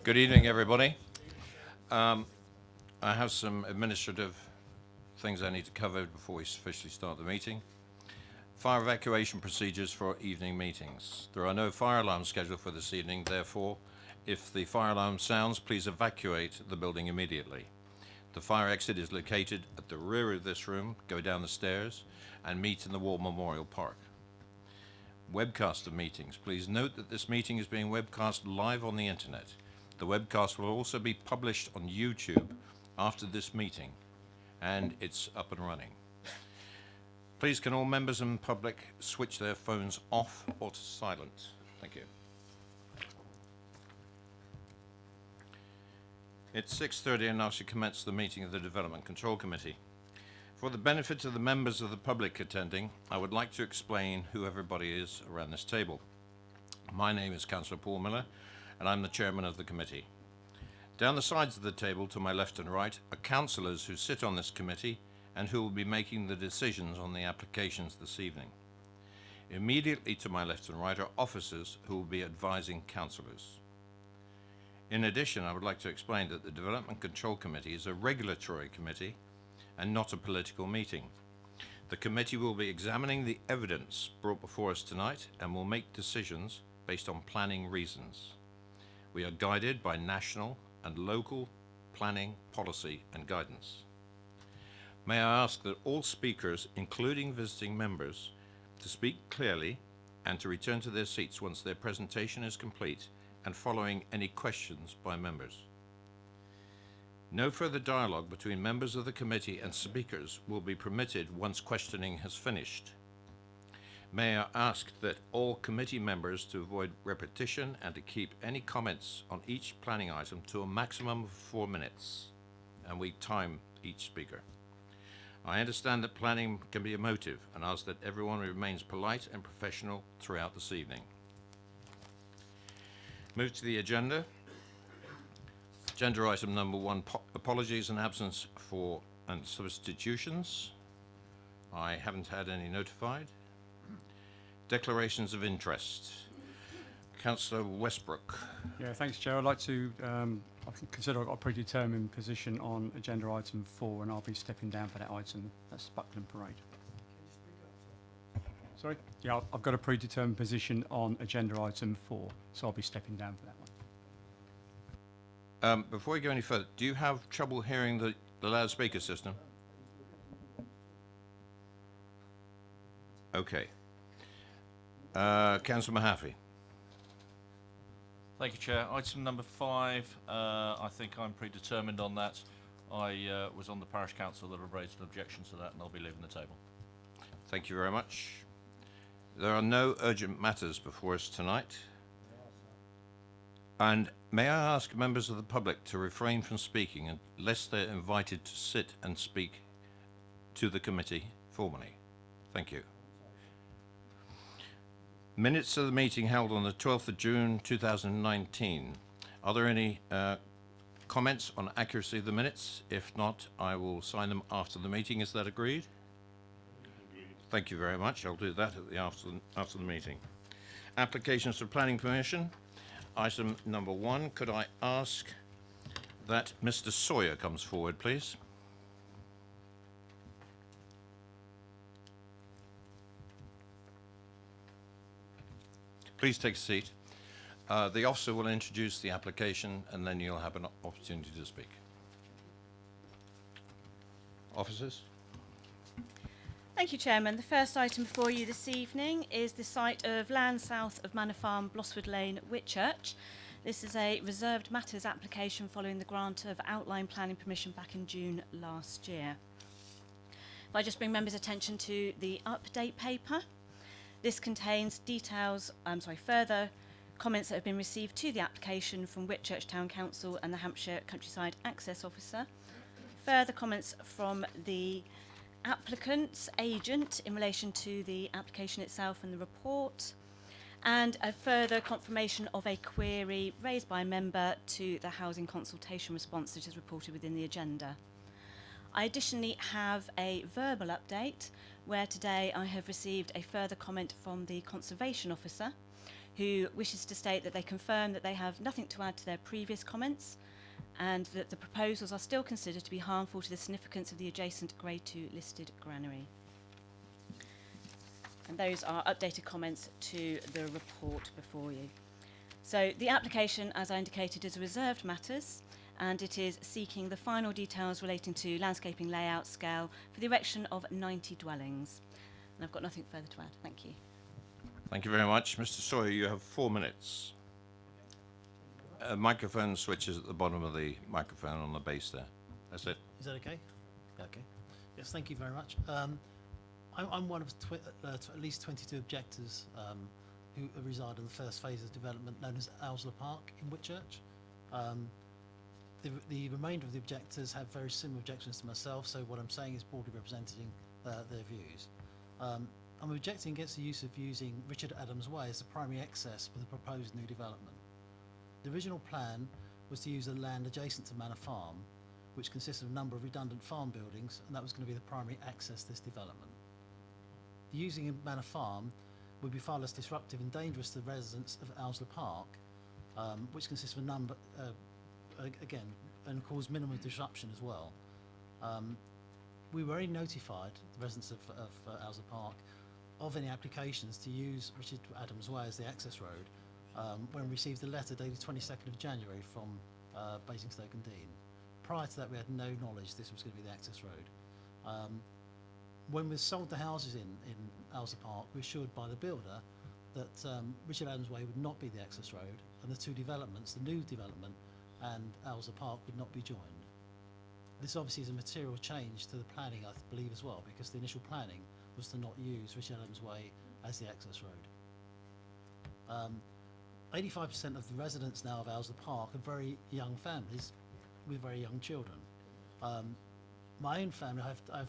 Good evening, everybody. I have some administrative things I need to cover before we officially start the meeting. Fire evacuation procedures for evening meetings. There are no fire alarms scheduled for this evening, therefore, if the fire alarm sounds, please evacuate the building immediately. The fire exit is located at the rear of this room. Go down the stairs and meet in the War Memorial Park. Webcast of meetings. Please note that this meeting is being webcast live on the internet. The webcast will also be published on YouTube after this meeting, and it's up and running. Please can all members and public switch their phones off or to silent. Thank you. It's 6:30 and I shall commence the meeting of the Development Control Committee. For the benefit of the members of the public attending, I would like to explain who everybody is around this table. My name is Councillor Paul Miller, and I'm the chairman of the committee. Down the sides of the table to my left and right are councillors who sit on this committee and who will be making the decisions on the applications this evening. Immediately to my left and right are officers who will be advising councillors. In addition, I would like to explain that the Development Control Committee is a regulatory committee and not a political meeting. The committee will be examining the evidence brought before us tonight and will make decisions based on planning reasons. We are guided by national and local planning, policy and guidance. May I ask that all speakers, including visiting members, to speak clearly and to return to their seats once their presentation is complete and following any questions by members. No further dialogue between members of the committee and speakers will be permitted once questioning has finished. May I ask that all committee members to avoid repetition and to keep any comments on each planning item to a maximum of 4 minutes, and we time each speaker. I understand that planning can be emotive and ask that everyone remains polite and professional throughout this evening. Move to the agenda. Agenda item number 1, apologies and absence for and substitutions. I haven't had any notified. Declarations of interest. Councillor Westbrook. Yeah, thanks, Chair. I'd like to consider I've got a predetermined position on agenda item 4, and I'll be stepping down for that item. That's Buckland Parade. Sorry? Yeah, I've got a predetermined position on agenda item 4, so I'll be stepping down for that one. Before we go any further, do you have trouble hearing the loudspeaker system? Okay. Councillor Mahaffey. Thank you, Chair. Item number 5, I think I'm predetermined on that. I was on the parish council that have raised an objection to that, and I'll be leaving the table. Thank you very much. There are no urgent matters before us tonight. And may I ask members of the public to refrain from speaking unless they're invited to sit and speak to the committee formally. Thank you. Minutes of the meeting held on the 12th of June 2019. Are there any comments on accuracy of the minutes? If not, I will sign them after the meeting. Is that agreed? Thank you very much. I'll do that at the after the meeting. Applications for planning permission. Item number 1. Could I ask that Mr. Sawyer comes forward, please? Please take a seat. The officer will introduce the application and then you'll have an opportunity to speak. Officers? Thank you, Chairman. The first item before you this evening is the site of land south of Manor Farm, Blosswood Lane, Whitchurch. This is a reserved matters application following the grant of outline planning permission back in June last year. If I just bring members' attention to the update paper. This contains further comments that have been received to the application from Whitchurch Town Council and the Hampshire Countryside Access Officer. Further comments from the applicant's agent in relation to the application itself and the report, and a further confirmation of a query raised by a member to the housing consultation response that is reported within the agenda. I additionally have a verbal update where today I have received a further comment from the Conservation Officer who wishes to state that they confirm that they have nothing to add to their previous comments and that the proposals are still considered to be harmful to the significance of the adjacent Grade 2 listed granary. And those are updated comments to the report before you. So the application, as I indicated, is reserved matters, and it is seeking the final details relating to landscaping layout scale for the erection of 90 dwellings. And I've got nothing further to add. Thank you. Thank you very much. Mr. Sawyer, you have 4 minutes. Microphone switch is at the bottom of the microphone on the base there. That's it. Is that okay? Okay. Yes, thank you very much. I'm one of at least 22 objectors who reside in the first phase of development known as Owsler Park in Whitchurch. The remainder of the objectors have very similar objections to myself, so what I'm saying is broadly representing their views. I'm objecting against the use of using Richard Adams Way as the primary access for the proposed new development. The original plan was to use the land adjacent to Manor Farm, which consists of a number of redundant farm buildings, and that was going to be the primary access to this development. Using Manor Farm would be far less disruptive and dangerous to the residents of Owsler Park, which consists of a number, again, and cause minimum disruption as well. We were already notified, the residents of Owsler Park, of any applications to use Richard Adams Way as the access road when we received a letter dated 22nd of January from Basingstoke and Dean. Prior to that, we had no knowledge this was going to be the access road. When we sold the houses in Owsler Park, we were assured by the builder that Richard Adams Way would not be the access road, and the two developments, the new development and Owsler Park, would not be joined. This obviously is a material change to the planning, I believe, as well, because the initial planning was to not use Richard Adams Way as the access road. 85% of the residents now of Owsler Park are very young families with very young children. My own family, I have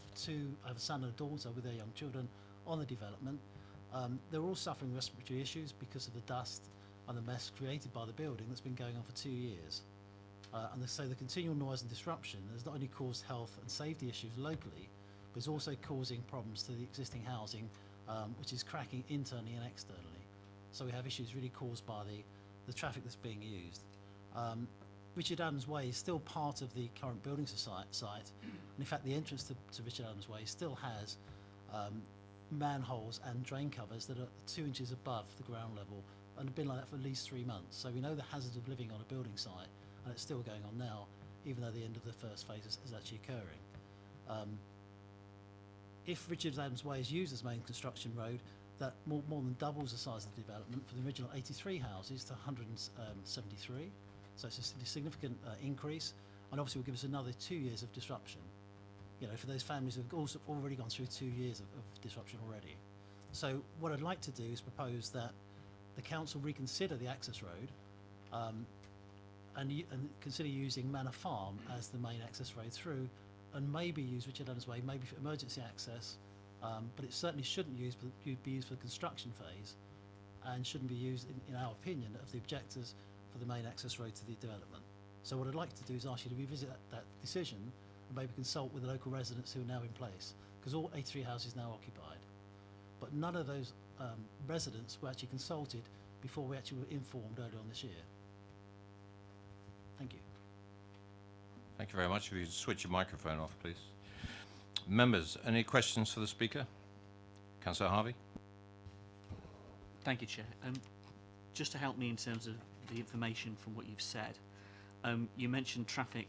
a son and a daughter with their young children on the development. They're all suffering respiratory issues because of the dust and the mess created by the building that's been going on for 2 years. So the continual noise and disruption has not only caused health and safety issues locally, but it's also causing problems to the existing housing, which is cracking internally and externally. So we have issues really caused by the traffic that's being used. Richard Adams Way is still part of the current building site. And in fact, the entrance to Richard Adams Way still has manholes and drain covers that are 2 inches above the ground level and have been like that for at least 3 months. So we know the hazard of living on a building site, and it's still going on now, even though the end of the first phase is actually occurring. If Richard Adams Way is used as main construction road, that more than doubles the size of the development from the original 83 houses to 173. So it's a significant increase, and obviously will give us another 2 years of disruption. You know, for those families who've also already gone through 2 years of disruption already. So what I'd like to do is propose that the council reconsider the access road and consider using Manor Farm as the main access road through, and maybe use Richard Adams Way maybe for emergency access, but it certainly shouldn't be used for the construction phase, and shouldn't be used, in our opinion, of the objectors for the main access road to the development. So what I'd like to do is ask you to revisit that decision and maybe consult with the local residents who are now in place, because all 83 houses are now occupied. But none of those residents were actually consulted before we actually were informed earlier on this year. Thank you. Thank you very much. If you could switch your microphone off, please. Members, any questions for the speaker? Councillor Harvey? Thank you, Chair. Just to help me in terms of the information from what you've said, you mentioned traffic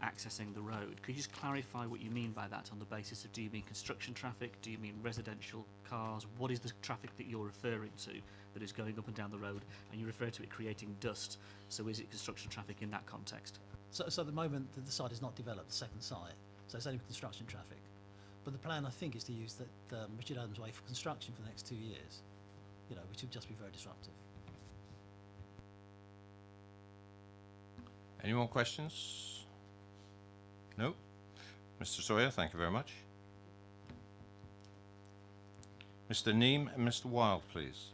accessing the road. Could you just clarify what you mean by that on the basis of, do you mean construction traffic? Do you mean residential cars? What is the traffic that you're referring to that is going up and down the road? And you refer to it creating dust. So is it construction traffic in that context? So at the moment, the site is not developed, the second site, so it's only construction traffic. But the plan, I think, is to use that Richard Adams Way for construction for the next 2 years, you know, which would just be very disruptive. Any more questions? No? Mr. Sawyer, thank you very much. Mr. Neem and Mr. Wild, please.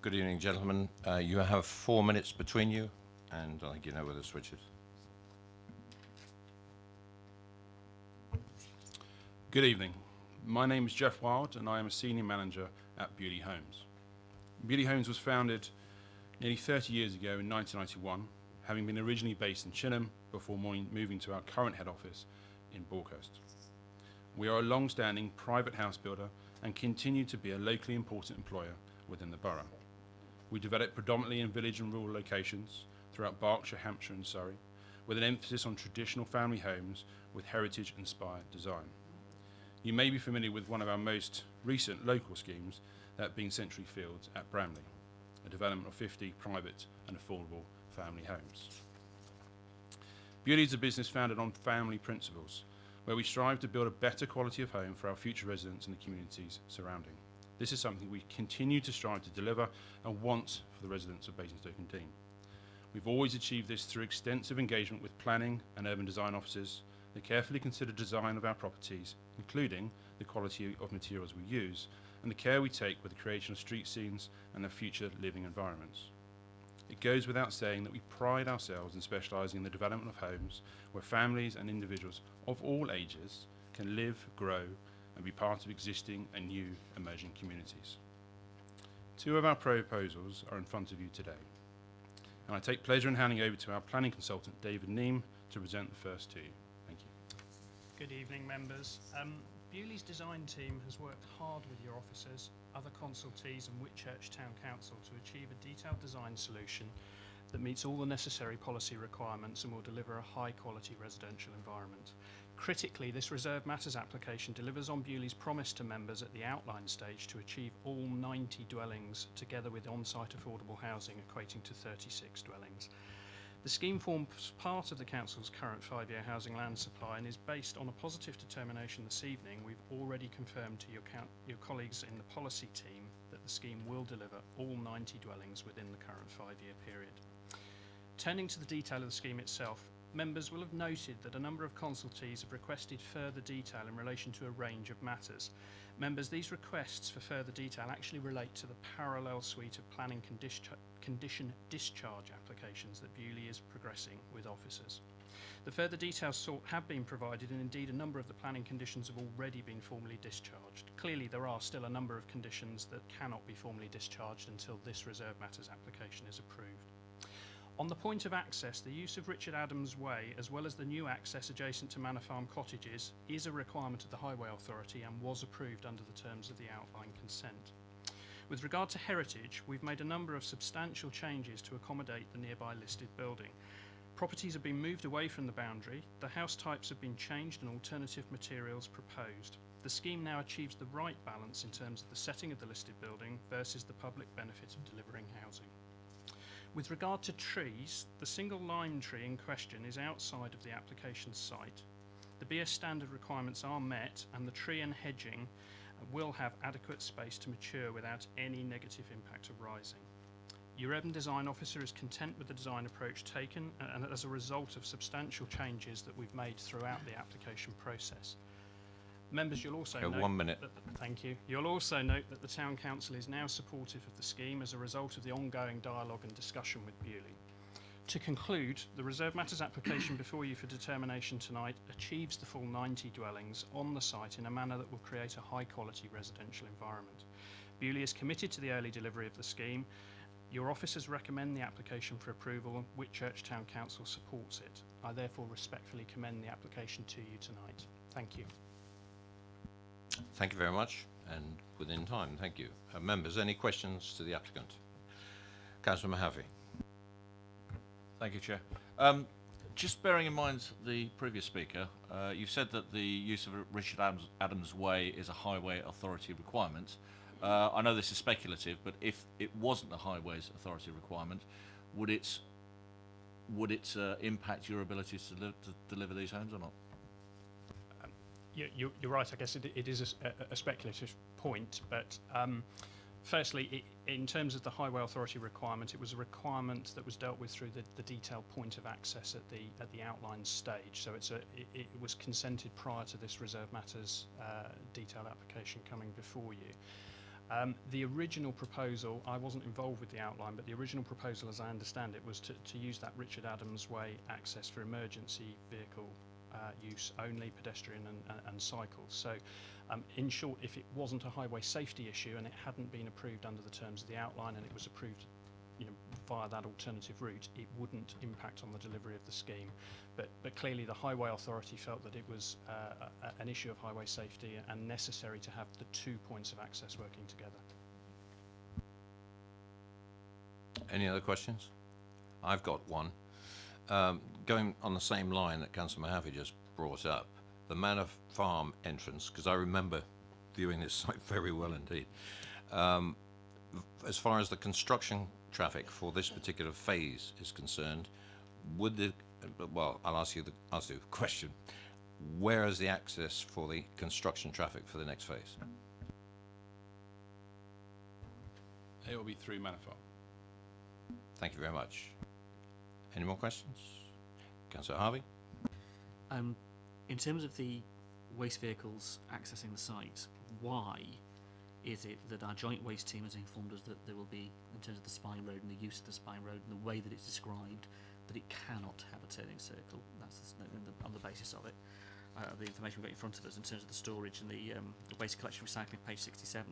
Good evening, gentlemen. You have 4 minutes between you, and I think you know where the switch is. Good evening. My name is Jeff Wild and I am a senior manager at Beauty Homes. Beauty Homes was founded nearly 30 years ago in 1991, having been originally based in Chinham before moving to our current head office in Borkhurst. We are a long-standing private house builder and continue to be a locally important employer within the borough. We develop predominantly in village and rural locations throughout Berkshire, Hampshire and Surrey, with an emphasis on traditional family homes with heritage-inspired design. You may be familiar with one of our most recent local schemes, that being Century Fields at Bramley, a development of 50 private and affordable family homes. Beauty is a business founded on family principles, where we strive to build a better quality of home for our future residents and the communities surrounding. This is something we continue to strive to deliver and want for the residents of Basingstoke-Dean. We've always achieved this through extensive engagement with planning and urban design officers, the carefully considered design of our properties, including the quality of materials we use, and the care we take with the creation of street scenes and their future living environments. It goes without saying that we pride ourselves in specialising in the development of homes where families and individuals of all ages can live, grow, and be part of existing and new emerging communities. 2 of our proposals are in front of you today, and I take pleasure in handing over to our planning consultant, David Neem, to present the first 2. Thank you. Good evening, members. Bewley's design team has worked hard with your officers, other consultees and Whitchurch Town Council to achieve a detailed design solution that meets all the necessary policy requirements and will deliver a high-quality residential environment. Critically, this Reserved Matters application delivers on Bewley's promise to members at the outline stage to achieve all 90 dwellings, together with on-site affordable housing equating to 36 dwellings. The scheme forms part of the Council's current 5-year housing land supply and is based on a positive determination this evening. We've already confirmed to your colleagues in the policy team that the scheme will deliver all 90 dwellings within the current 5-year period. Turning to the detail of the scheme itself, members will have noted that a number of consultees have requested further detail in relation to a range of matters. Members, these requests for further detail actually relate to the parallel suite of planning condition discharge applications that Bewley is progressing with officers. The further details sought have been provided, and indeed a number of the planning conditions have already been formally discharged. Clearly there are still a number of conditions that cannot be formally discharged until this Reserved Matters application is approved. On the point of access, the use of Richard Adams Way, as well as the new access adjacent to Manor Farm Cottages, is a requirement of the Highway Authority and was approved under the terms of the outline consent. With regard to heritage, we've made a number of substantial changes to accommodate the nearby listed building. Properties have been moved away from the boundary, the house types have been changed and alternative materials proposed. The scheme now achieves the right balance in terms of the setting of the listed building versus the public benefit of delivering housing. With regard to trees, the single lime tree in question is outside of the application site. The BS standard requirements are met and the tree and hedging will have adequate space to mature without any negative impact arising. Your urban design officer is content with the design approach taken and as a result of substantial changes that we've made throughout the application process. Members, you'll also note 1 minute. thank you. You'll also note that the Town Council is now supportive of the scheme as a result of the ongoing dialogue and discussion with Bewley. To conclude, the Reserved Matters application before you for determination tonight achieves the full 90 dwellings on the site in a manner that will create a high-quality residential environment. Bewley is committed to the early delivery of the scheme. Your officers recommend the application for approval. Whitchurch Town Council supports it. I therefore respectfully commend the application to you tonight. Thank you. Thank you very much, and within time, thank you. Members, any questions to the applicant? Councillor Mahaffey. Thank you, Chair. Just bearing in mind the previous speaker, you've said that the use of Richard Adams Way is a Highway Authority requirement. I know this is speculative, but if it wasn't a Highways Authority requirement, would it impact your ability to deliver these homes or not? You're right. I guess it is a speculative point, but firstly, in terms of the Highway Authority requirement, it was a requirement that was dealt with through the detailed point of access at the outline stage. So it was consented prior to this Reserved Matters detailed application coming before you. The original proposal, I wasn't involved with the outline, but the original proposal, as I understand it, was to use that Richard Adams Way access for emergency vehicle use only, pedestrian and cycles. So, in short, if it wasn't a highway safety issue and it hadn't been approved under the terms of the outline and it was approved, via that alternative route, it wouldn't impact on the delivery of the scheme. But clearly the Highway Authority felt that it was an issue of highway safety and necessary to have the 2 points of access working together. Any other questions? I've got one. Going on the same line that Councillor Mahaffey just brought up, the Manor Farm entrance, because I remember viewing this site very well indeed. As far as the construction traffic for this particular phase is concerned, would the, well, I'll ask you the question. Where is the access for the construction traffic for the next phase? It will be through Manor Farm. Thank you very much. Any more questions? Councillor Harvey? In terms of the waste vehicles accessing the site, why is it that our joint waste team has informed us that there will be, in terms of the spine road and the use of the spine road and the way that it's described, that it cannot have a turning circle? That's on the basis of it. The information we've got in front of us in terms of the storage and the waste collection recycling, page 67.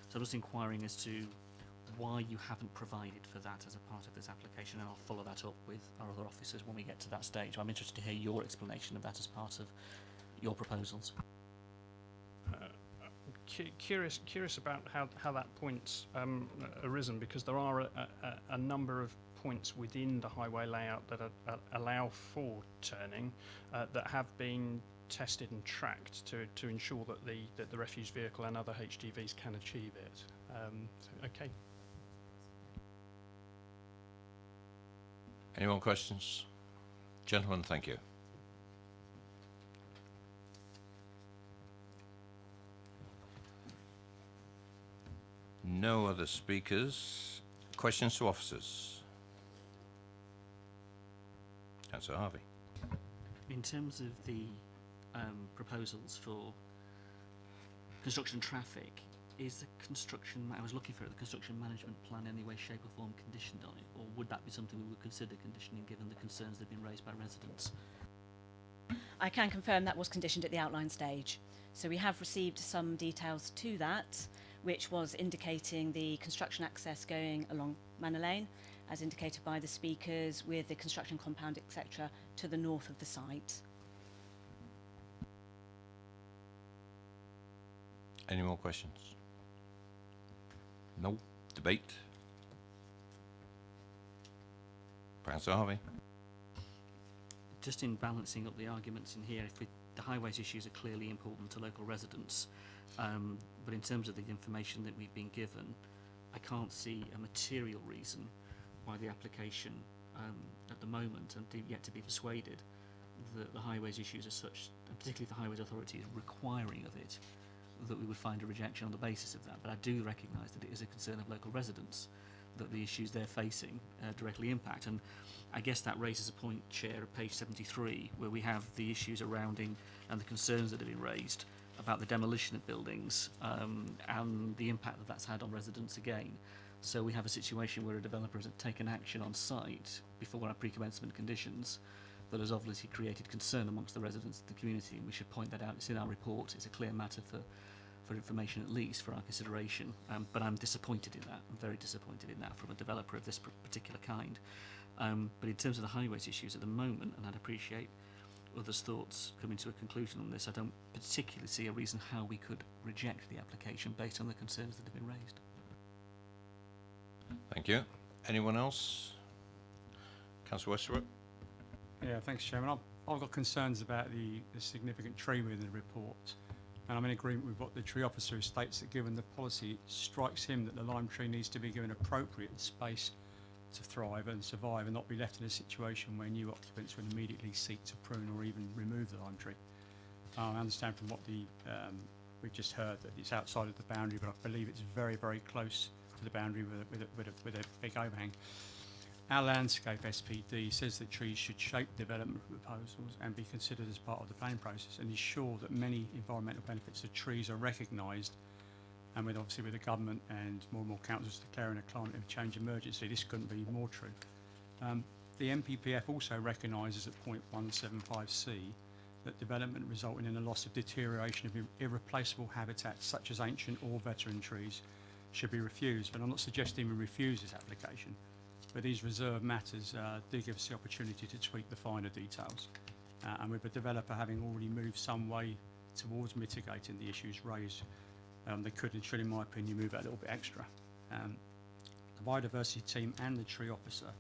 So I'm just inquiring as to why you haven't provided for that as a part of this application, and I'll follow that up with our other officers when we get to that stage. I'm interested to hear your explanation of that as part of your proposals. Curious about how that point's arisen, because there are a number of points within the highway layout that allow for turning that have been tested and tracked to ensure that the refuse vehicle and other HGVs can achieve it. Okay. Any more questions? Gentlemen, thank you. No other speakers. Questions to officers? Councillor Harvey. In terms of the proposals for construction traffic, is the construction, I was looking for the construction management plan in any way, shape or form conditioned on it, or would that be something we would consider conditioning given the concerns that have been raised by residents? I can confirm that was conditioned at the outline stage. So we have received some details to that, which was indicating the construction access going along Manor Lane, as indicated by the speakers, with the construction compound, etc., to the north of the site. Any more questions? No? Debate? Councillor Harvey. Just in balancing up the arguments in here, the highways issues are clearly important to local residents, but in terms of the information that we've been given, I can't see a material reason why the application at the moment, and yet to be persuaded, that the highways issues are such, and particularly the Highways Authority is requiring of it, that we would find a rejection on the basis of that. But I do recognise that it is a concern of local residents that the issues they're facing directly impact. And I guess that raises a point, Chair, at page 73, where we have the issues surrounding and the concerns that have been raised about the demolition of buildings and the impact that that's had on residents again. So we have a situation where a developer has taken action on site before our pre-commencement conditions that has obviously created concern amongst the residents of the community, and we should point that out. It's in our report. It's a clear matter for information, at least for our consideration, but I'm disappointed in that. I'm very disappointed in that from a developer of this particular kind. But in terms of the highways issues at the moment, and I'd appreciate others' thoughts coming to a conclusion on this, I don't particularly see a reason how we could reject the application based on the concerns that have been raised. Thank you. Anyone else? Councillor Westbrook. Yeah, thanks, Chairman. I've got concerns about the significant tree within the report, and I'm in agreement with what the tree officer states, that given the policy, it strikes him that the lime tree needs to be given appropriate space to thrive and survive and not be left in a situation where new occupants will immediately seek to prune or even remove the lime tree. I understand from what we've just heard that it's outside of the boundary, but I believe it's very, very close to the boundary with a big overhang. Our landscape SPD says that trees should shape development proposals and be considered as part of the planning process and ensure that many environmental benefits of trees are recognised And with obviously with the government and more councils declaring a climate change emergency, this couldn't be more true. The NPPF also recognises at point 175C that development resulting in a loss of deterioration of irreplaceable habitats such as ancient or veteran trees should be refused. But I'm not suggesting we refuse this application, but these reserve matters do give us the opportunity to tweak the finer details. And with the developer having already moved some way towards mitigating the issues raised, they could and should, in my opinion, move it a little bit extra. The biodiversity team and the tree officer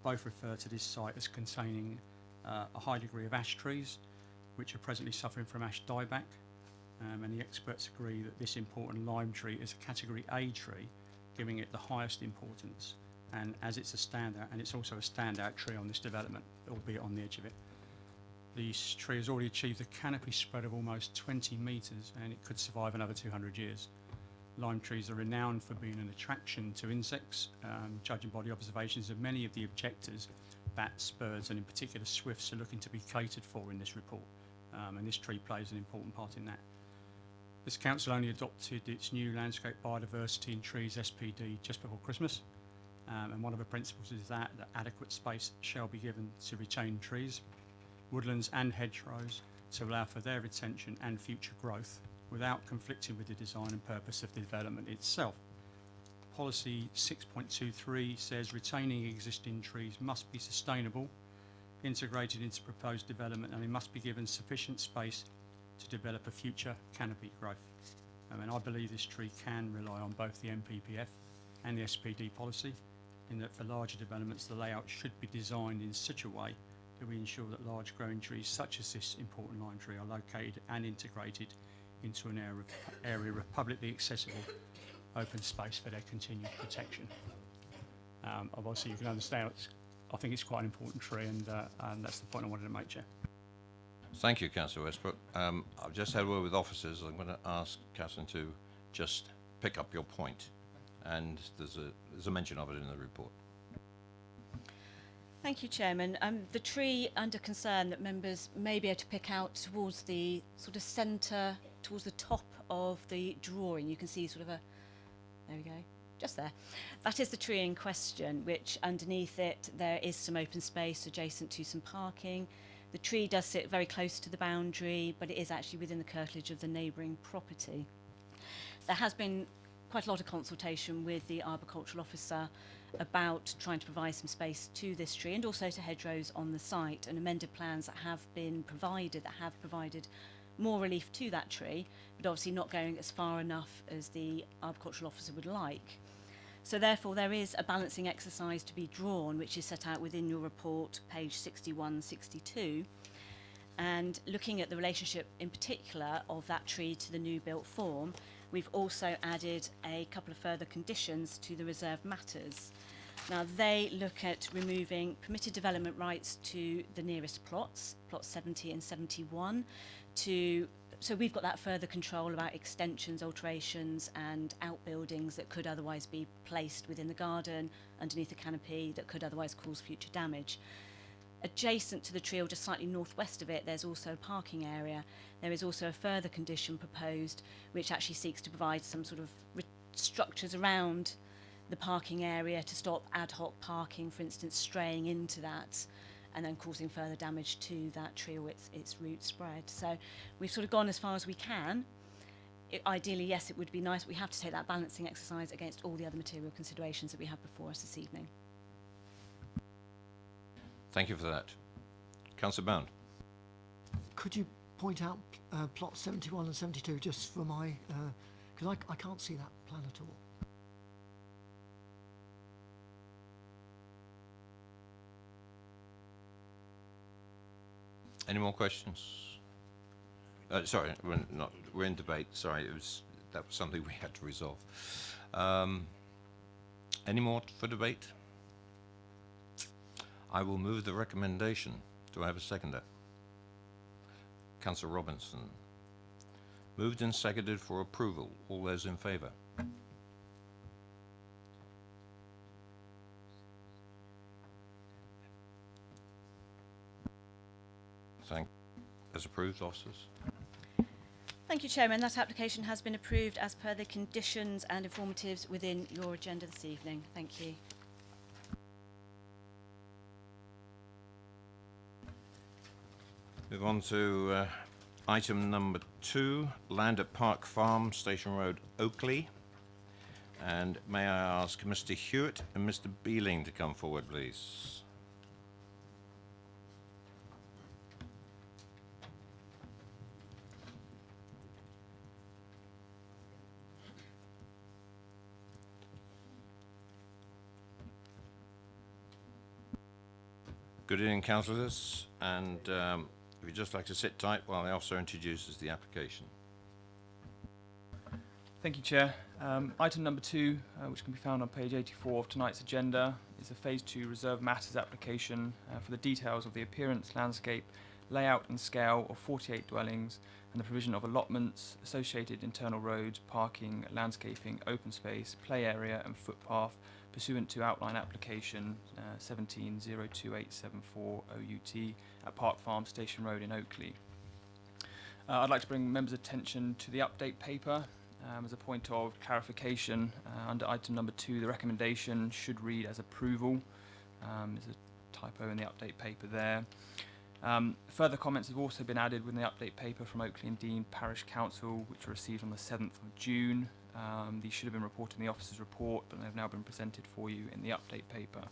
both refer to this site as containing a high degree of ash trees, which are presently suffering from ash dieback. And the experts agree that this important lime tree is a category A tree, giving it the highest importance. And as it's a standout, and it's also a standout tree on this development, albeit on the edge of it. This tree has already achieved a canopy spread of almost 20 metres, and it could survive another 200 years. Lime trees are renowned for being an attraction to insects, judging by the observations of many of the objectors. Bats, birds, and in particular swifts are looking to be catered for in this report, and this tree plays an important part in that. This council only adopted its new landscape biodiversity in trees SPD just before Christmas, and one of the principles is that adequate space shall be given to retain trees, woodlands and hedgerows to allow for their retention and future growth without conflicting with the design and purpose of the development itself. Policy 6.23 says retaining existing trees must be sustainable, integrated into proposed development, and they must be given sufficient space to develop a future canopy growth. And I believe this tree can rely on both the NPPF and the SPD policy, in that for larger developments the layout should be designed in such a way that we ensure that large growing trees such as this important lime tree are located and integrated into an area of publicly accessible open space for their continued protection. Obviously you can understand, I think it's quite an important tree, and that's the point I wanted to make, Chair. Thank you, Councillor Westbrook. I've just had a word with officers. I'm going to ask Catherine to just pick up your point, and there's a mention of it in the report. Thank you, Chairman. The tree under concern that members may be able to pick out towards the sort of centre, towards the top of the drawing, you can see sort of there we go, just there. That is the tree in question, which underneath it there is some open space adjacent to some parking. The tree does sit very close to the boundary, but it is actually within the curtilage of the neighbouring property. There has been quite a lot of consultation with the arboricultural officer about trying to provide some space to this tree and also to hedgerows on the site, and amended plans that have been provided that have provided more relief to that tree, but obviously not going as far enough as the arboricultural officer would like. So therefore there is a balancing exercise to be drawn, which is set out within your report, page 61, 62, and looking at the relationship in particular of that tree to the new built form, we've also added a couple of further conditions to the reserved matters. Now they look at removing permitted development rights to the nearest plots, plots 70 and 71, so we've got that further control about extensions, alterations and outbuildings that could otherwise be placed within the garden, underneath the canopy, that could otherwise cause future damage. Adjacent to the tree, or just slightly northwest of it, there's also a parking area. There is also a further condition proposed which actually seeks to provide some sort of structures around the parking area to stop ad hoc parking, for instance, straying into that and then causing further damage to that tree or its root spread. So we've sort of gone as far as we can. Ideally, yes, it would be nice, but we have to take that balancing exercise against all the other material considerations that we have before us this evening. Thank you for that. Councillor Bound. Could you point out plots 71 and 72 just for my, because I can't see that plan at all. Any more questions? Sorry, we're in debate. Sorry, that was something we had to resolve. Any more for debate? I will move the recommendation. Do I have a seconder? Councillor Robinson. Moved and seconded for approval. All those in favour? As approved, officers. Thank you, Chairman. That application has been approved as per the conditions and informatives within your agenda this evening. Thank you. Move on to item number 2, land at Park Farm, Station Road, Oakley. And may I ask Mr. Hewitt and Mr. Beeling to come forward, please? Good evening, councillors, and if you'd just like to sit tight while the officer introduces the application. Thank you, Chair. Item number 2, which can be found on page 84 of tonight's agenda, is a Phase 2 Reserve Matters application for the details of the appearance, landscape, layout and scale of 48 dwellings and the provision of allotments, associated internal roads, parking, landscaping, open space, play area and footpath pursuant to outline application 17028740 OUT at Park Farm Station Road in Oakley. I'd like to bring members' attention to the update paper. As a point of clarification, under item number 2, the recommendation should read as approval. There's a typo in the update paper there. Further comments have also been added within the update paper from Oakley and Dean Parish Council, which were received on the 7th of June. These should have been reported in the officer's report, but they've now been presented for you in the update paper.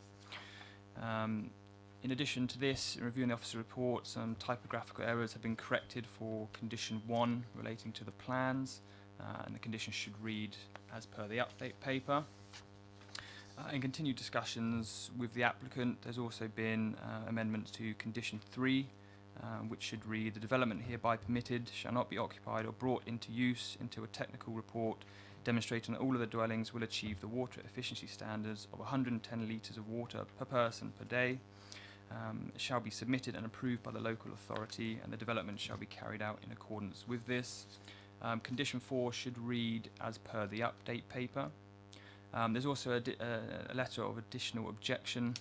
In addition to this, in reviewing the officer's report, some typographical errors have been corrected for condition 1 relating to the plans. And the condition should read as per the update paper. In continued discussions with the applicant, there's also been amendments to condition 3, which should read: the development hereby permitted shall not be occupied or brought into use until a technical report demonstrating that all of the dwellings will achieve the water efficiency standards of 110 litres of water per person per day. Shall be submitted and approved by the local authority, and the development shall be carried out in accordance with this. Condition 4 should read as per the update paper. There's also a letter of additional objection,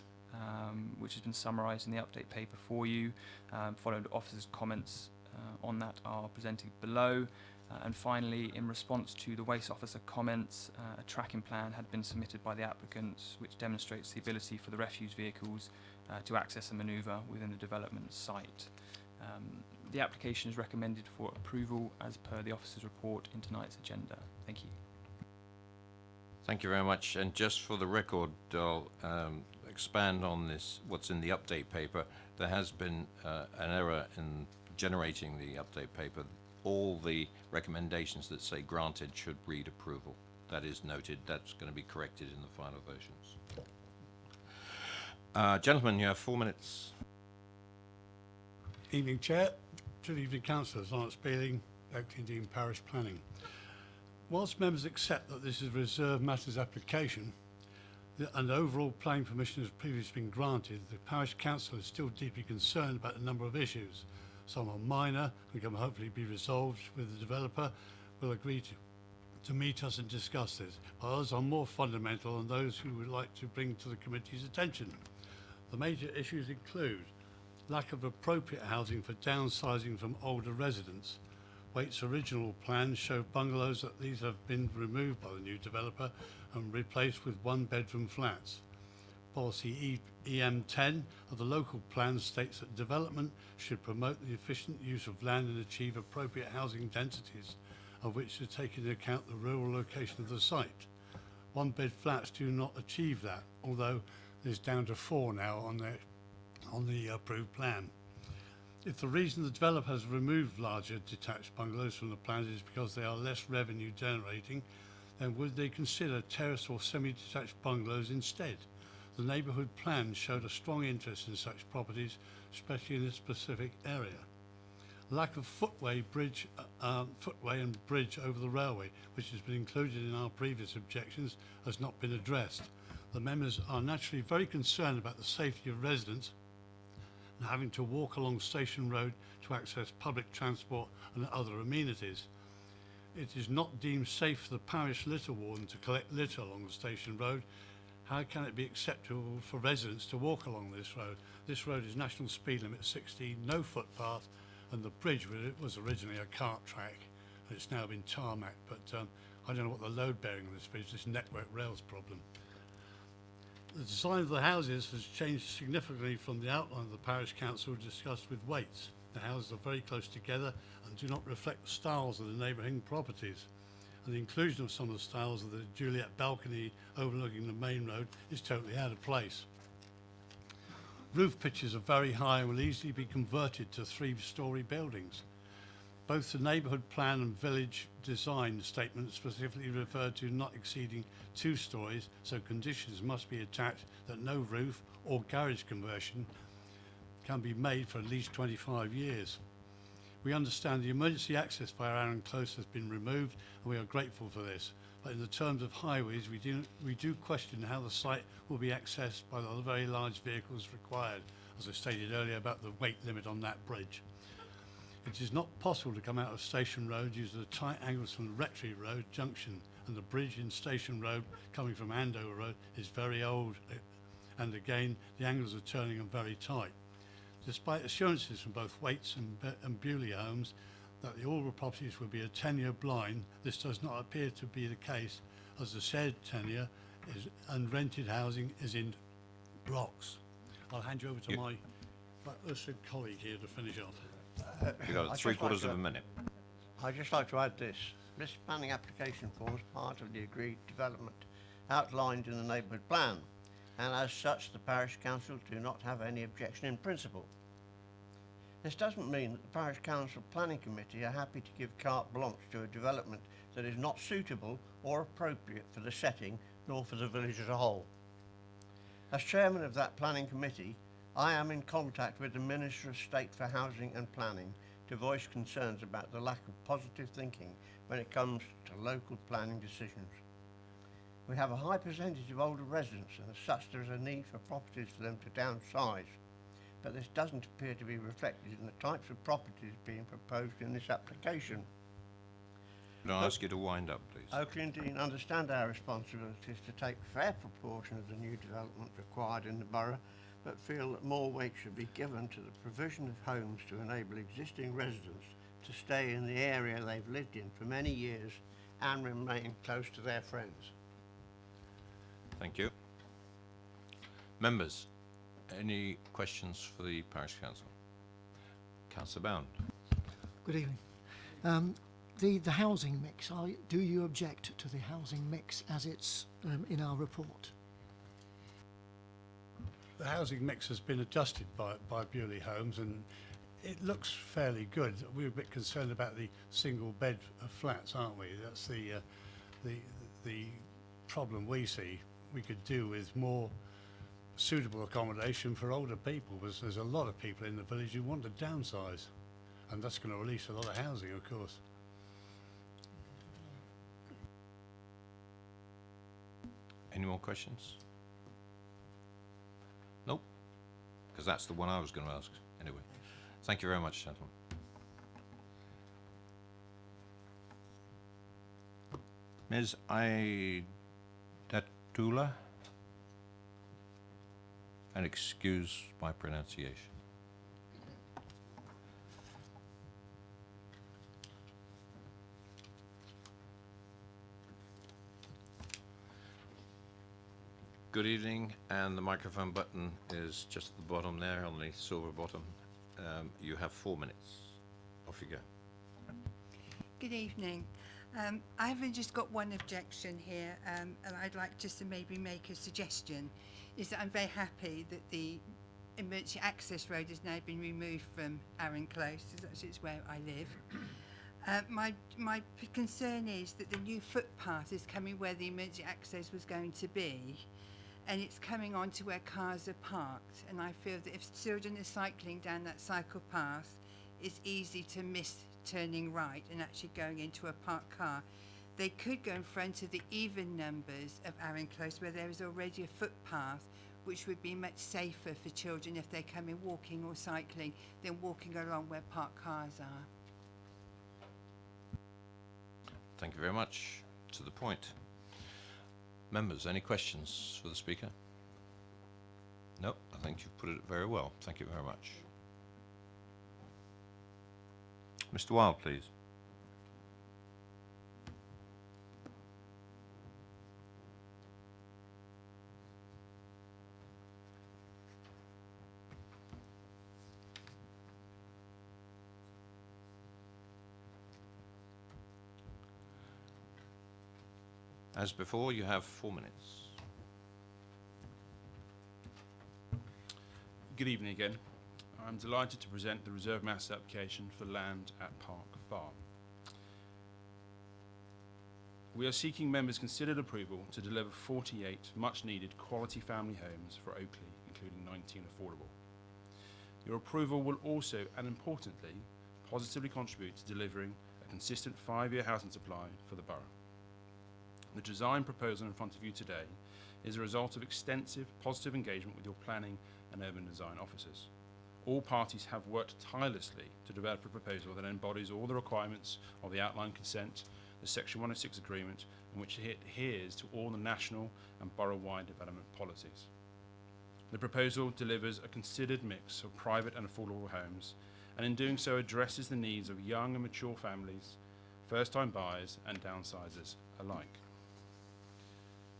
which has been summarised in the update paper for you. Following the officer's comments on that are presented below. And finally, in response to the waste officer comments, a tracking plan had been submitted by the applicants, which demonstrates the ability for the refuse vehicles to access and manoeuvre within the development site. The application is recommended for approval as per the officer's report in tonight's agenda. Thank you. Thank you very much. And just for the record, I'll expand on this, what's in the update paper. There has been an error in generating the update paper. All the recommendations that say granted should read approval. That is noted. That's going to be corrected in the final versions. Gentlemen, you have 4 minutes. Evening, Chair. Good evening, Councillors. Lance Beeling, Oakley and Dean Parish Planning. Whilst members accept that this is a Reserve Matters application and overall planning permission has previously been granted, the Parish Council is still deeply concerned about a number of issues. Some are minor and can hopefully be resolved with the developer will agree to meet us and discuss this. Others are more fundamental and those who would like to bring to the committee's attention. The major issues include lack of appropriate housing for downsizing from older residents. Waite's original plans show bungalows that these have been removed by the new developer and replaced with one-bedroom flats. Policy EM10 of the local plan states that development should promote the efficient use of land and achieve appropriate housing densities, of which to take into account the rural location of the site. One-bed flats do not achieve that, although there's down to 4 now on the approved plan. If the reason the developer has removed larger detached bungalows from the plans is because they are less revenue generating, then would they consider terrace or semi-detached bungalows instead? The neighbourhood plan showed a strong interest in such properties, especially in this specific area. Lack of footway and bridge over the railway, which has been included in our previous objections, has not been addressed. The members are naturally very concerned about the safety of residents and having to walk along Station Road to access public transport and other amenities. It is not deemed safe for the parish litter warden to collect litter along the Station Road. How can it be acceptable for residents to walk along this road? This road is national speed limit 16, no footpath, and the bridge was originally a cart track. and it's now been tarmacked, but I don't know what the load bearing of this is, this network rails problem. The design of the houses has changed significantly from the outline of the parish council discussed with Waits. The houses are very close together and do not reflect the styles of the neighbouring properties. And the inclusion of some of the styles of the Juliet balcony overlooking the main road is totally out of place. Roof pitches are very high and will easily be converted to 3-storey buildings. Both the neighbourhood plan and village design statements specifically refer to not exceeding 2 storeys, so conditions must be attached that no roof or garage conversion can be made for at least 25 years. We understand the emergency access via Arran Close has been removed, and we are grateful for this. But in the terms of highways, we do question how the site will be accessed by the very large vehicles required, as I stated earlier about the weight limit on that bridge. It is not possible to come out of Station Road using the tight angles from the Rectory Road junction, and the bridge in Station Road coming from Andover Road is very old, and again the angles of turning are very tight. Despite assurances from both Waits and Bewley Homes that the Alder properties will be a 10-year blind, this does not appear to be the case, as the shared tenure is, and rented housing is in blocks. I'll hand you over to my Ursula colleague here to finish off. You've got 3/4 of a minute. I'd just like to add this. This planning application forms part of the agreed development outlined in the neighbourhood plan, and as such the parish council do not have any objection in principle. This doesn't mean that the parish council planning committee are happy to give carte blanche to a development that is not suitable or appropriate for the setting nor for the village as a whole. As chairman of that planning committee, I am in contact with the Minister of State for Housing and Planning to voice concerns about the lack of positive thinking when it comes to local planning decisions. We have a high percentage of older residents, and as such there is a need for properties for them to downsize, but this doesn't appear to be reflected in the types of properties being proposed in this application. Can I ask you to wind up, please? Oakley and Dean understand our responsibilities to take a fair proportion of the new development required in the borough, but feel that more weight should be given to the provision of homes to enable existing residents to stay in the area they've lived in for many years and remain close to their friends. Thank you. Members, any questions for the parish council? Councillor Bound. Good evening. The housing mix, do you object to the housing mix as it's in our report? The housing mix has been adjusted by Bewley Homes, and it looks fairly good. We're a bit concerned about the single bed flats, aren't we? That's the problem we see. We could do with more suitable accommodation for older people, because there's a lot of people in the village who want to downsize, and that's going to release a lot of housing, of course. Any more questions? Nope, because that's the one I was going to ask anyway. Thank you very much, gentlemen. Ms. Aidatula, and excuse my pronunciation. Good evening, and the microphone button is just at the bottom there on the silver bottom. You have 4 minutes. Off you go. Good evening. I've just got one objection here, and I'd like just to maybe make a suggestion, is that I'm very happy that the emergency access road has now been removed from Arran Close, as it's where I live. My concern is that the new footpath is coming where the emergency access was going to be, and it's coming on to where cars are parked, and I feel that if children are cycling down that cycle path, it's easy to miss turning right and actually going into a parked car. They could go in front of the even numbers of Arran Close, where there is already a footpath, which would be much safer for children if they're coming walking or cycling than walking along where parked cars are. Thank you very much. To the point. Members, any questions for the speaker? No, I think you've put it very well. Thank you very much. Mr. Wilde, please. As before, you have 4 minutes. Good evening again. I'm delighted to present the reserve matters application for land at Park Farm. We are seeking members' considered approval to deliver 48 much-needed quality family homes for Oakley, including 19 affordable. Your approval will also, and importantly, positively contribute to delivering a consistent 5-year housing supply for the borough. The design proposal in front of you today is a result of extensive positive engagement with your planning and urban design officers. All parties have worked tirelessly to develop a proposal that embodies all the requirements of the outline consent, the Section 106 agreement, in which it adheres to all the national and borough-wide development policies. The proposal delivers a considered mix of private and affordable homes, and in doing so addresses the needs of young and mature families, first-time buyers and downsizers alike.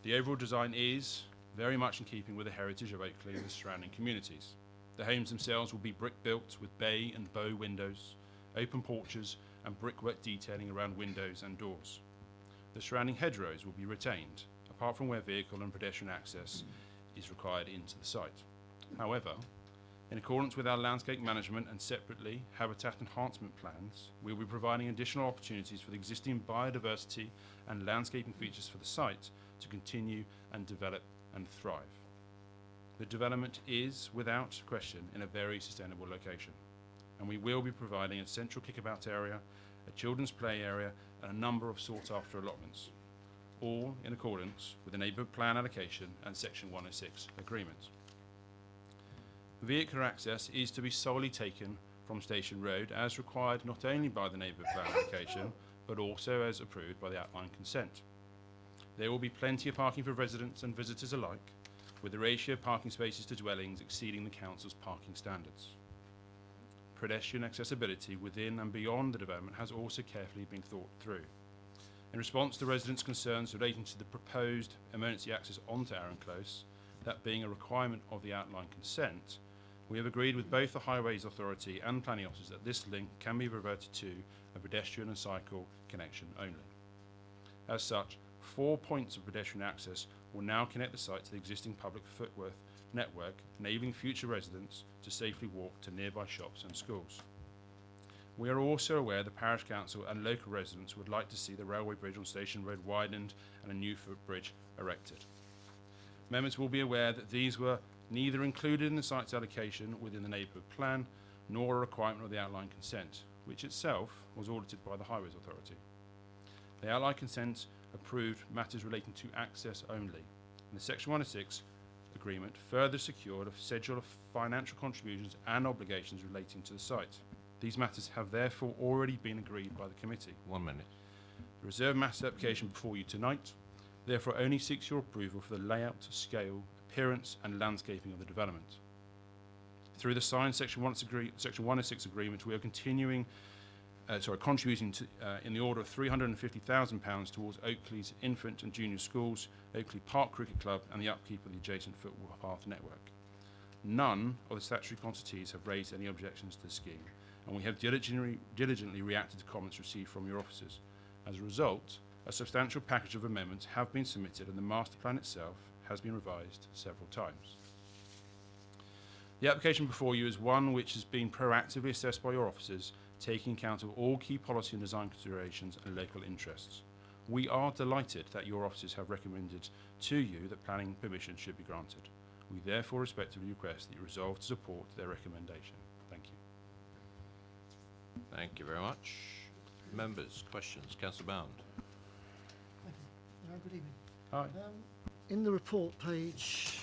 The overall design is very much in keeping with the heritage of Oakley and the surrounding communities. The homes themselves will be brick-built with bay and bow windows, open porches and brickwork detailing around windows and doors. The surrounding hedgerows will be retained, apart from where vehicle and pedestrian access is required into the site. However, in accordance with our landscape management and separately habitat enhancement plans, we will be providing additional opportunities for the existing biodiversity and landscaping features for the site to continue and develop and thrive. The development is, without question, in a very sustainable location, and we will be providing a central kickabout area, a children's play area, and a number of sought-after allotments, all in accordance with the neighbourhood plan allocation and Section 106 agreement. Vehicular access is to be solely taken from Station Road as required not only by the neighbourhood plan allocation, but also as approved by the outline consent. There will be plenty of parking for residents and visitors alike, with the ratio of parking spaces to dwellings exceeding the council's parking standards. Pedestrian accessibility within and beyond the development has also carefully been thought through. In response to residents' concerns relating to the proposed emergency access onto Arran Close, that being a requirement of the outline consent, we have agreed with both the Highways Authority and planning officers that this link can be reverted to a pedestrian and cycle connection only. As such, 4 points of pedestrian access will now connect the site to the existing public footpath network, enabling future residents to safely walk to nearby shops and schools. We are also aware the Parish Council and local residents would like to see the railway bridge on Station Road widened and a new footbridge erected. Members will be aware that these were neither included in the site's allocation within the neighbourhood plan, nor a requirement of the outline consent, which itself was audited by the Highways Authority. The outline consent approved matters relating to access only, and the Section 106 agreement further secured a schedule of financial contributions and obligations relating to the site. These matters have therefore already been agreed by the committee. 1 minute. The reserve matters application before you tonight therefore only seeks your approval for the layout, scale, appearance and landscaping of the development. Through the signed Section 106 agreement, we are contributing to, in the order of £350,000 towards Oakley's infant and junior schools, Oakley Park Cricket Club and the upkeep of the adjacent footpath network. None of the statutory quantities have raised any objections to the scheme, and we have diligently reacted to comments received from your officers. As a result, a substantial package of amendments have been submitted and the master plan itself has been revised several times. The application before you is one which has been proactively assessed by your officers, taking account of all key policy and design considerations and local interests. We are delighted that your officers have recommended to you that planning permission should be granted. We therefore respectfully request that you resolve to support their recommendation. Thank you. Thank you very much. Members, questions? Councillor Bound. Thank you. Good evening. Hi. In the report page,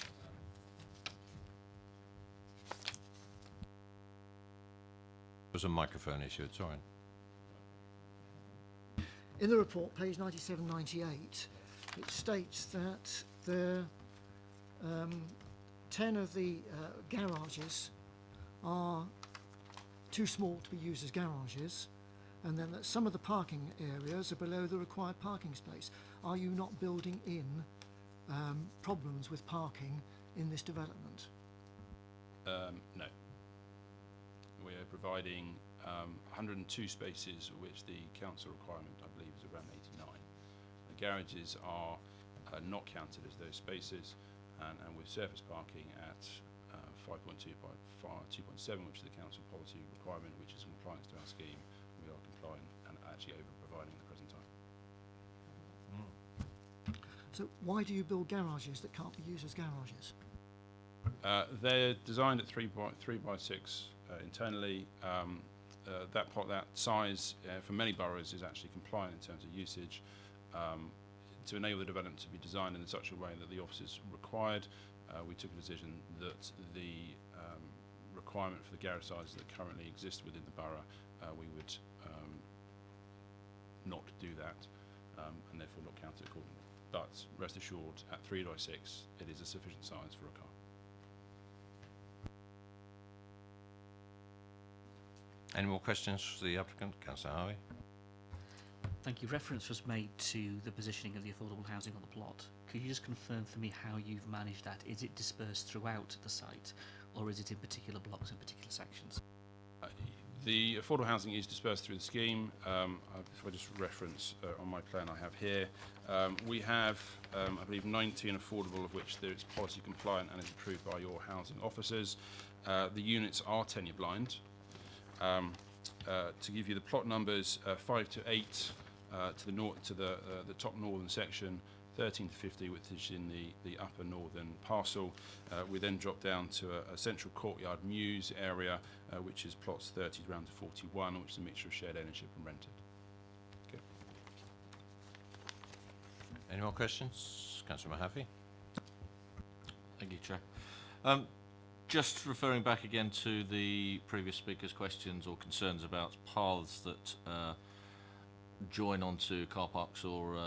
There's a microphone issue, it's all right. in the report, page 97-98, it states that there 10 of the garages are too small to be used as garages, and then that some of the parking areas are below the required parking space. Are you not building in problems with parking in this development? No. We are providing 102 spaces, which the council requirement, I believe, is around 89. garages are not counted as those spaces, and with surface parking at 5.2 by 2.7, which is the council policy requirement, which is compliance to our scheme, we are compliant and actually over-providing at the present time. So why do you build garages that can't be used as garages? They're designed at 3 by 6 internally. That size for many boroughs is actually compliant in terms of usage. To enable the development to be designed in such a way that the office is required, we took a decision that the requirement for the garage sizes that currently exist within the borough, we would not do that, and therefore not count it accordingly. But rest assured, at 3 by 6, it is a sufficient size for a car. Any more questions for the applicant? Councillor Harvey? Thank you. Reference was made to the positioning of the affordable housing on the plot. Could you just confirm for me how you've managed that? Is it dispersed throughout the site, or is it in particular blocks and particular sections? The affordable housing is dispersed through the scheme. If I just reference on my plan I have here, we have, I believe, 19 affordable, of which it's policy compliant and is approved by your housing officers. The units are tenure blind. To give you the plot numbers, 5 to 8 to the top northern section, 13 to 50, which is in the upper northern parcel. We then drop down to a central courtyard mews area, which is plots 30 round to 41, which is a mixture of shared ownership and rented. Okay. Any more questions? Councillor Mahaffey? Thank you, Chair. Just referring back again to the previous speaker's questions or concerns about paths that join onto car parks or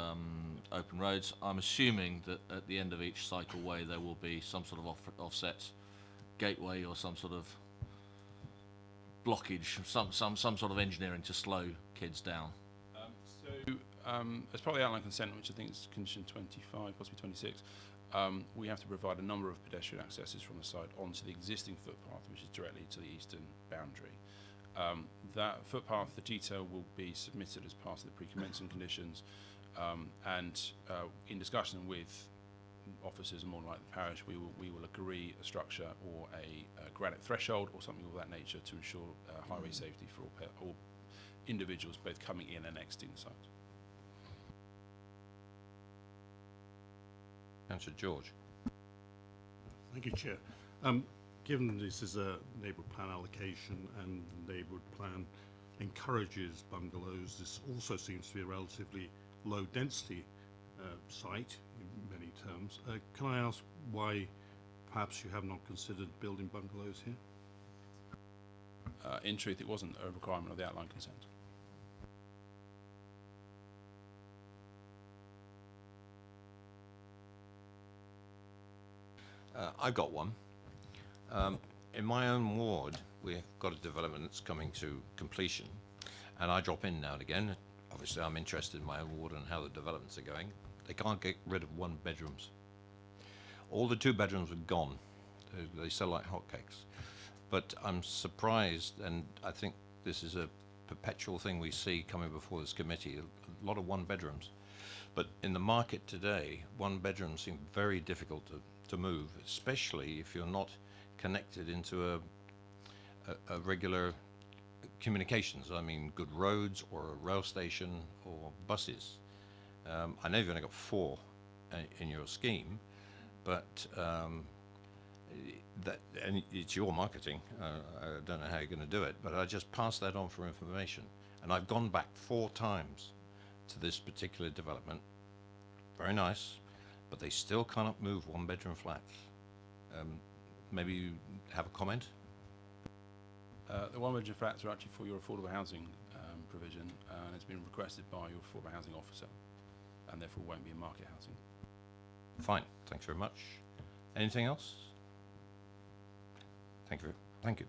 open roads, I'm assuming that at the end of each cycleway there will be some sort of offset gateway or some sort of blockage, some sort of engineering to slow kids down. As part of the outline consent, which I think is condition 25, possibly 26, we have to provide a number of pedestrian accesses from the site onto the existing footpath, which is directly to the eastern boundary. That footpath, the detail will be submitted as part of the pre-commencement conditions, and in discussion with officers and more like the parish, we will agree a structure or a granite threshold or something of that nature to ensure highway safety for all individuals both coming in and exiting the site. Councillor George? Thank you, Chair. Given this is a neighbourhood plan allocation and the neighbourhood plan encourages bungalows, this also seems to be a relatively low density site in many terms. Can I ask why perhaps you have not considered building bungalows here? In truth, it wasn't a requirement of the outline consent. I've got one. In my own ward, we've got a development that's coming to completion, and I drop in now and again. Obviously, I'm interested in my own ward and how the developments are going. They can't get rid of 1 bedrooms. All the 2 bedrooms are gone. They sell like hotcakes. But I'm surprised, and I think this is a perpetual thing we see coming before this committee, a lot of 1 bedrooms. But in the market today, 1 bedrooms seem very difficult to move, especially if you're not connected into a regular communications. I mean, good roads or a rail station or buses. I know you've only got 4 in your scheme, but and it's your marketing. I don't know how you're going to do it, but I just pass that on for information. And I've gone back 4 times to this particular development. Very nice, but they still cannot move 1-bedroom flats. Maybe you have a comment? The 1-bedroom flats are actually for your affordable housing provision, and it's been requested by your affordable housing officer, and therefore won't be in market housing. Fine, thanks very much. Anything else? Thank you. Thank you.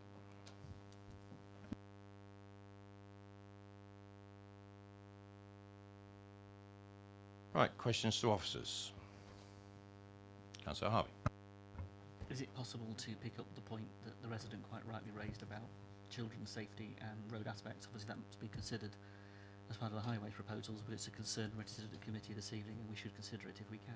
Right, questions to officers. Councillor Harvey. Is it possible to pick up the point that the resident quite rightly raised about children's safety and road aspects? Obviously that must be considered as part of the highway proposals, but it's a concern registered at the committee this evening, and we should consider it if we can.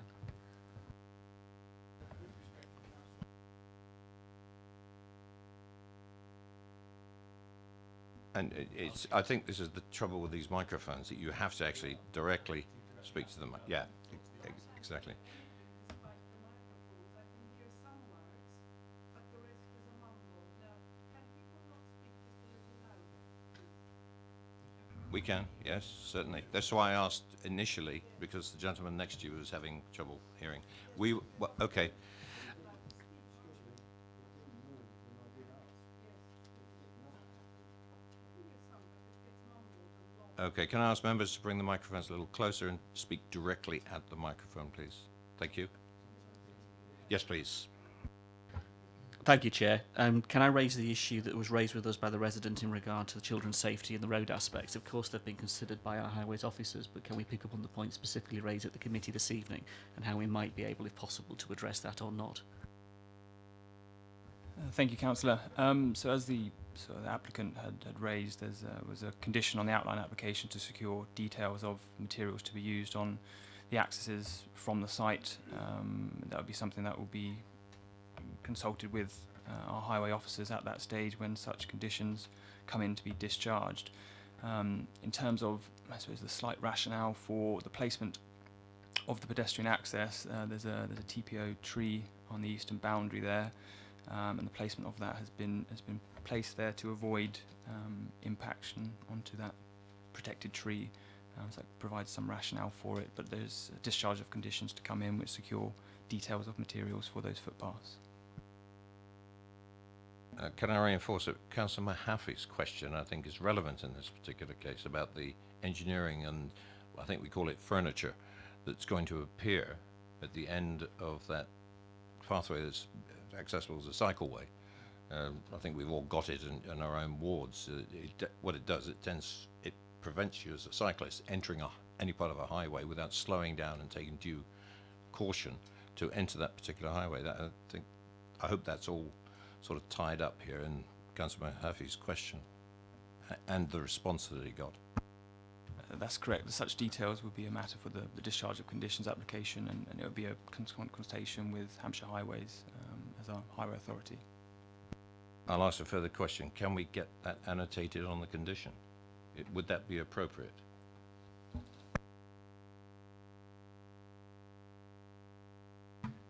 And I think this is the trouble with these microphones, that you have to actually directly speak to them. Yeah, exactly. We can, yes, certainly. That's why I asked initially, because the gentleman next to you was having trouble hearing. Okay. Okay, can I ask members to bring the microphones a little closer and speak directly at the microphone, please? Thank you. Yes, please. Thank you, Chair. Can I raise the issue that was raised with us by the resident in regard to the children's safety and the road aspects? Of course, they've been considered by our highways officers, but can we pick up on the point specifically raised at the committee this evening and how we might be able, if possible, to address that or not? Thank you, Councillor. So the applicant had raised, there was a condition on the outline application to secure details of materials to be used on the accesses from the site. That would be something that will be consulted with our highway officers at that stage when such conditions come in to be discharged. In terms of, I suppose, the slight rationale for the placement of the pedestrian access, there's a TPO tree on the eastern boundary there, and the placement of that has been placed there to avoid impaction onto that protected tree. So that provides some rationale for it, but there's a discharge of conditions to come in which secure details of materials for those footpaths. Can I reinforce that Councillor Mahaffey's question, I think, is relevant in this particular case about the engineering and, I think we call it furniture, that's going to appear at the end of that pathway that's accessible as a cycleway. I think we've all got it in our own wards. What it does, it prevents you as a cyclist entering any part of a highway without slowing down and taking due caution to enter that particular highway. I hope that's all sort of tied up here in Councillor Mahaffey's question and the response that he got. That's correct. Such details would be a matter for the discharge of conditions application, and it would be a consultation with Hampshire Highways as our highway authority. I'll ask a further question. Can we get that annotated on the condition? Would that be appropriate?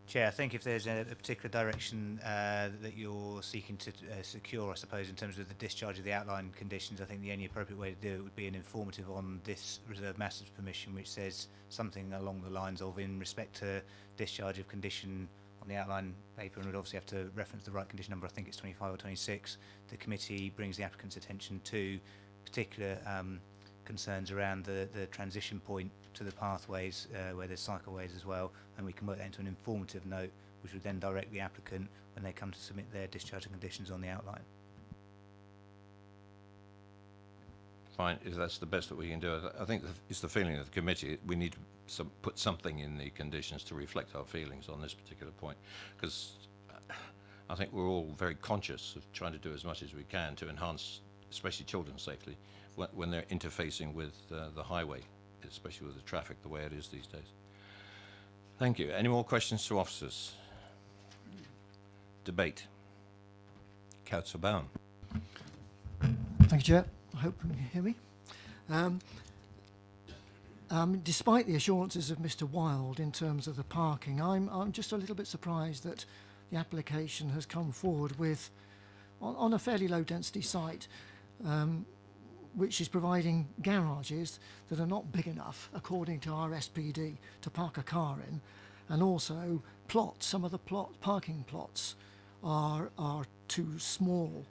Chair, I think if there's a particular direction that you're seeking to secure, I suppose, in terms of the discharge of the outline conditions, I think the only appropriate way to do it would be an informative on this reserved matters permission, which says something along the lines of, in respect to discharge of condition on the outline paper, and would obviously have to reference the right condition number, I think it's 25 or 26, the committee brings the applicant's attention to particular concerns around the transition point to the pathways where there's cycleways as well, and we can work that into an informative note which would then direct the applicant when they come to submit their discharge and conditions on the outline. Fine, if that's the best that we can do. I think it's the feeling of the committee. We need to put something in the conditions to reflect our feelings on this particular point, because I think we're all very conscious of trying to do as much as we can to enhance, especially children's safety, when they're interfacing with the highway, especially with the traffic the way it is these days. Thank you. Any more questions to officers? Debate. Councillor Bowen. Thank you, Chair. I hope you can hear me. Despite the assurances of Mr. Wilde in terms of the parking, I'm just a little bit surprised that the application has come forward with, on a fairly low density site, which is providing garages that are not big enough, according to our SPD, to park a car in, and also plots. Some of the parking plots are too small.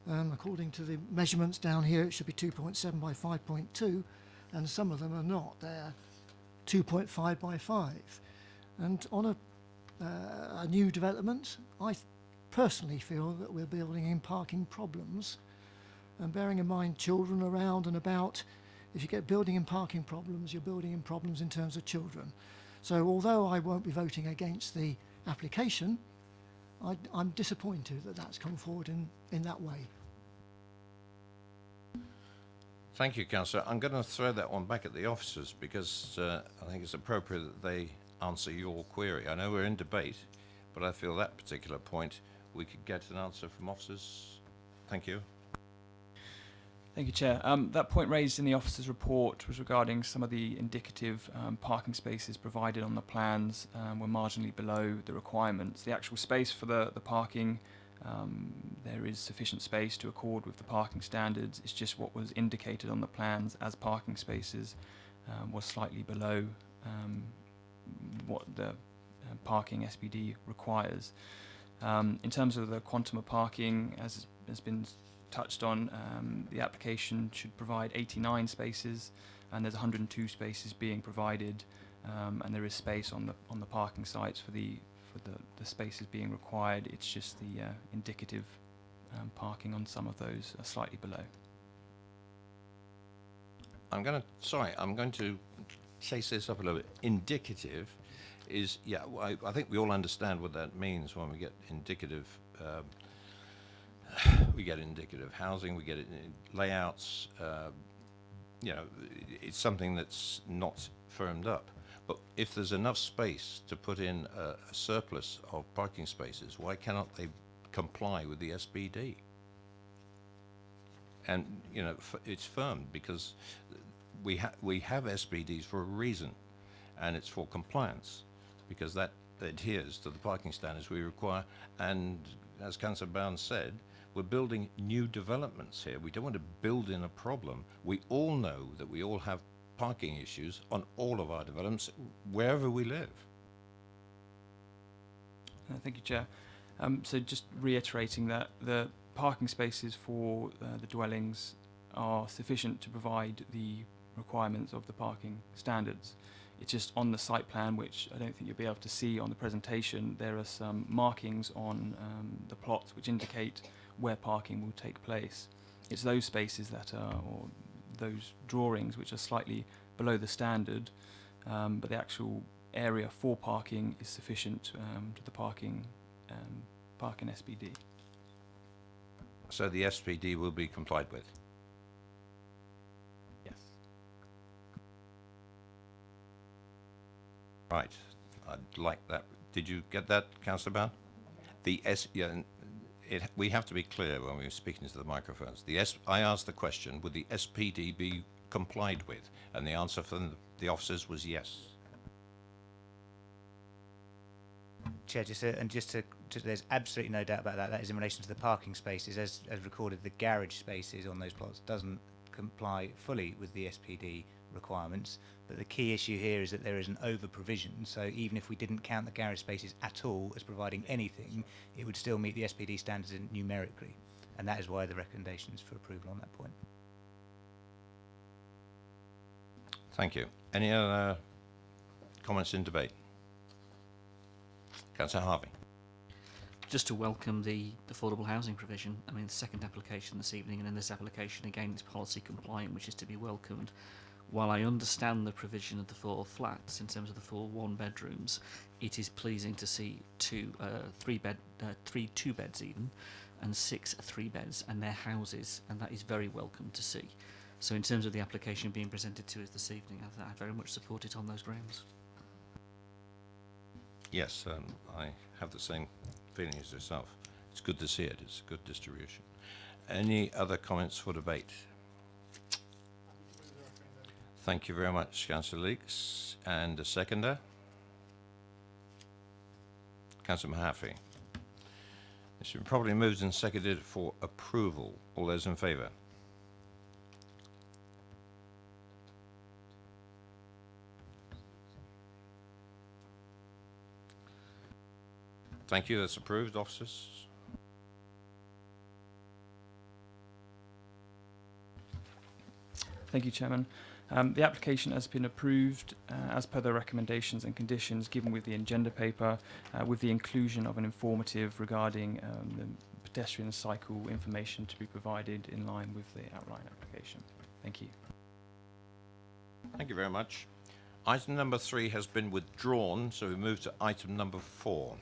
According to the measurements down here, it should be 2.7 by 5.2, and some of them are not. They're 2.5 by 5. And on a new development, I personally feel that we're building in parking problems. And bearing in mind children around and about, if you get building and parking problems, you're building in problems in terms of children. So although I won't be voting against the application, I'm disappointed that that's come forward in that way. Thank you, Councillor. I'm going to throw that one back at the officers because I think it's appropriate that they answer your query. I know we're in debate, but I feel that particular point we could get an answer from officers. Thank you. Thank you, Chair. That point raised in the officer's report was regarding some of the indicative parking spaces provided on the plans were marginally below the requirements. The actual space for the parking, there is sufficient space to accord with the parking standards. It's just what was indicated on the plans as parking spaces was slightly below what the parking SPD requires. In terms of the quantum of parking, as has been touched on, the application should provide 89 spaces, and there's 102 spaces being provided, and there is space on the parking sites for the spaces being required. It's just the indicative parking on some of those are slightly below. I'm going to chase this up a little bit. Indicative is, yeah, I think we all understand what that means when we get indicative. We get indicative housing, we get it in layouts. You know, it's something that's not firmed up. But if there's enough space to put in a surplus of parking spaces, why cannot they comply with the SPD? And you know, it's firmed because we have SPDs for a reason, and it's for compliance, because that adheres to the parking standards we require. And as Councillor Bounds said, we're building new developments here. We don't want to build in a problem. We all know that we all have parking issues on all of our developments, wherever we live. Thank you, Chair. So just reiterating that the parking spaces for the dwellings are sufficient to provide the requirements of the parking standards. It's just on the site plan, which I don't think you'll be able to see on the presentation, there are some markings on the plots which indicate where parking will take place. It's those spaces that are, or those drawings which are slightly below the standard, but the actual area for parking is sufficient to the parking SPD. So the SPD will be complied with. Yes. Right. I'd like that. Did you get that, Councillor Bound? We have to be clear when we're speaking to the microphones. I asked the question, would the SPD be complied with? And the answer from the officers was yes. Chair, there's absolutely no doubt about that. That is in relation to the parking spaces. As recorded, the garage spaces on those plots doesn't comply fully with the SPD requirements. But the key issue here is that there is an over-provision. So even if we didn't count the garage spaces at all as providing anything, it would still meet the SPD standards numerically. And that is why the recommendation is for approval on that point. Thank you. Any other comments in debate? Councillor Harvey. Just to welcome the affordable housing provision. I mean, the second application this evening, and then this application again is policy compliant, which is to be welcomed. While I understand the provision of the 4 flats in terms of the 4 one-bedrooms, it is pleasing to see 3 two-beds even, and 6 3-beds, and their houses, and that is very welcome to see. So in terms of the application being presented to us this evening, I very much support it on those grounds. Yes, I have the same feeling as yourself. It's good to see it. It's a good distribution. Any other comments for debate? Thank you very much, Councillor Leeks. And a seconder? Councillor Mahaffey. It's been probably moved and seconded for approval. All those in favour? Thank you. That's approved, officers. Thank you, Chairman. The application has been approved as per the recommendations and conditions given with the agenda paper, with the inclusion of an informative regarding the pedestrian cycle information to be provided in line with the outline application. Thank you. Thank you very much. Item number 3 has been withdrawn, so we move to item number 4.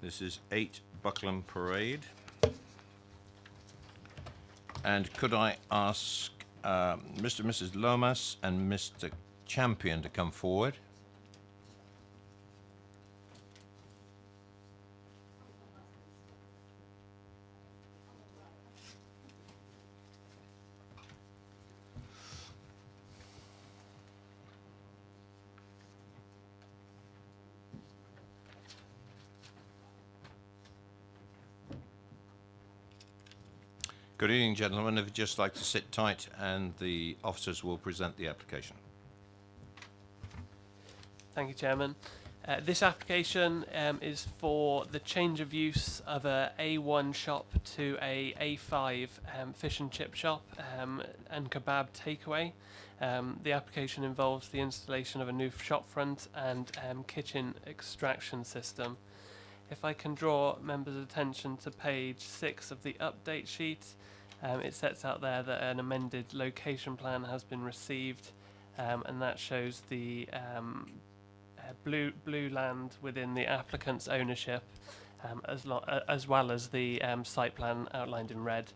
This is 8 Buckland Parade. And could I ask Mr. and Mrs. Lomas and Mr. Champion to come forward? Good evening, gentlemen. If you'd just like to sit tight and the officers will present the application. Thank you, Chairman. This application is for the change of use of a A1 shop to a A5 fish and chip shop and kebab takeaway. The application involves the installation of a new shop front and kitchen extraction system. If I can draw members' attention to page 6 of the update sheet, it sets out there that an amended location plan has been received, and that shows the blue land within the applicant's ownership, as well as the site plan outlined in red.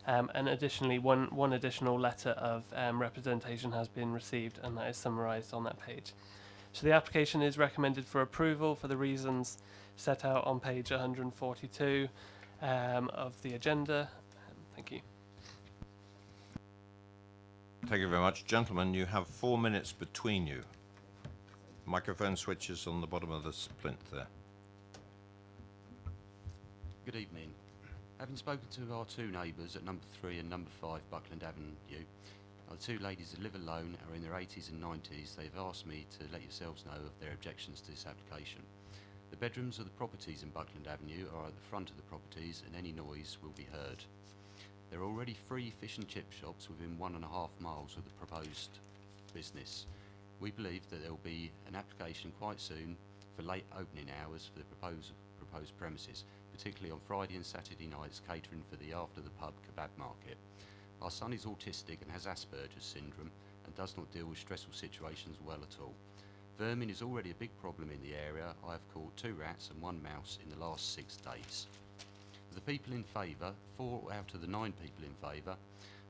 And additionally, one additional letter of representation has been received, and that is summarised on that page. So the application is recommended for approval for the reasons set out on page 142 of the agenda. Thank you. Thank you very much. Gentlemen, you have 4 minutes between you. Microphone switches on the bottom of the splint there. Good evening. Having spoken to our two neighbours at number 3 and number 5 Buckland Avenue, the two ladies that live alone are in their 80s and 90s. They've asked me to let yourselves know of their objections to this application. The bedrooms of the properties in Buckland Avenue are at the front of the properties and any noise will be heard. There are already 3 fish and chip shops within 1.5 miles of the proposed business. We believe that there will be an application quite soon for late opening hours for the proposed premises, particularly on Friday and Saturday nights, catering for the after the pub kebab market. Our son is autistic and has Asperger's syndrome and does not deal with stressful situations well at all. Vermin is already a big problem in the area. I have caught 2 rats and 1 mouse in the last 6 days. The people in favour, 4 out of the 9 people in favour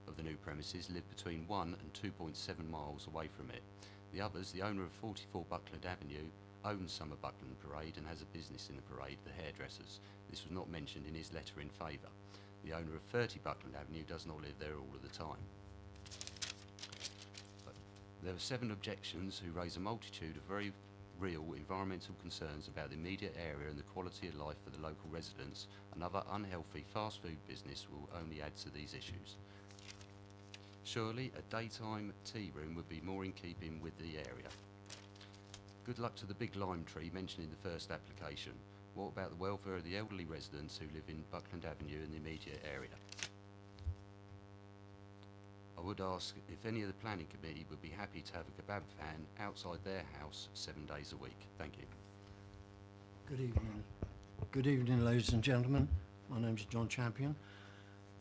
of the new premises live between 1 and 2.7 miles away from it. The others, the owner of 44 Buckland Avenue, owns Summer Buckland Parade and has a business in the parade, the hairdressers. This was not mentioned in his letter in favour. The owner of 30 Buckland Avenue does not live there all of the time. There are 7 objections who raise a multitude of very real environmental concerns about the immediate area and the quality of life for the local residents. Another unhealthy fast food business will only add to these issues. Surely a daytime tea room would be more in keeping with the area. Good luck to the big lime tree mentioned in the first application. What about the welfare of the elderly residents who live in Buckland Avenue and the immediate area? I would ask if any of the planning committee would be happy to have a kebab van outside their house 7 days a week. Thank you. Good evening. Good evening, ladies and gentlemen. My name's John Champion.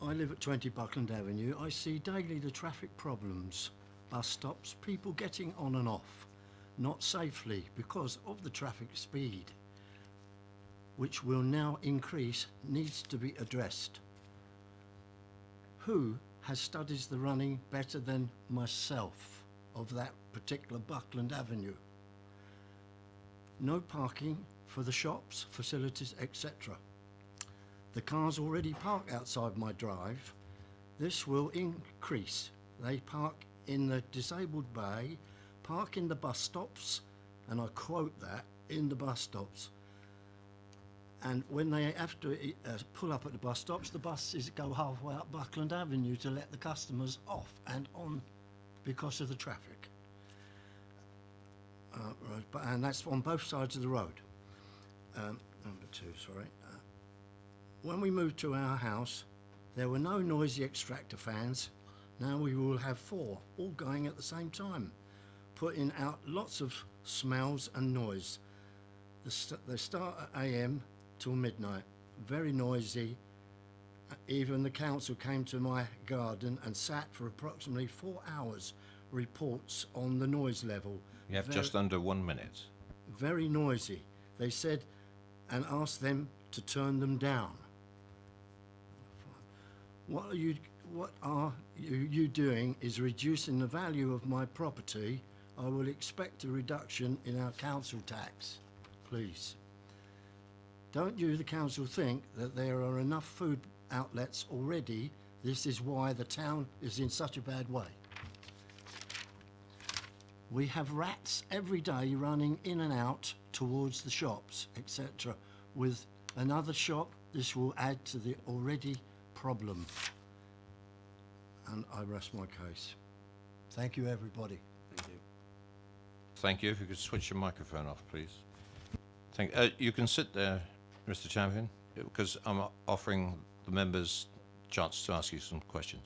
I live at 20 Buckland Avenue. I see daily the traffic problems, bus stops, people getting on and off, not safely because of the traffic speed, which will now increase, needs to be addressed. Who has studied the running better than myself of that particular Buckland Avenue? No parking for the shops, facilities, etc. The cars already park outside my drive. This will increase. They park in the disabled bay, park in the bus stops, and I quote that, in the bus stops. And when they have to pull up at the bus stops, the buses go halfway up Buckland Avenue to let the customers off and on because of the traffic. And that's on both sides of the road. Number 2, sorry. When we moved to our house, there were no noisy extractor fans. Now we will have 4, all going at the same time, putting out lots of smells and noise. They start at AM till midnight, very noisy. Even the council came to my garden and sat for approximately 4 hours, reports on the noise level. You have just under 1 minute. Very noisy. They said, and asked them to turn them down. what are you doing is reducing the value of my property, I will expect a reduction in our council tax, please. Don't you, the council, think that there are enough food outlets already? This is why the town is in such a bad way. We have rats every day running in and out towards the shops, etc. With another shop, this will add to the already problem. And I rest my case. Thank you, everybody. Thank you. Thank you. If you could switch your microphone off, please. You can sit there, Mr. Champion, because I'm offering the members a chance to ask you some questions.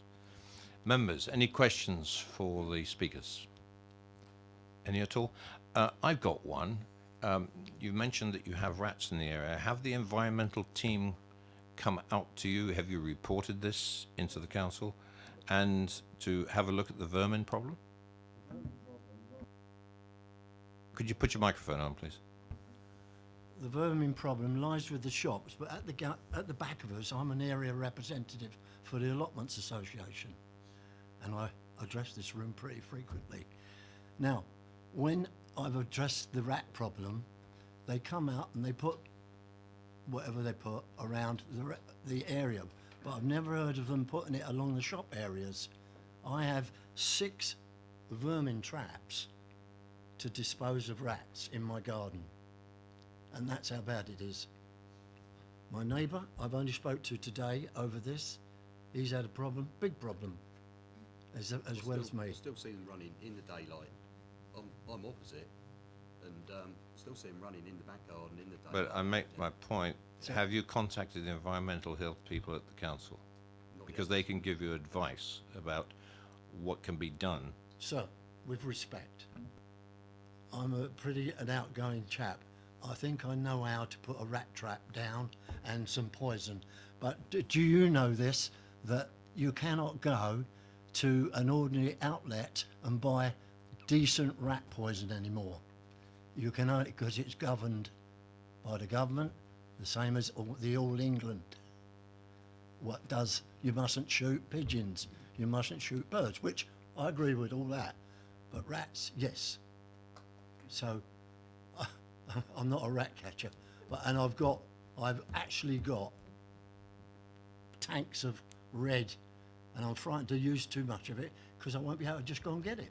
Members, any questions for the speakers? Any at all? I've got one. You mentioned that you have rats in the area. Have the environmental team come out to you? Have you reported this into the council? And to have a look at the vermin problem? Could you put your microphone on, please? The vermin problem lies with the shops, but at the back of us, I'm an area representative for the Allotments Association, and I address this room pretty frequently. Now, when I've addressed the rat problem, they come out and they put whatever they put around the area, but I've never heard of them putting it along the shop areas. I have 6 vermin traps to dispose of rats in my garden, and that's how bad it is. My neighbour, I've only spoke to today over this, he's had a problem, big problem, as well as me. I still see them running in the daylight. I'm opposite, and still see them running in the back garden in the daylight. But I make my point. Have you contacted the environmental health people at the council? Because they can give you advice about what can be done. Sir, with respect, I'm an outgoing chap. I think I know how to put a rat trap down and some poison. But do you know this, that you cannot go to an ordinary outlet and buy decent rat poison anymore? You can only, because it's governed by the government, the same as the All England. What does, you mustn't shoot pigeons, you mustn't shoot birds, which I agree with all that, but rats, yes. So I'm not a rat catcher, and I've actually got tanks of red, and I'm frightened to use too much of it because I won't be able to just go and get it.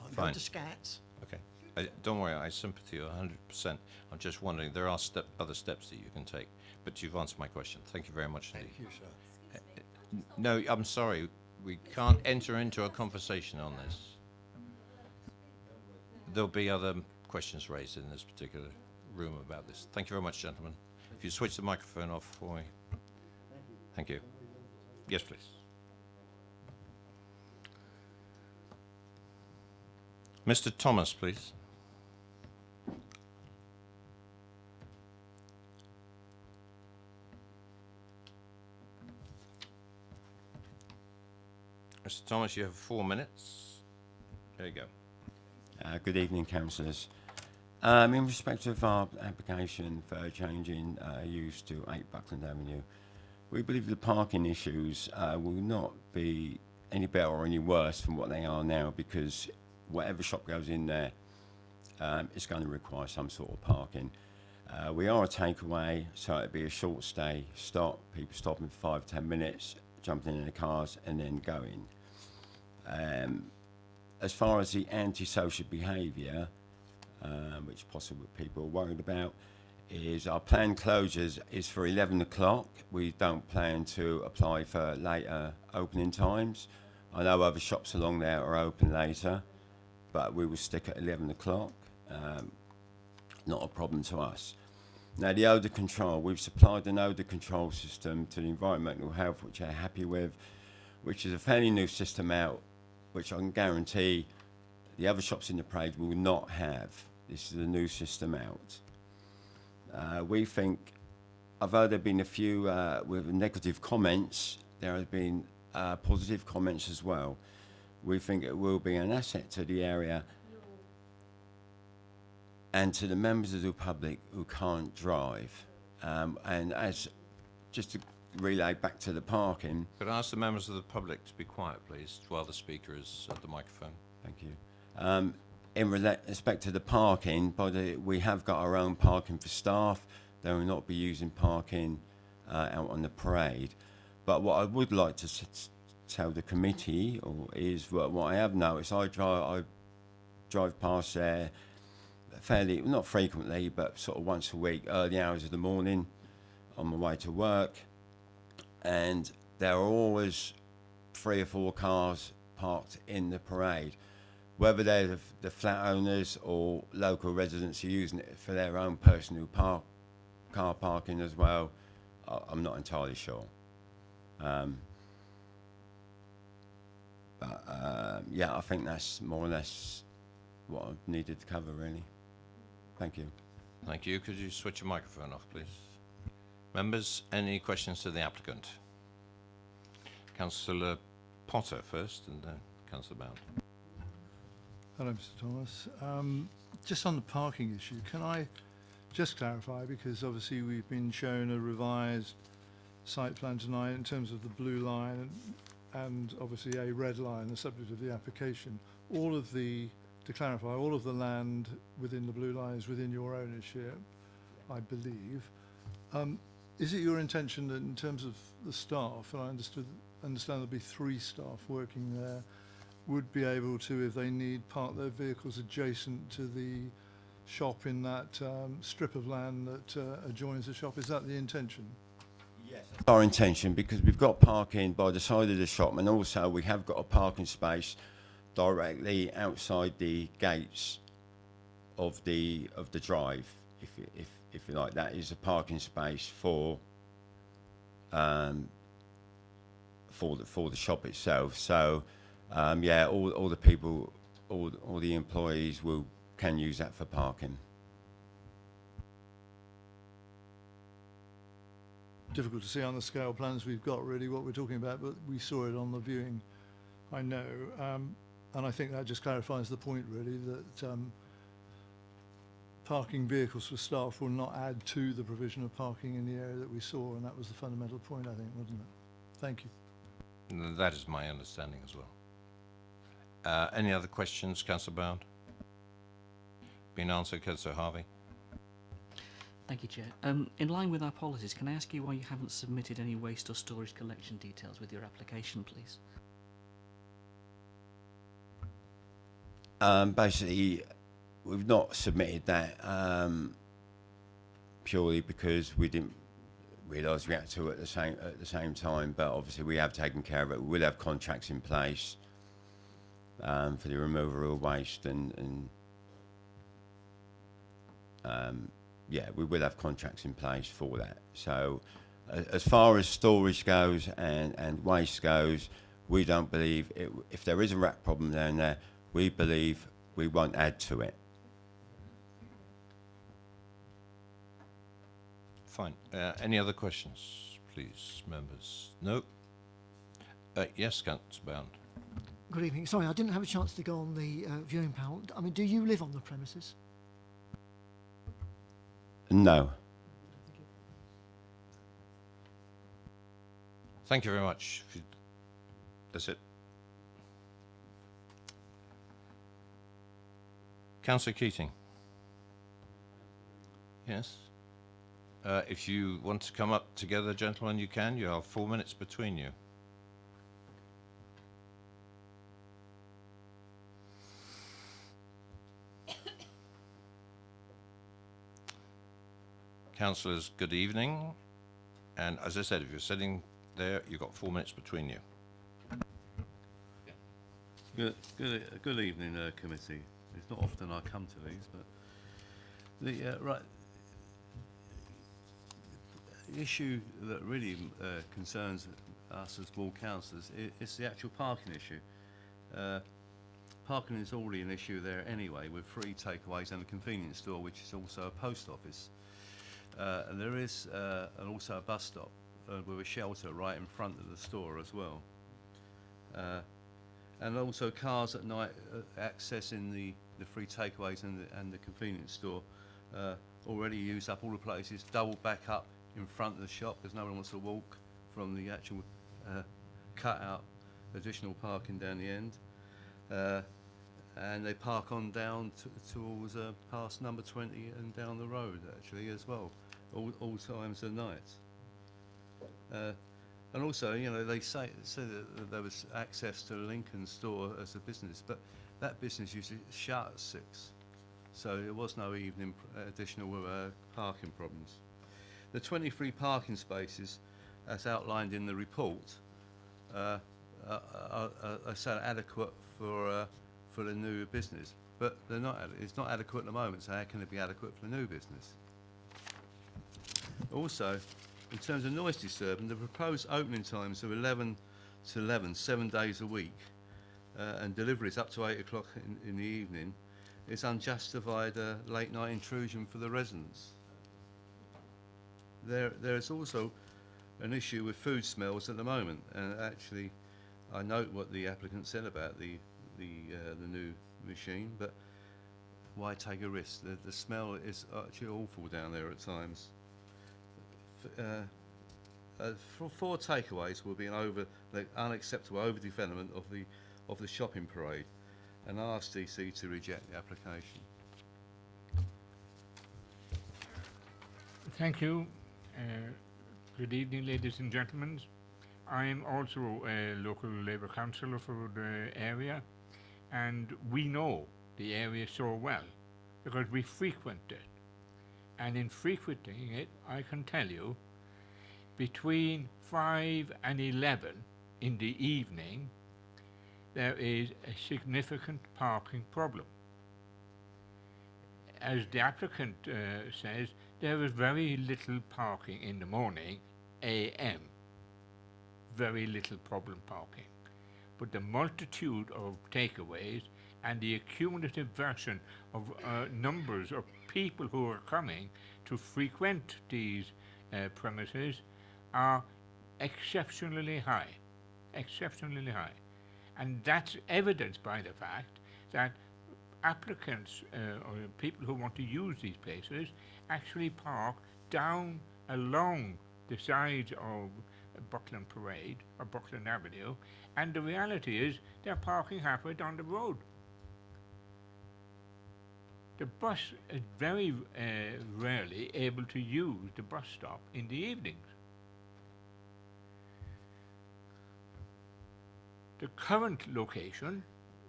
I'll go Fine. to Scats. Okay. Don't worry, I sympathy you 100%. I'm just wondering, there are other steps that you can take. But you've answered my question. Thank you very much indeed. Thank you, sir. No, I'm sorry. We can't enter into a conversation on this. There'll be other questions raised in this particular room about this. Thank you very much, gentlemen. If you switch the microphone off for me. Thank you. Yes, please. Mr. Thomas, please. Mr. Thomas, you have 4 minutes. There you go. Good evening, councillors. In respect of our application for changing use to 8 Buckland Avenue, we believe the parking issues will not be any better or any worse from what they are now, because whatever shop goes in there is going to require some sort of parking. We are a takeaway, so it'll be a short stay, stop, people stopping for 5-10 minutes, jumping in their cars and then going. As far as the antisocial behaviour, which possibly people are worried about, is our planned closures is for 11 o'clock. We don't plan to apply for later opening times. I know other shops along there are open later, but we will stick at 11 o'clock. Not a problem to us. Now, the odour control, we've supplied an odour control system to the environmental health, which they're happy with, which is a fairly new system out, which I can guarantee the other shops in the parade will not have. This is a new system out. We think, although there have been a few with negative comments, there have been positive comments as well. We think it will be an asset to the area and to the members of the public who can't drive. And as just to relay back to the parking. Could I ask the members of the public to be quiet, please, while the speaker is at the microphone? Thank you. In respect to the parking, we have got our own parking for staff. They will not be using parking out on the parade. But what I would like to tell the committee is what I have noticed. I drive past there fairly, not frequently, but sort of once a week, early hours of the morning on my way to work. And there are always 3 or 4 cars parked in the parade. Whether they're the flat owners or local residents are using it for their own personal car parking as well, I'm not entirely sure. Yeah, I think that's more or less what I needed to cover, really. Thank you. Thank you. Could you switch your microphone off, please? Members, any questions to the applicant? Councillor Potter first, and then Councillor Bound. Hello, Mr. Thomas. Just on the parking issue, can I just clarify, because obviously we've been shown a revised site plan tonight in terms of the blue line and obviously a red line, the subject of the application. To clarify, all of the land within the blue line is within your ownership, I believe. Is it your intention that in terms of the staff, and I understand there'll be 3 staff working there, would be able to, if they need, park their vehicles adjacent to the shop in that strip of land that adjoins the shop? Is that the intention? Yes. Our intention, because we've got parking by the side of the shop, and also we have got a parking space directly outside the gates of the drive, if you like. That is a parking space for the shop itself. So yeah, all the people, all the employees can use that for parking. Difficult to see on the scale plans we've got really what we're talking about, but we saw it on the viewing, I know. And I think that just clarifies the point really, that parking vehicles for staff will not add to the provision of parking in the area that we saw, and that was the fundamental point, I think, wasn't it? Thank you. That is my understanding as well. Any other questions, Councillor Bound? Been answered, Councillor Harvey. Thank you, Chair. In line with our policies, can I ask you why you haven't submitted any waste or storage collection details with your application, please? Basically, we've not submitted that purely because we didn't realise we had to at the same time. But obviously, we have taken care of it. We will have contracts in place for the removal of waste, and yeah, we will have contracts in place for that. So, as far as storage goes and waste goes, we don't believe if there is a rat problem down there, we believe we won't add to it. Fine. Any other questions, please, members? No? Yes, Councillor Bound. Good evening. Sorry, I didn't have a chance to go on the viewing panel. I mean, do you live on the premises? No. Thank you very much. That's it. Councillor Keating. Yes. If you want to come up together, gentlemen, you can. You have 4 minutes between you. Councillors, good evening. And as I said, if you're sitting there, you've got 4 minutes between you. Good evening, committee. It's not often I come to these, but the issue that really concerns us as ward councillors is the actual parking issue. Parking is already an issue there anyway, with 3 takeaways and a convenience store, which is also a post office. And there is also a bus stop with a shelter right in front of the store as well. And also cars at night accessing the 3 takeaways and the convenience store already use up all the places, double back up in front of the shop because no one wants to walk from the actual cut out additional parking down the end. And they park on down towards past number 20 and down the road actually as well, all times of night. And also, you know, they say that there was access to Lincoln store as a business, but that business usually shut at 6, so there was no evening additional parking problems. The 23 parking spaces, as outlined in the report, are adequate for the new business, but they're not. It's not adequate at the moment. So how can it be adequate for the new business? Also, in terms of noise disturbance, the proposed opening times of 11 to 11, 7 days a week, and deliveries up to 8 o'clock in the evening, is unjustified late night intrusion for the residents. There is also an issue with food smells at the moment, and actually, I note what the applicant said about the new machine, but why take a risk? The smell is actually awful down there at times. 4 takeaways will be the unacceptable overdevelopment of the shopping parade, and ask DC to reject the application. Thank you. Good evening, ladies and gentlemen. I'm also a local Labour councillor for the area, and we know the area so well because we frequent it. And in frequenting it, I can tell you, between 5 and 11 in the evening, there is a significant parking problem. As the applicant says, there is very little parking in the morning, AM. Very little problem parking. But the multitude of takeaways and the accumulative version of numbers of people who are coming to frequent these premises are exceptionally high. Exceptionally high. And that's evidenced by the fact that applicants or people who want to use these places actually park down along the sides of Buckland Parade or Buckland Avenue, and the reality is they're parking halfway down the road. The bus is very rarely able to use the bus stop in the evenings. The current location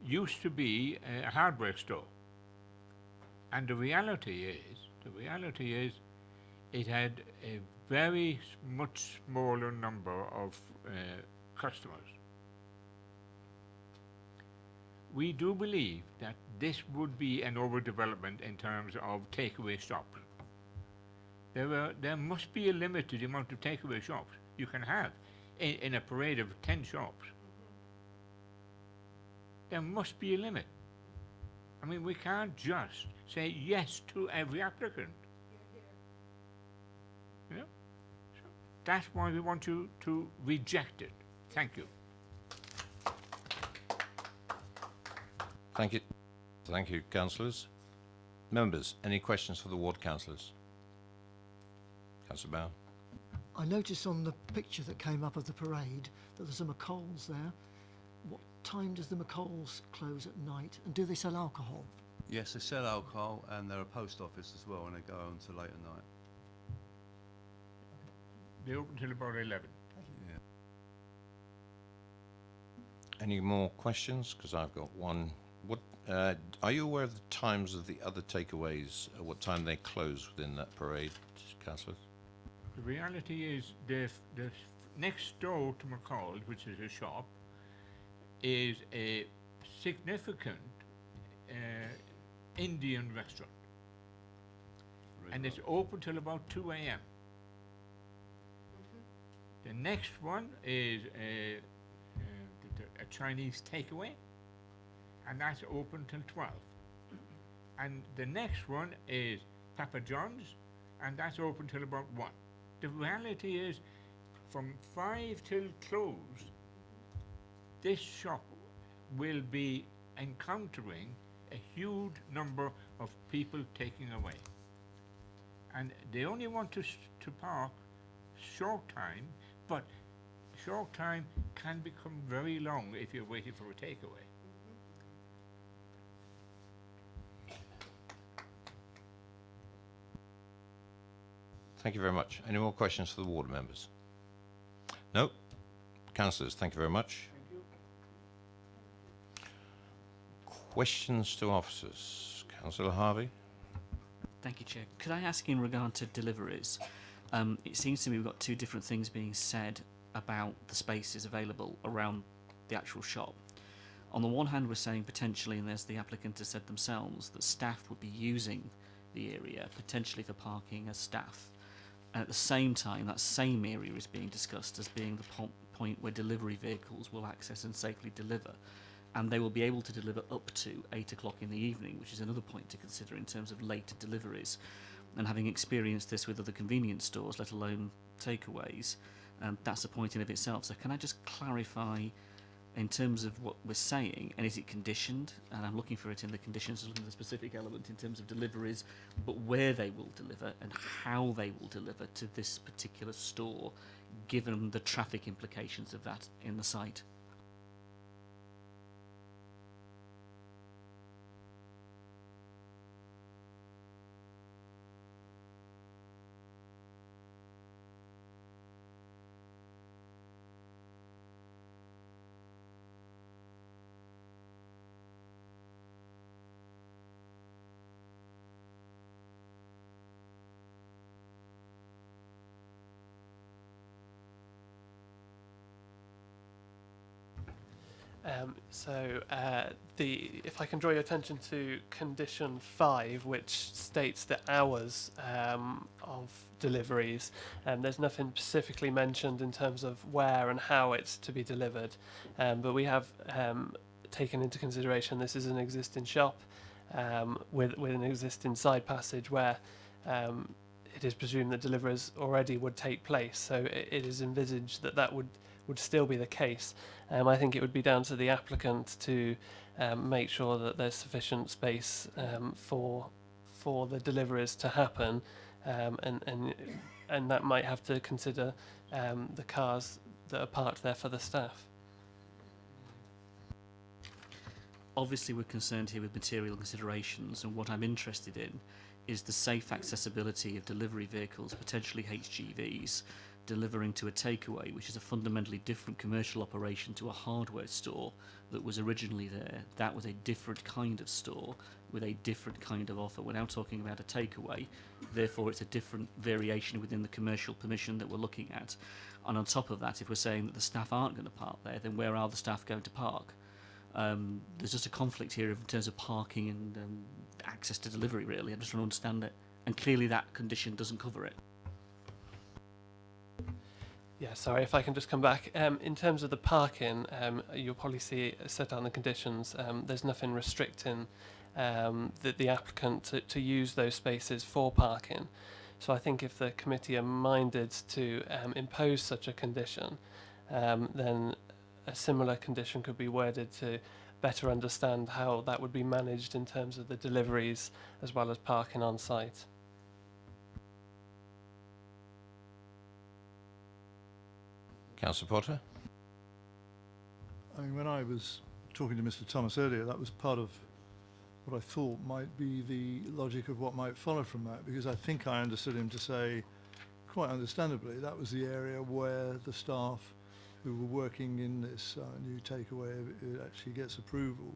used to be a hardware store, and the reality is it had a very much smaller number of customers. We do believe that this would be an overdevelopment in terms of takeaway shops. There must be a limit to the amount of takeaway shops you can have in a parade of 10 shops. There must be a limit. I mean, we can't just say yes to every applicant. You know? So that's why we want you to reject it. Thank you. Thank you. Thank you, councillors. Members, any questions for the ward councillors? Councillor Bowen. I noticed on the picture that came up of the parade that there's a McColl's there. What time does the McColl's close at night, and do they sell alcohol? Yes, they sell alcohol, and they're a post office as well, and they go on to late at night. They open till about 11. Yeah. Any more questions? Because I've got one. What are you aware of the times of the other takeaways? What time they close within that parade, councillors? The reality is the next door to McCall, which is a shop, is a significant Indian restaurant. Really? And it's open till about 2 a.m. The next one is a Chinese takeaway, and that's open till 12. And the next one is Papa John's, and that's open till about 1. The reality is, from 5 till close, this shop will be encountering a huge number of people taking away. And they only want to park short time, but short time can become very long if you're waiting for a takeaway. Thank you very much. Any more questions for the ward members? No? Councillors, thank you very much. Questions to officers? Councillor Harvey? Thank you, Chair. Could I ask in regard to deliveries? It seems to me we've got two different things being said about the spaces available around the actual shop. On the one hand, we're saying potentially, and as the applicant has said themselves, that staff would be using the area potentially for parking as staff. And at the same time, that same area is being discussed as being the point where delivery vehicles will access and safely deliver. And they will be able to deliver up to 8 o'clock in the evening, which is another point to consider in terms of late deliveries. And having experienced this with other convenience stores, let alone takeaways, that's a point in of itself. So can I just clarify in terms of what we're saying, and is it conditioned? And I'm looking for it in the conditions, looking at the specific element in terms of deliveries, but where they will deliver and how they will deliver to this particular store, given the traffic implications of that in the site. If I can draw your attention to condition 5, which states the hours of deliveries, there's nothing specifically mentioned in terms of where and how it's to be delivered, but we have taken into consideration this is an existing shop with an existing side passage where it is presumed that deliveries already would take place, so it is envisaged that that would still be the case. I think it would be down to the applicant to make sure that there's sufficient space for the deliveries to happen, and that might have to consider the cars that are parked there for the staff. Obviously, we're concerned here with material considerations, and what I'm interested in is the safe accessibility of delivery vehicles, potentially HGVs, delivering to a takeaway, which is a fundamentally different commercial operation to a hardware store that was originally there. That was a different kind of store with a different kind of offer. We're now talking about a takeaway, therefore it's a different variation within the commercial permission that we're looking at. And on top of that, if we're saying that the staff aren't going to park there, then where are the staff going to park? There's just a conflict here in terms of parking and access to delivery, really. I'm just trying to understand it. And clearly that condition doesn't cover it. Yeah, sorry, if I can just come back. In terms of the parking, you'll probably see set out in the conditions, there's nothing restricting the applicant to use those spaces for parking. So I think if the committee are minded to impose such a condition, then a similar condition could be worded to better understand how that would be managed in terms of the deliveries as well as parking on site. Councillor Potter? I mean, when I was talking to Mr. Thomas earlier, that was part of what I thought might be the logic of what might follow from that, because I think I understood him to say, quite understandably, that was the area where the staff who were working in this new takeaway, if it actually gets approval,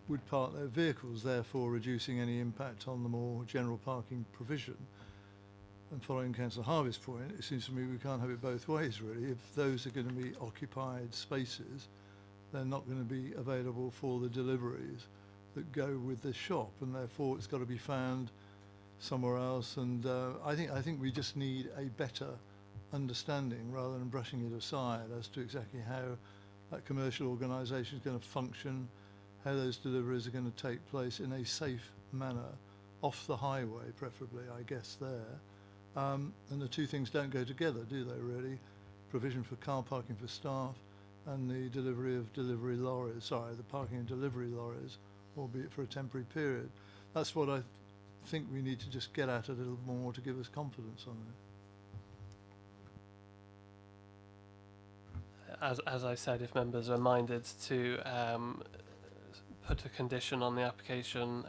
would park their vehicles, therefore reducing any impact on the more general parking provision. And following Councillor Harvey's point, it seems to me we can't have it both ways, really. If those are going to be occupied spaces, they're not going to be available for the deliveries that go with this shop, and therefore it's got to be found somewhere else. And I think we just need a better understanding, rather than brushing it aside, as to exactly how that commercial organisation is going to function, how those deliveries are going to take place in a safe manner, off the highway preferably, I guess, there. And the two things don't go together, do they, really? Provision for car parking for staff and the delivery of delivery lorries, the parking and delivery lorries, albeit for a temporary period. That's what I think we need to just get at a little more to give us confidence on as I said, if members are minded to put a condition on the application,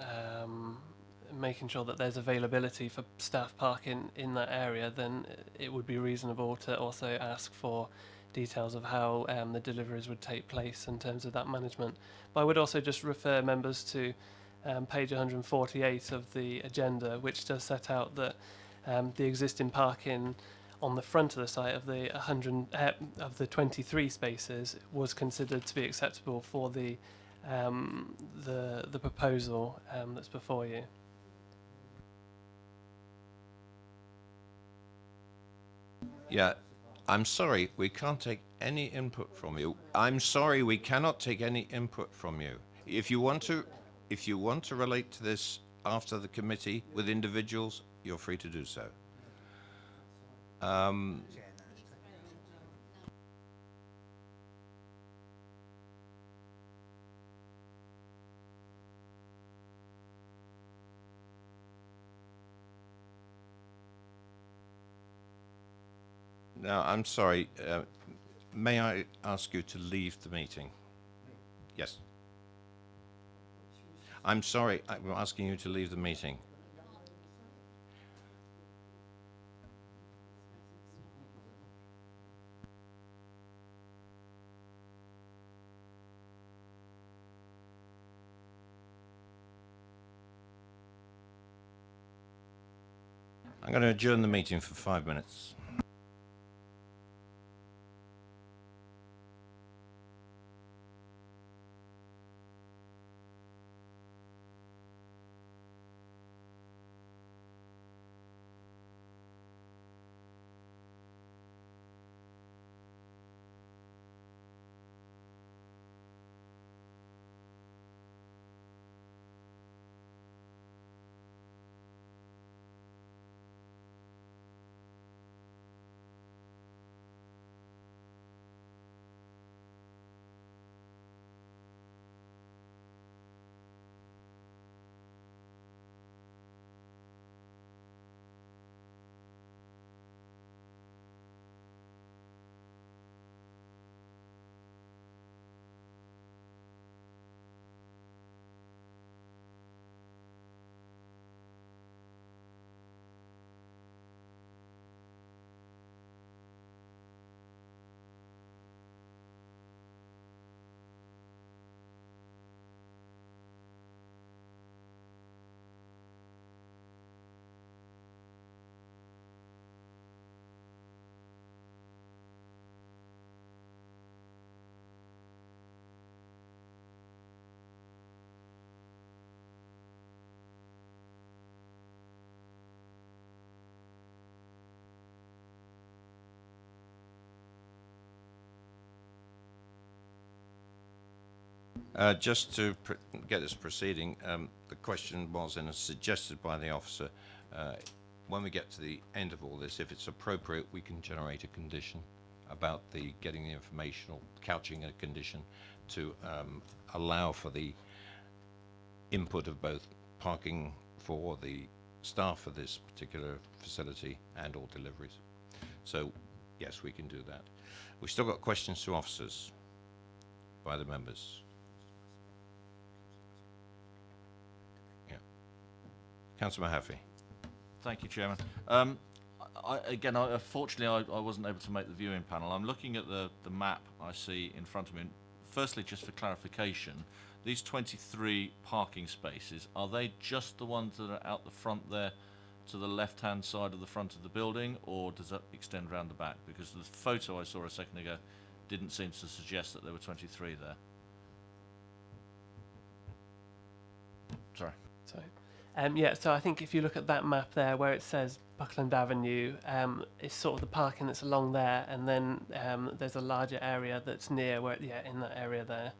making sure that there's availability for staff parking in that area, then it would be reasonable to also ask for details of how the deliveries would take place in terms of that management. But I would also just refer members to page 148 of the agenda, which does set out that the existing parking on the front of the site of the 23 spaces was considered to be acceptable for the proposal that's before you. Yeah, I'm sorry, we can't take any input from you. I'm sorry, we cannot take any input from you. If you want to relate to this after the committee with individuals, you're free to do so. Now, I'm sorry, may I ask you to leave the meeting? Yes. I'm sorry, I'm asking you to leave the meeting. I'm going to adjourn the meeting for 5 minutes. Just to get this proceeding, the question was, and as suggested by the officer, when we get to the end of all this, if it's appropriate, we can generate a condition about the getting the information or couching a condition to allow for the input of both parking for the staff for this particular facility and all deliveries. So, yes, we can do that. We've still got questions to officers by the members. Councillor Mahaffey. Thank you, Chairman. Unfortunately, I wasn't able to make the viewing panel. I'm looking at the map I see in front of me. Firstly, just for clarification, these 23 parking spaces, are they just the ones that are out the front there to the left-hand side of the front of the building, or does that extend around the back? Because the photo I saw a second ago didn't seem to suggest that there were 23 there. Sorry. Sorry. Yeah, so I think if you look at that map there where it says Buckland Avenue, it's sort of the parking that's along there, and then there's a larger area that's near where, yeah, in that area there.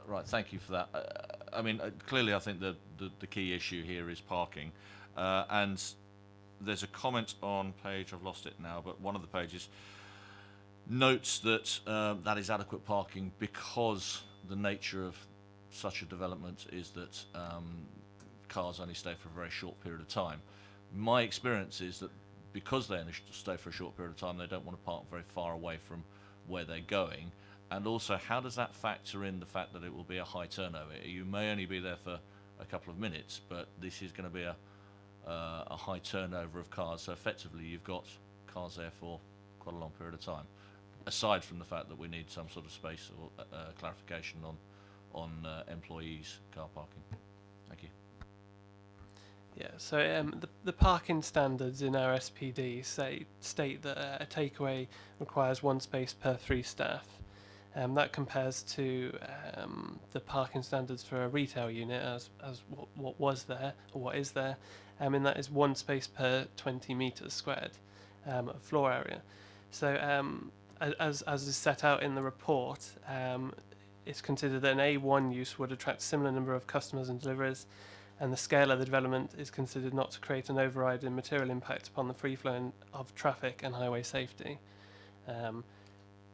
Right, thank you for that. I mean, clearly I think the key issue here is parking. And there's a comment on page, I've lost it now, but one of the pages notes that that is adequate parking because the nature of such a development is that cars only stay for a very short period of time. My experience is that because they only stay for a short period of time, they don't want to park very far away from where they're going? And also, how does that factor in the fact that it will be a high turnover? You may only be there for a couple of minutes, but this is going to be a high turnover of cars. So effectively, you've got cars there for quite a long period of time. Aside from the fact that we need some sort of space or clarification on employees' car parking. Thank you. Yeah, so the parking standards in our SPD state that a takeaway requires 1 space per 3 staff. That compares to the parking standards for a retail unit as what was there, or what is there, and that is 1 space per 20 metres squared of floor area. So as is set out in the report, it's considered that an A1 use would attract a similar number of customers and deliveries, and the scale of the development is considered not to create an overriding material impact upon the free flow of traffic and highway safety.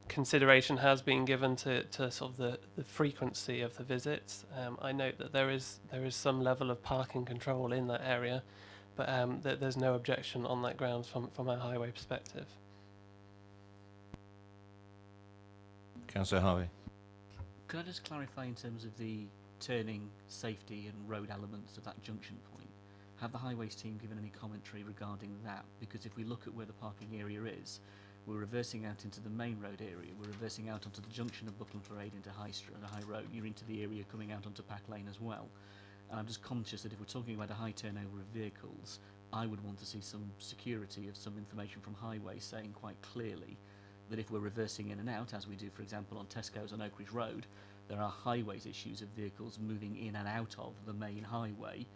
Consideration has been given to sort of the frequency of the visits. I note that there is some level of parking control in that area, but there's no objection on that grounds from a highway perspective. Councillor Harvey. Could I just clarify in terms of the turning, safety and road elements of that junction point? Have the highways team given any commentary regarding that? Because if we look at where the parking area is, we're reversing out into the main road area, we're reversing out onto the junction of Buckland Parade into High Road, you're into the area coming out onto Pack Lane as well. And I'm just conscious that if we're talking about a high turnover of vehicles, I would want to see some security of some information from highway saying quite clearly that if we're reversing in and out, as we do for example on Tesco's on Oak Ridge Road, there are highways issues of vehicles moving in and out of the main highway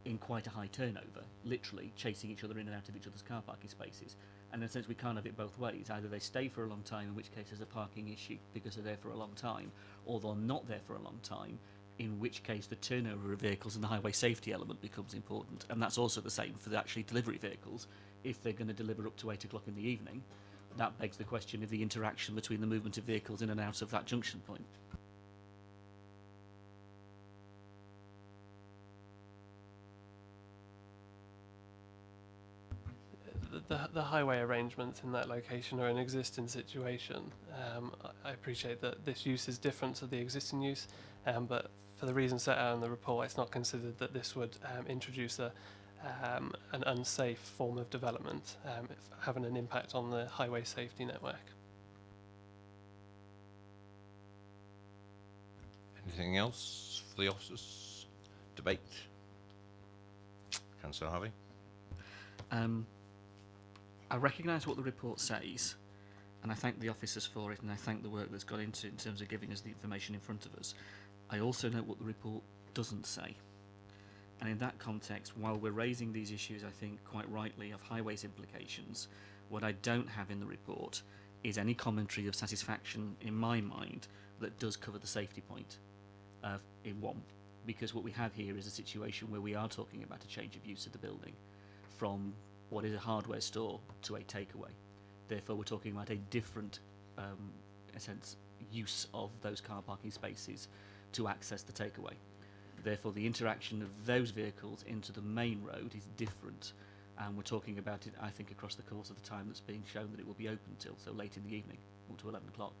in quite a high turnover, literally chasing each other in and out of each other's car parking spaces. And in a sense we can't have it both ways. Either they stay for a long time, in which case there's a parking issue because they're there for a long time, or they're not there for a long time, in which case the turnover of vehicles and the highway safety element becomes important. And that's also the same for the actually delivery vehicles. If they're going to deliver up to 8 o'clock in the evening, that begs the question of the interaction between the movement of vehicles in and out of that junction point. The highway arrangements in that location are an existing situation. I appreciate that this use is different to the existing use, but for the reasons set out in the report, it's not considered that this would introduce an unsafe form of development, having an impact on the highway safety network. Anything else for the officers? Debate? Councillor Harvey. I recognise what the report says, and I thank the officers for it, and I thank the work that's gone into it in terms of giving us the information in front of us. I also know what the report doesn't say. And in that context, while we're raising these issues, I think quite rightly, of highways implications, what I don't have in the report is any commentary of satisfaction in my mind that does cover the safety point in one. Because what we have here is a situation where we are talking about a change of use of the building from what is a hardware store to a takeaway. Therefore, we're talking about a different, in a sense, use of those car parking spaces to access the takeaway. Therefore, the interaction of those vehicles into the main road is different, and we're talking about it, I think, across the course of the time that's being shown that it will be open till, so late in the evening, or to 11 o'clock.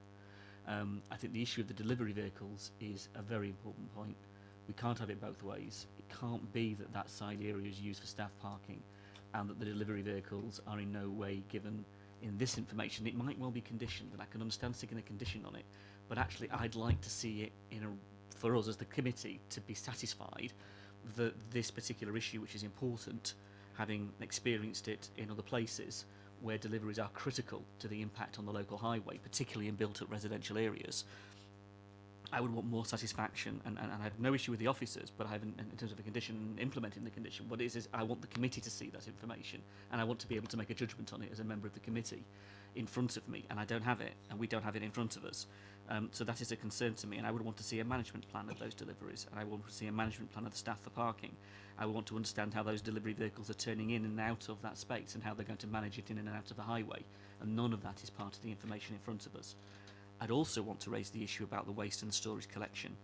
I think the issue of the delivery vehicles is a very important point. We can't have it both ways. It can't be that that side area is used for staff parking and that the delivery vehicles are in no way given in this information. It might well be conditioned, and I can understand sticking a condition on it, but actually I'd like to see it for us as the committee to be satisfied that this particular issue, which is important, having experienced it in other places where deliveries are critical to the impact on the local highway, particularly in built-up residential areas, I would want more satisfaction, and I have no issue with the officers, but I have in terms of a condition, implementing the condition, what it is I want the committee to see that information, and I want to be able to make a judgment on it as a member of the committee in front of me, and I don't have it, and we don't have it in front of us. So that is a concern to me, and I would want to see a management plan of those deliveries, and I want to see a management plan of the staff for parking. I would want to understand how those delivery vehicles are turning in and out of that space and how they're going to manage it in and out of the highway, and none of that is part of the information in front of us. I'd also want to raise the issue about the waste and storage collection,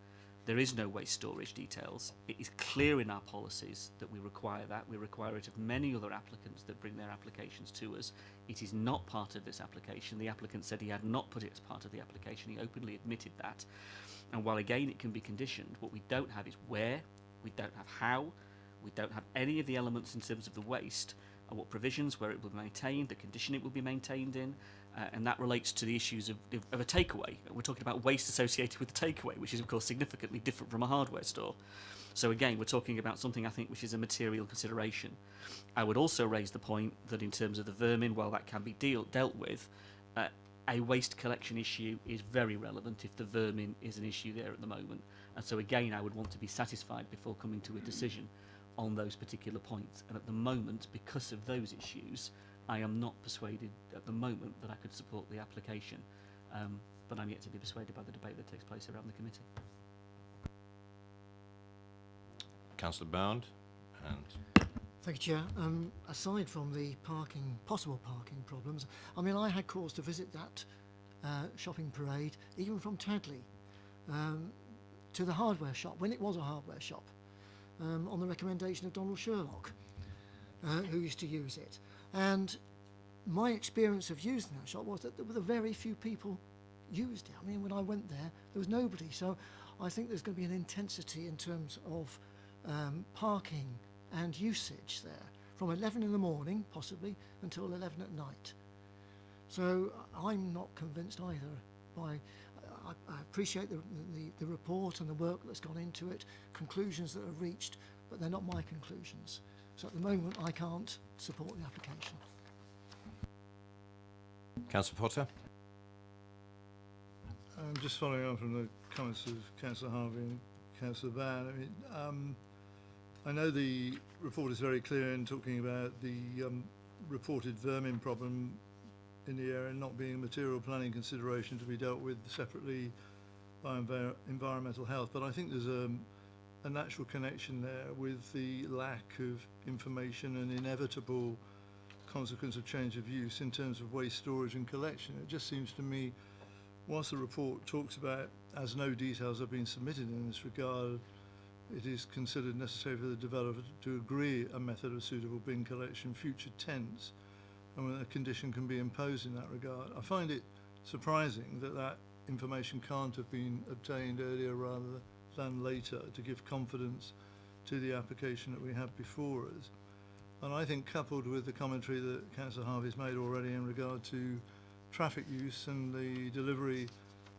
There is no waste storage details. It is clear in our policies that we require that. We require it of many other applicants that bring their applications to us. It is not part of this application. The applicant said he had not put it as part of the application. He openly admitted that. And while again it can be conditioned, what we don't have is where, we don't have how, we don't have any of the elements in terms of the waste, and what provisions, where it will be maintained, the condition it will be maintained in, and that relates to the issues of a takeaway. We're talking about waste associated with the takeaway, which is of course significantly different from a hardware store. So again, we're talking about something I think which is a material consideration. I would also raise the point that in terms of the vermin, while that can be dealt with, a waste collection issue is very relevant if the vermin is an issue there at the moment. And so again, I would want to be satisfied before coming to a decision on those particular points. And at the moment, because of those issues, I am not persuaded at the moment that I could support the application, but I'm yet to be persuaded by the debate that takes place around the committee. Councillor Bound, and Thank you, Chair. Aside from the possible parking problems, I mean, I had cause to visit that shopping parade, even from Tadley, to the hardware shop, when it was a hardware shop, on the recommendation of Donald Sherlock, who used to use it. And my experience of using that shop was that there were very few people used it. I mean, when I went there was nobody. So I think there's going to be an intensity in terms of parking and usage there, from 11 in the morning, possibly, until 11 at night. So I'm not convinced either by... I appreciate the report and the work that's gone into it, conclusions that are reached, but they're not my conclusions. So at the moment, I can't support the application. Councillor Potter. Just following on from the comments of Councillor Harvey and Councillor Ban, I mean, I know the report is very clear in talking about the reported vermin problem in the area not being a material planning consideration to be dealt with separately by environmental health, but I think there's a natural connection there with the lack of information and inevitable consequence of change of use in terms of waste storage and collection. It just seems to me, whilst the report talks about, as no details have been submitted in this regard, it is considered necessary for the developer to agree a method of suitable bin collection, future tense, and when a condition can be imposed in that regard. I find it surprising that that information can't have been obtained earlier rather than later to give confidence to the application that we have before us. And I think, coupled with the commentary that Councillor Harvey's made already in regard to traffic use and the delivery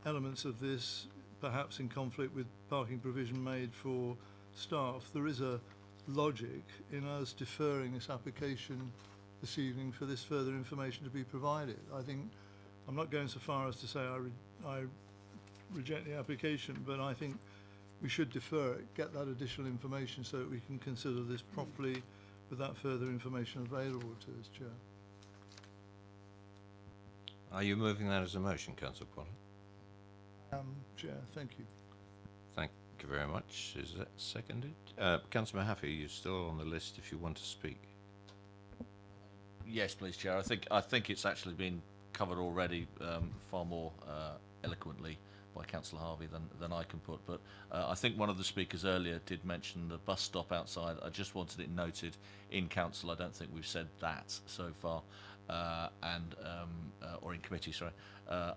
elements of this, perhaps in conflict with parking provision made for staff, there is a logic in us deferring this application this evening for this further information to be provided. I think, I'm not going so far as to say I reject the application, but I think we should defer it, get that additional information so that we can consider this properly with that further information available to us, Chair. Are you moving that as a motion, Councillor Potter? Chair, thank you. Thank you very much. Is that seconded? Councillor Mahaffey, you're still on the list if you want to speak. Yes, please, Chair. I think it's actually been covered already far more eloquently by Councillor Harvey than I can put. But I think one of the speakers earlier did mention the bus stop outside. I just wanted it noted in council. I don't think we've said that so far, or in committee, sorry.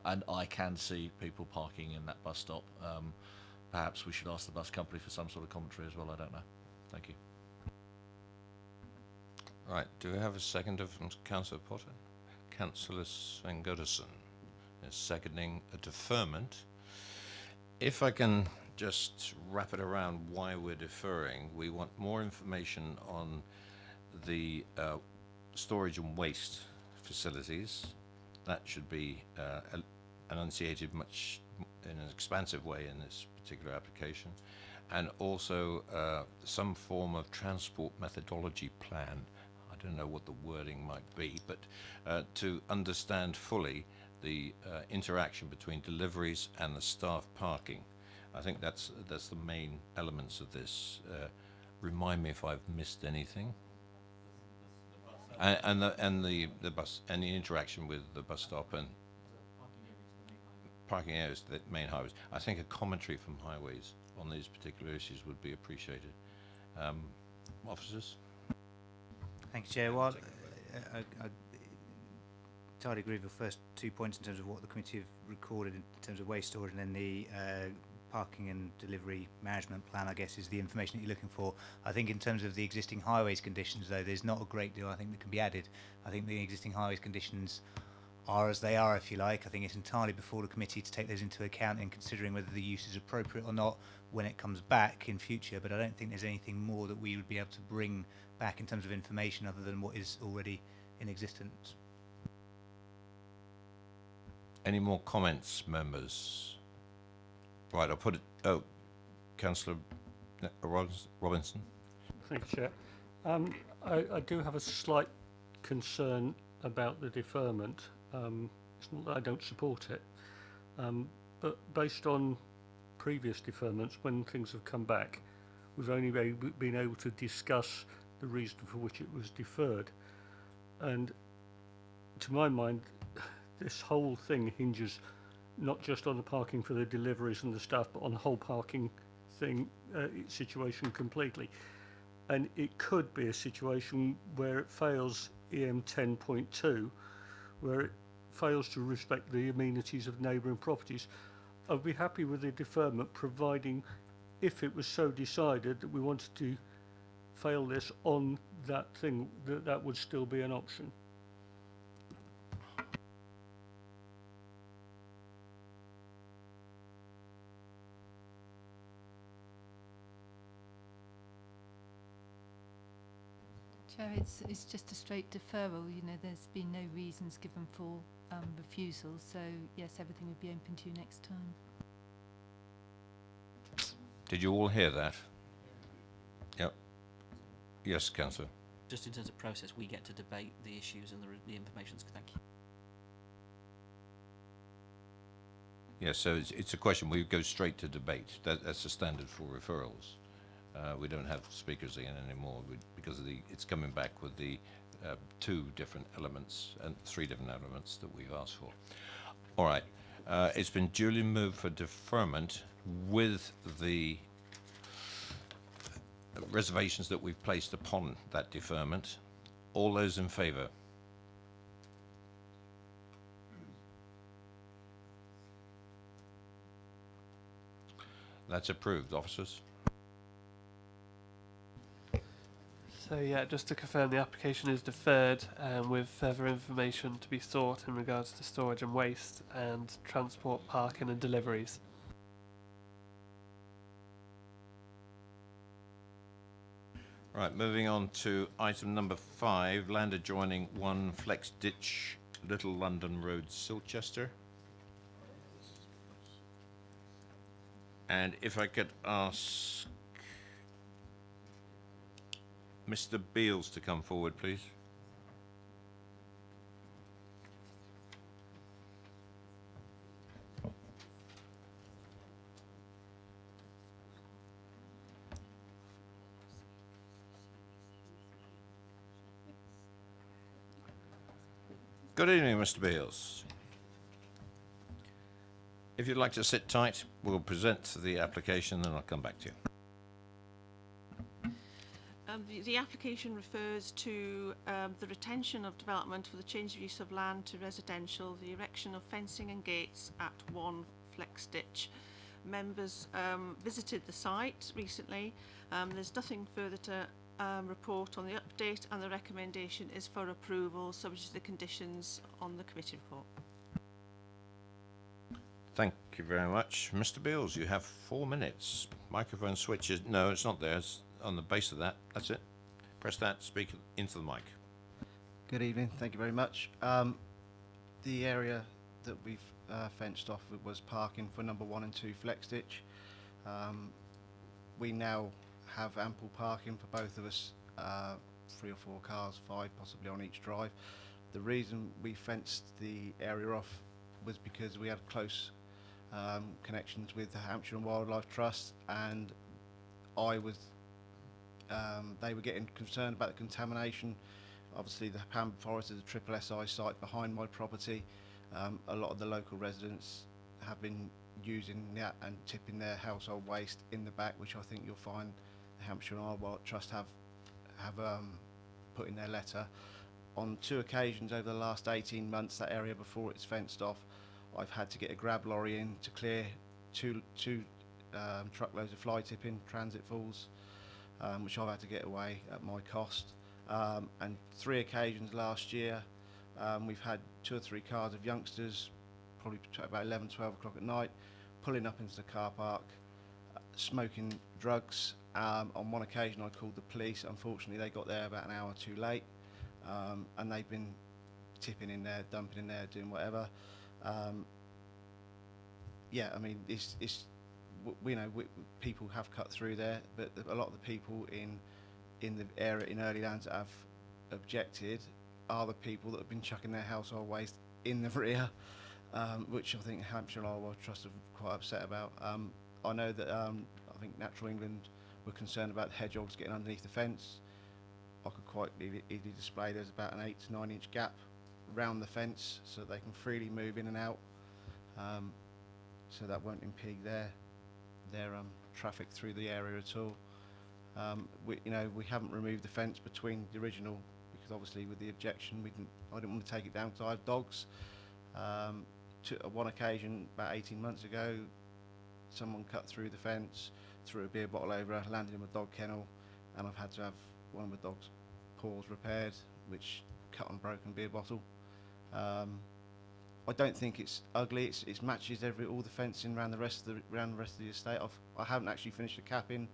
And I can see people parking in that bus stop. Perhaps we should ask the bus company for some sort of commentary as well. I don't know. Thank you. Right, do we have a seconder from Councillor Potter? Councillor Sven-Goderson is seconding a deferment. If I can just wrap it around why we're deferring, we want more information on the storage and waste facilities. That should be enunciated much in an expansive way in this particular application, and also some form of transport methodology plan. I don't know what the wording might be, but to understand fully the interaction between deliveries and the staff parking. I think that's the main elements of this. Remind me if I've missed anything. And the bus and the interaction with the bus stop and parking areas, the main highways. I think a commentary from highways on these particular issues would be appreciated. Officers? Thank you, Chair. Well, I entirely agree with your first 2 points in terms of what the committee have recorded in terms of waste storage, and then the parking and delivery management plan, I guess, is the information that you're looking for. I think in terms of the existing highways conditions, though, there's not a great deal, I think, that can be added. I think the existing highways conditions are as they are, if you like. I think it's entirely before the committee to take those into account in considering whether the use is appropriate or not when it comes back in future, but I don't think there's anything more that we would be able to bring back in terms of information other than what is already in existence. Any more comments, members? Right, I'll put it. Oh, Councillor Robinson. Thank you, Chair. I do have a slight concern about the deferment. It's not that I don't support it, but based on previous deferments, when things have come back, we've only been able to discuss the reason for which it was deferred. And to my mind, this whole thing hinges not just on the parking for the deliveries and the stuff, but on the whole parking thing situation completely. And it could be a situation where it fails EM 10.2, where it fails to respect the amenities of neighbouring properties. I'd be happy with the deferment, providing if it was so decided that we wanted to fail this on that thing, that would still be an option. Chair, it's just a straight deferral. You know, there's been no reasons given for refusal, so yes, everything would be open to you next time. Did you all hear that? Yep. Yes, Councillor. Just in terms of process, we get to debate the issues and the information. Thank you. Yes, so it's a question. We go straight to debate. That's the standard for referrals. We don't have speakers again anymore because it's coming back with the 2 different elements and 3 different elements that we've asked for. All right. It's been duly moved for deferment with the reservations that we've placed upon that deferment. All those in favour? That's approved, officers. So yeah, just to confirm, the application is deferred with further information to be sought in regards to storage and waste and transport, parking and deliveries. Right, moving on to item number 5, land adjoining 1 Flex Ditch, Little London Road, Silchester. And if I could ask Mr. Beals to come forward, please. Good evening, Mr. Beals. If you'd like to sit tight, we'll present the application, then I'll come back to you. The application refers to the retention of development for the change of use of land to residential, the erection of fencing and gates at 1 Flex Ditch. Members visited the site recently. There's nothing further to report on the update, and the recommendation is for approval, subject to the conditions on the committee report. Thank you very much. Mr. Beals, you have 4 minutes. Microphone switch is, no, it's not there. It's on the base of that. That's it. Press that, speak into the mic. Good evening. Thank you very much. The area that we've fenced off was parking for number 1 and 2 Flex Ditch. We now have ample parking for both of us, 3 or 4 cars, 5 possibly on each drive. The reason we fenced the area off was because we had close connections with the Hampshire and Wildlife Trust, and they were getting concerned about the contamination. Obviously the Pamber Forest is a triple SI site behind my property. A lot of the local residents have been using that and tipping their household waste in the back, which I think you'll find the Hampshire and Isle of Wight Trust have put in their letter. On 2 occasions over the last 18 months, that area before it's fenced off, I've had to get a grab lorry in to clear two truckloads of fly tipping transit falls, which I've had to get away at my cost. And 3 occasions last year, we've had 2 or 3 cars of youngsters, probably about 11, 12 o'clock at night, pulling up into the car park, smoking drugs. On one occasion I called the police. Unfortunately they got there about an hour too late, and they've been tipping in there, dumping in there, doing whatever. Yeah, I mean, people have cut through there, but a lot of the people in the area in Early Lands that have objected are the people that have been chucking their household waste in the rear, which I think Hampshire and Isle of Wight Trust are quite upset about. I know that I think Natural England were concerned about the hedgehogs getting underneath the fence. I could quite easily display there's about an 8 to 9 inch gap around the fence so they can freely move in and out, so that won't impede their traffic through the area at all. We haven't removed the fence between the original because obviously with the objection I didn't want to take it down because I have dogs. On one occasion about 18 months ago, someone cut through the fence, threw a beer bottle over, landed in my dog kennel, and I've had to have one of my dog's paws repaired, which cut on broken beer bottle. I don't think it's ugly. It matches all the fencing around the rest of the estate. I haven't actually finished the capping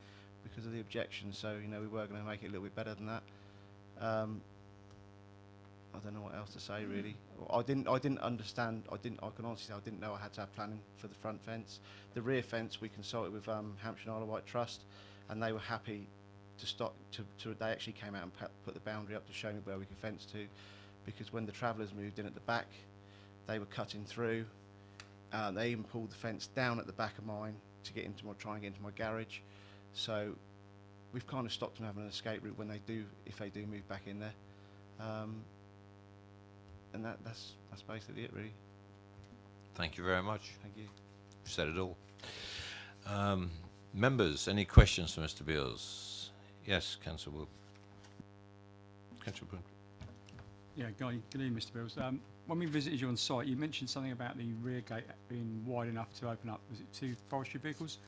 because of the objection, so we were going to make it a little bit better than that. I don't know what else to say really. I didn't understand. I can honestly say I didn't know I had to have planning for the front fence. The rear fence we consulted with Hampshire and Isle of Wight Trust, and they were happy to stop. They actually came out and put the boundary up to show me where we could fence to, because when the travellers moved in at the back, they were cutting through. They even pulled the fence down at the back of mine to get try and get into my garage. So we've kind of stopped them having an escape route if they do move back in there. And that's basically it, really. Thank you very much. Thank you. You've said it all. Members, any questions for Mr. Beals? Yes, Councillor Wood. Councillor Wood. Yeah, Guy, good evening, Mr. Beals. When we visited you on site, you mentioned something about the rear gate being wide enough to open up, was it to forestry vehicles?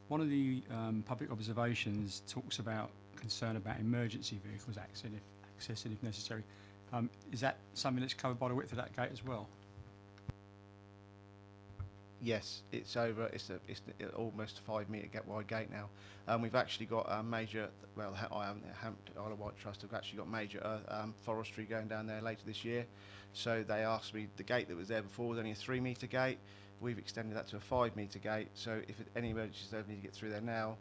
One of the public observations talks about concern about emergency vehicles accessing if necessary. Is that something that's covered by the width of that gate as well? Yes, it's over. It's almost a 5 metre wide gate now. We've actually got a major. Well, Isle of Wight Trust have actually got major forestry going down there later this year. So they asked me. The gate that was there before was only a 3 metre gate. We've extended that to a 5 metre gate. So if any emergencies they need to get through there now,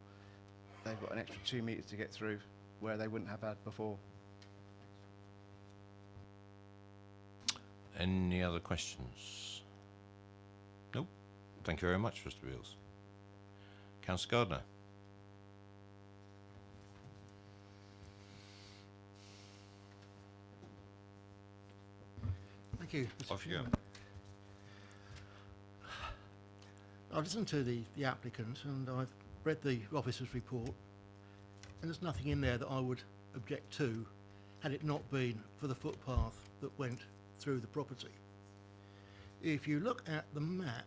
they've got an extra 2 metres to get through, where they wouldn't have had before. Any other questions? Nope. Thank you very much, Mr. Beals. Councillor Gardner. Thank you. Mr. Off you go. Chairman. I've listened to the applicant and I've read the officer's report, and there's nothing in there that I would object to had it not been for the footpath that went through the property. If you look at the map,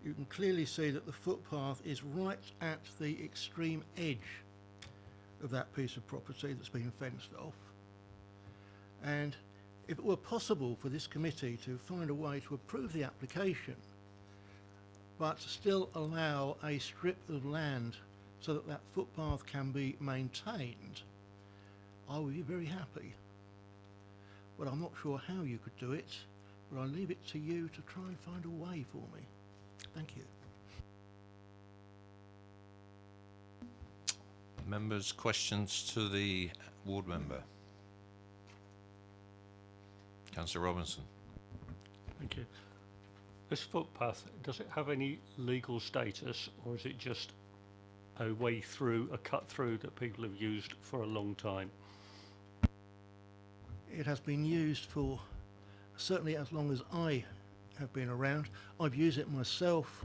you can clearly see that the footpath is right at the extreme edge of that piece of property that's been fenced off. And if it were possible for this committee to find a way to approve the application but still allow a strip of land so that that footpath can be maintained, I would be very happy. But I'm not sure how you could do it, but I'll leave it to you to try and find a way for me. Thank you. Members, questions to the ward member? Councillor Robinson. Thank you. This footpath, does it have any legal status, or is it just a way through, a cut through that people have used for a long time? It has been used for certainly as long as I have been around. I've used it myself.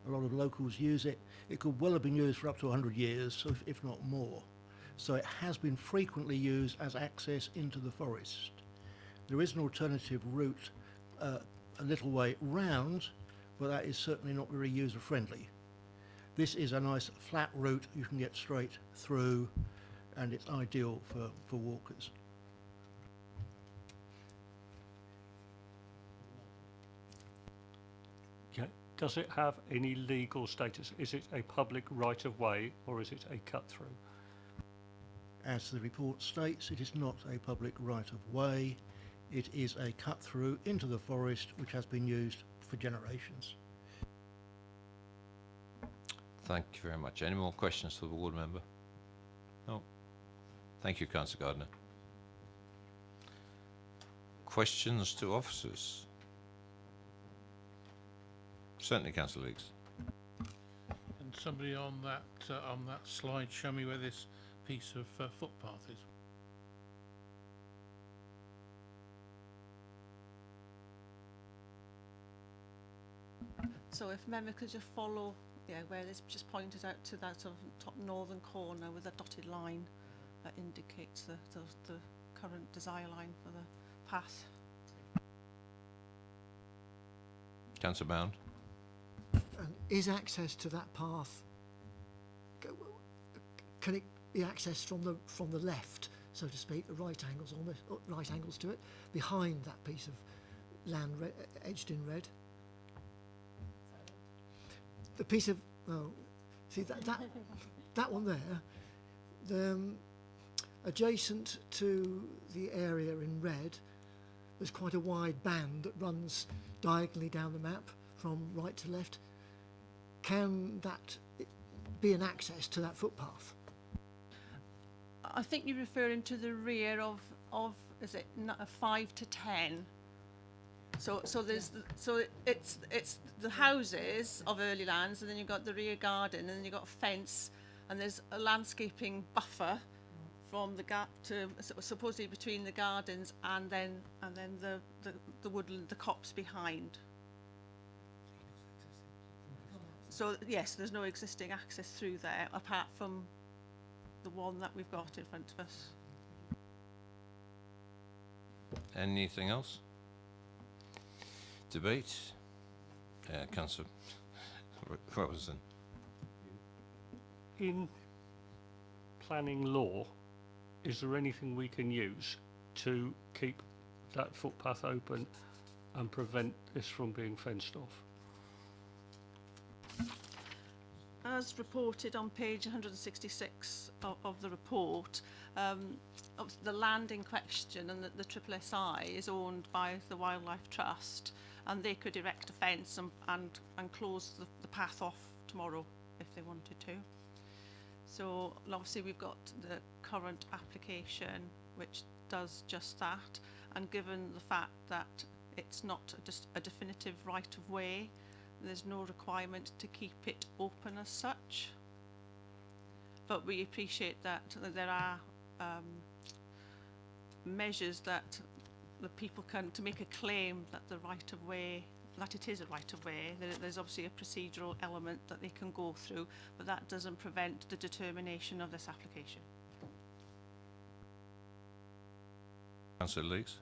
A lot of locals use it. It could well have been used for up to 100 years, if not more. So it has been frequently used as access into the forest. There is an alternative route a little way round, but that is certainly not very user friendly. This is a nice flat route you can get straight through, and it's ideal for walkers. Okay. Does it have any legal status? Is it a public right of way or is it a cut through? As the report states, it is not a public right of way. It is a cut through into the forest which has been used for generations. Thank you very much. Any more questions for the ward member? No. Thank you, Councillor Gardner. Questions to officers? Certainly, Councillor Leeks. Can somebody on that slide show me where this piece of footpath is? So if member could just follow, where it's just pointed out to that sort of top northern corner with a dotted line that indicates the current desire line for the path. Councillor Bound. And is access to that path, can it be accessed from the left, so to speak, the right angles to it, behind that piece of land edged in red? The piece of, see that one there, adjacent to the area in red, there's quite a wide band that runs diagonally down the map from right to left. Can that be an access to that footpath? I think you're referring to the rear of is it 5 to 10? So there's it's the houses of Early Lands, and then you've got the rear garden, and then you've got a fence, and there's a landscaping buffer from the gap to supposedly between the gardens and then the woodland, the copse behind. So yes, there's no existing access through there apart from the one that we've got in front of us. Anything else? Debate? Councillor Robertson. In planning law, is there anything we can use to keep that footpath open and prevent this from being fenced off? As reported on page 166 of the report, the land in question and the SSI is owned by the Wildlife Trust, and they could erect a fence and close the path off tomorrow if they wanted to. So obviously we've got the current application which does just that, and given the fact that it's not just a definitive right of way, there's no requirement to keep it open as such. But we appreciate that there are measures that the people can, to make a claim that the right of way, that it is a right of way. There's obviously a procedural element that they can go through, but that doesn't prevent the determination of this application. Councillor Leeks.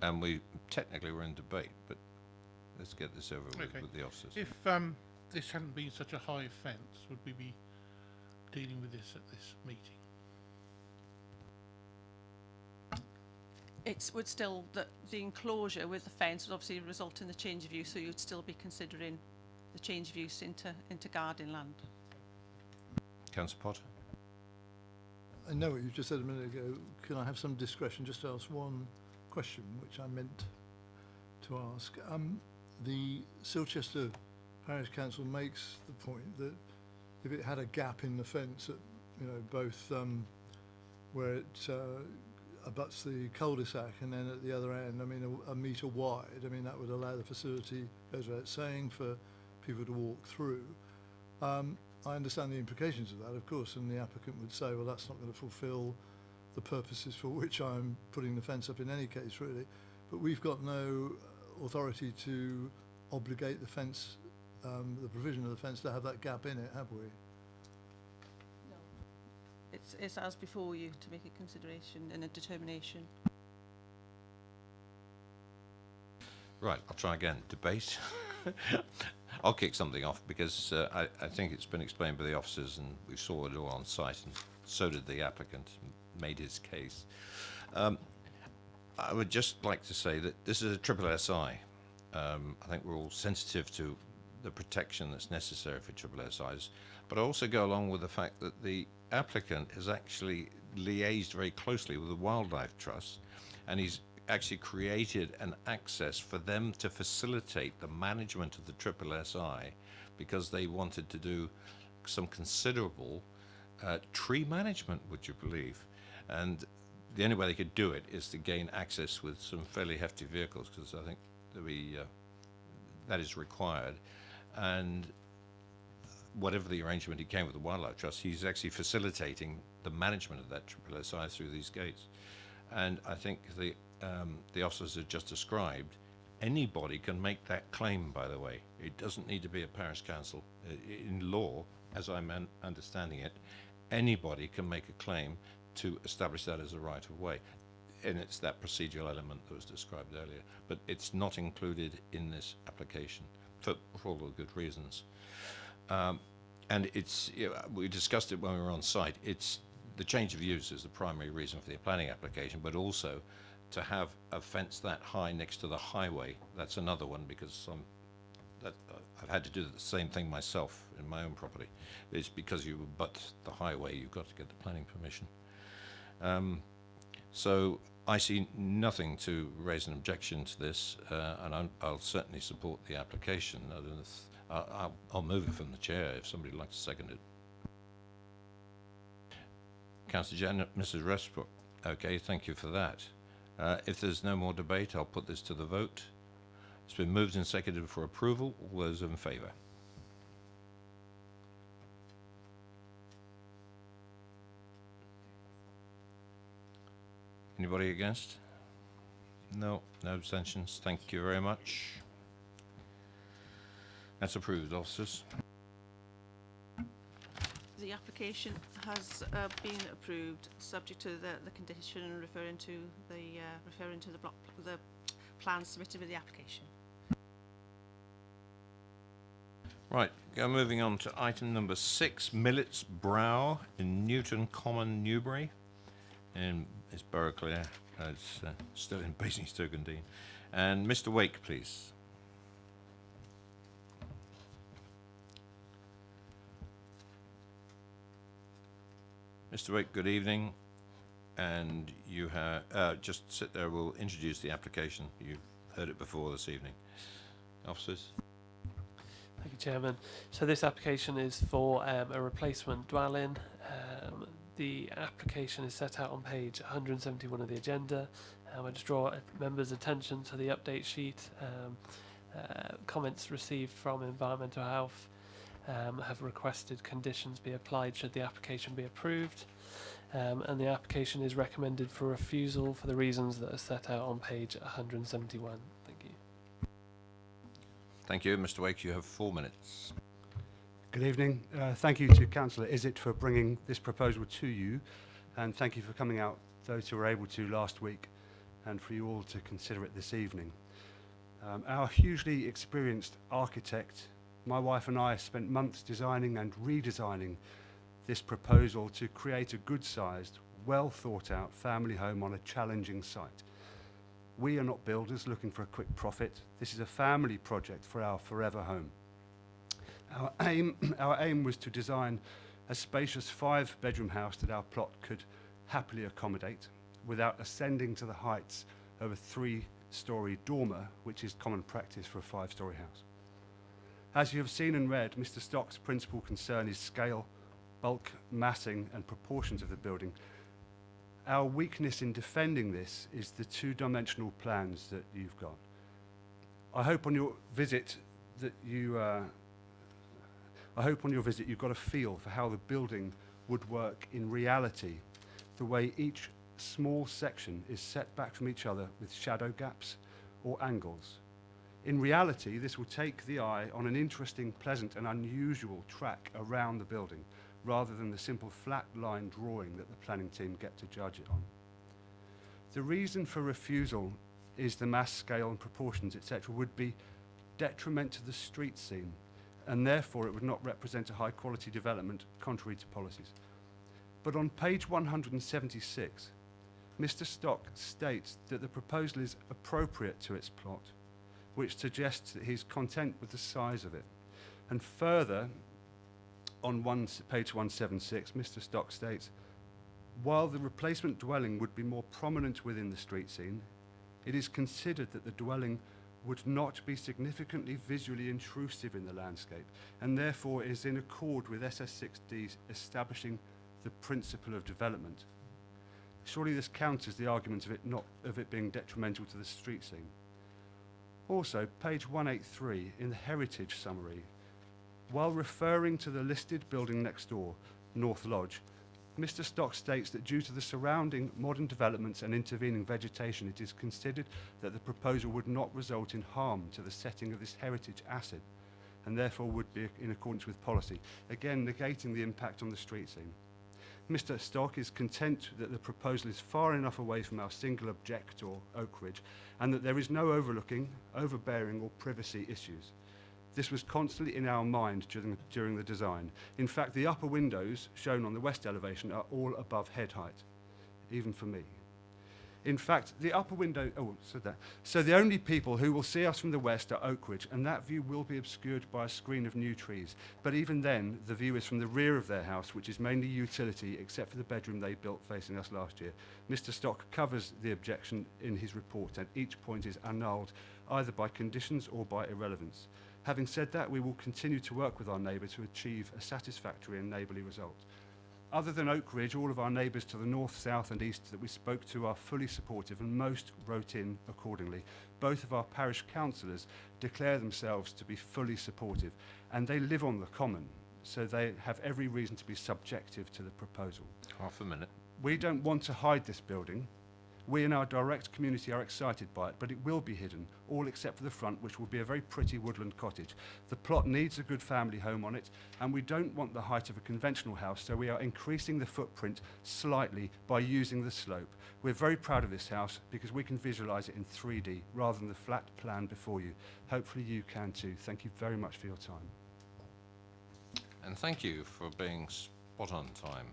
And technically we're in debate, but let's get this over with the officers. If this hadn't been such a high fence, would we be dealing with this at this meeting? It would still, the enclosure with the fence would obviously result in the change of use, so you'd still be considering the change of use into garden land. Councillor Potter. I know what you just said a minute ago. Can I have some discretion just to ask one question, which I meant to ask? The Silchester Parish Council makes the point that if it had a gap in the fence at, both where it abuts the cul-de-sac and then at the other end, a metre wide, that would allow the facility, goes without saying, for people to walk through. I understand the implications of that, of course, and the applicant would say, well, that's not going to fulfil the purposes for which I'm putting the fence up in any case, really. But we've got no authority to obligate the fence, the provision of the fence to have that gap in it, have we? It's as before you to make a consideration and a determination. Right, I'll try again. Debate. I'll kick something off because I think it's been explained by the officers and we saw it all on site, and so did the applicant, made his case. I would just like to say that this is a triple SI. I think we're all sensitive to the protection that's necessary for triple SIs, but I also go along with the fact that the applicant has actually liaised very closely with the Wildlife Trust, and he's actually created an access for them to facilitate the management of the triple SI, because they wanted to do some considerable tree management, would you believe? And the only way they could do it is to gain access with some fairly hefty vehicles, because I think that is required. And whatever the arrangement he came with the Wildlife Trust, he's actually facilitating the management of that triple SI through these gates. And I think the officers have just described, anybody can make that claim, by the way. It doesn't need to be a parish council. In law, as I'm understanding it, anybody can make a claim to establish that as a right of way. And it's that procedural element that was described earlier. But it's not included in this application for all the good reasons. And it's, we discussed it when we were on site. It's the change of use is the primary reason for the planning application, but also to have a fence that high next to the highway. That's another one, because I've had to do the same thing myself in my own property. It's because you abut the highway, you've got to get the planning permission. So I see nothing to raise an objection to this, and I'll certainly support the application. I don't know if, I'll move it from the chair if somebody would like to second it. Councillor Janet, Mrs. Westbrook. Okay, thank you for that. If there's no more debate, I'll put this to the vote. It's been moved and seconded for approval. All those in favour? Anybody against? No, no abstentions. Thank you very much. That's approved, officers. The application has been approved, subject to the condition referring to the plans submitted with the application. Right, moving on to item number 6, Millets Brow in Newton Common, Newbury. And it's Boroughclere. It's still in Basingstoke-Dean. And Mr. Wake, please. Mr. Wake, good evening. And you have just sit there. We'll introduce the application. You've heard it before this evening. Officers. Thank you, Chairman. So this application is for a replacement dwelling. The application is set out on page 171 of the agenda. I just draw members' attention to the update sheet. Comments received from Environmental Health have requested conditions be applied should the application be approved. And the application is recommended for refusal for the reasons that are set out on page 171. Thank you. Thank you. Mr. Wake, you have 4 minutes. Good evening. Thank you to Councillor Izzet for bringing this proposal to you, and thank you for coming out, those who were able to last week, and for you all to consider it this evening. Our hugely experienced architect, my wife and I spent months designing and redesigning this proposal to create a good-sized, well-thought-out family home on a challenging site. We are not builders looking for a quick profit. This is a family project for our forever home. Our aim was to design a spacious 5-bedroom house that our plot could happily accommodate without ascending to the heights of a 3-storey dormer, which is common practice for a 5-storey house. As you have seen and read, Mr. Stock's principal concern is scale, bulk, massing and proportions of the building. Our weakness in defending this is the 2-dimensional plans that you've got. I hope on your visit that you've got a feel for how the building would work in reality, the way each small section is set back from each other with shadow gaps or angles. In reality, this will take the eye on an interesting, pleasant and unusual track around the building, rather than the simple flat line drawing that the planning team get to judge it on. The reason for refusal is the mass scale and proportions, etc., would be detriment to the street scene, and therefore it would not represent a high quality development contrary to policies. But on page 176, Mr. Stock states that the proposal is appropriate to its plot, which suggests that he's content with the size of it. And further, on page 176, Mr. Stock states, while the replacement dwelling would be more prominent within the street scene, it is considered that the dwelling would not be significantly visually intrusive in the landscape, and therefore is in accord with SS6D establishing the principle of development. Surely this counters the argument of it being detrimental to the street scene. Also, page 183 in the heritage summary, while referring to the listed building next door, North Lodge, Mr. Stock states that due to the surrounding modern developments and intervening vegetation, it is considered that the proposal would not result in harm to the setting of this heritage asset, and therefore would be in accordance with policy, again negating the impact on the street scene. Mr. Stock is content that the proposal is far enough away from our single objector, Oak Ridge, and that there is no overlooking, overbearing or privacy issues. This was constantly in our mind during the design. In fact, the upper windows shown on the west elevation are all above head height, even for me. In fact, the upper window, so the only people who will see us from the west are Oak Ridge, and that view will be obscured by a screen of new trees. But even then, the view is from the rear of their house, which is mainly utility, except for the bedroom they built facing us last year. Mr. Stock covers the objection in his report, and each point is annulled, either by conditions or by irrelevance. Having said that, we will continue to work with our neighbour to achieve a satisfactory and neighbourly result. Other than Oak Ridge, all of our neighbours to the north, south and east that we spoke to are fully supportive, and most wrote in accordingly. Both of our parish councillors declare themselves to be fully supportive, and they live on the common, so they have every reason to be subjective to the proposal. Half a minute. We don't want to hide this building. We in our direct community are excited by it, but it will be hidden, all except for the front, which will be a very pretty woodland cottage. The plot needs a good family home on it, and we don't want the height of a conventional house, so we are increasing the footprint slightly by using the slope. We're very proud of this house because we can visualise it in 3D rather than the flat plan before you. Hopefully you can too. Thank you very much for your time. And thank you for being spot on time.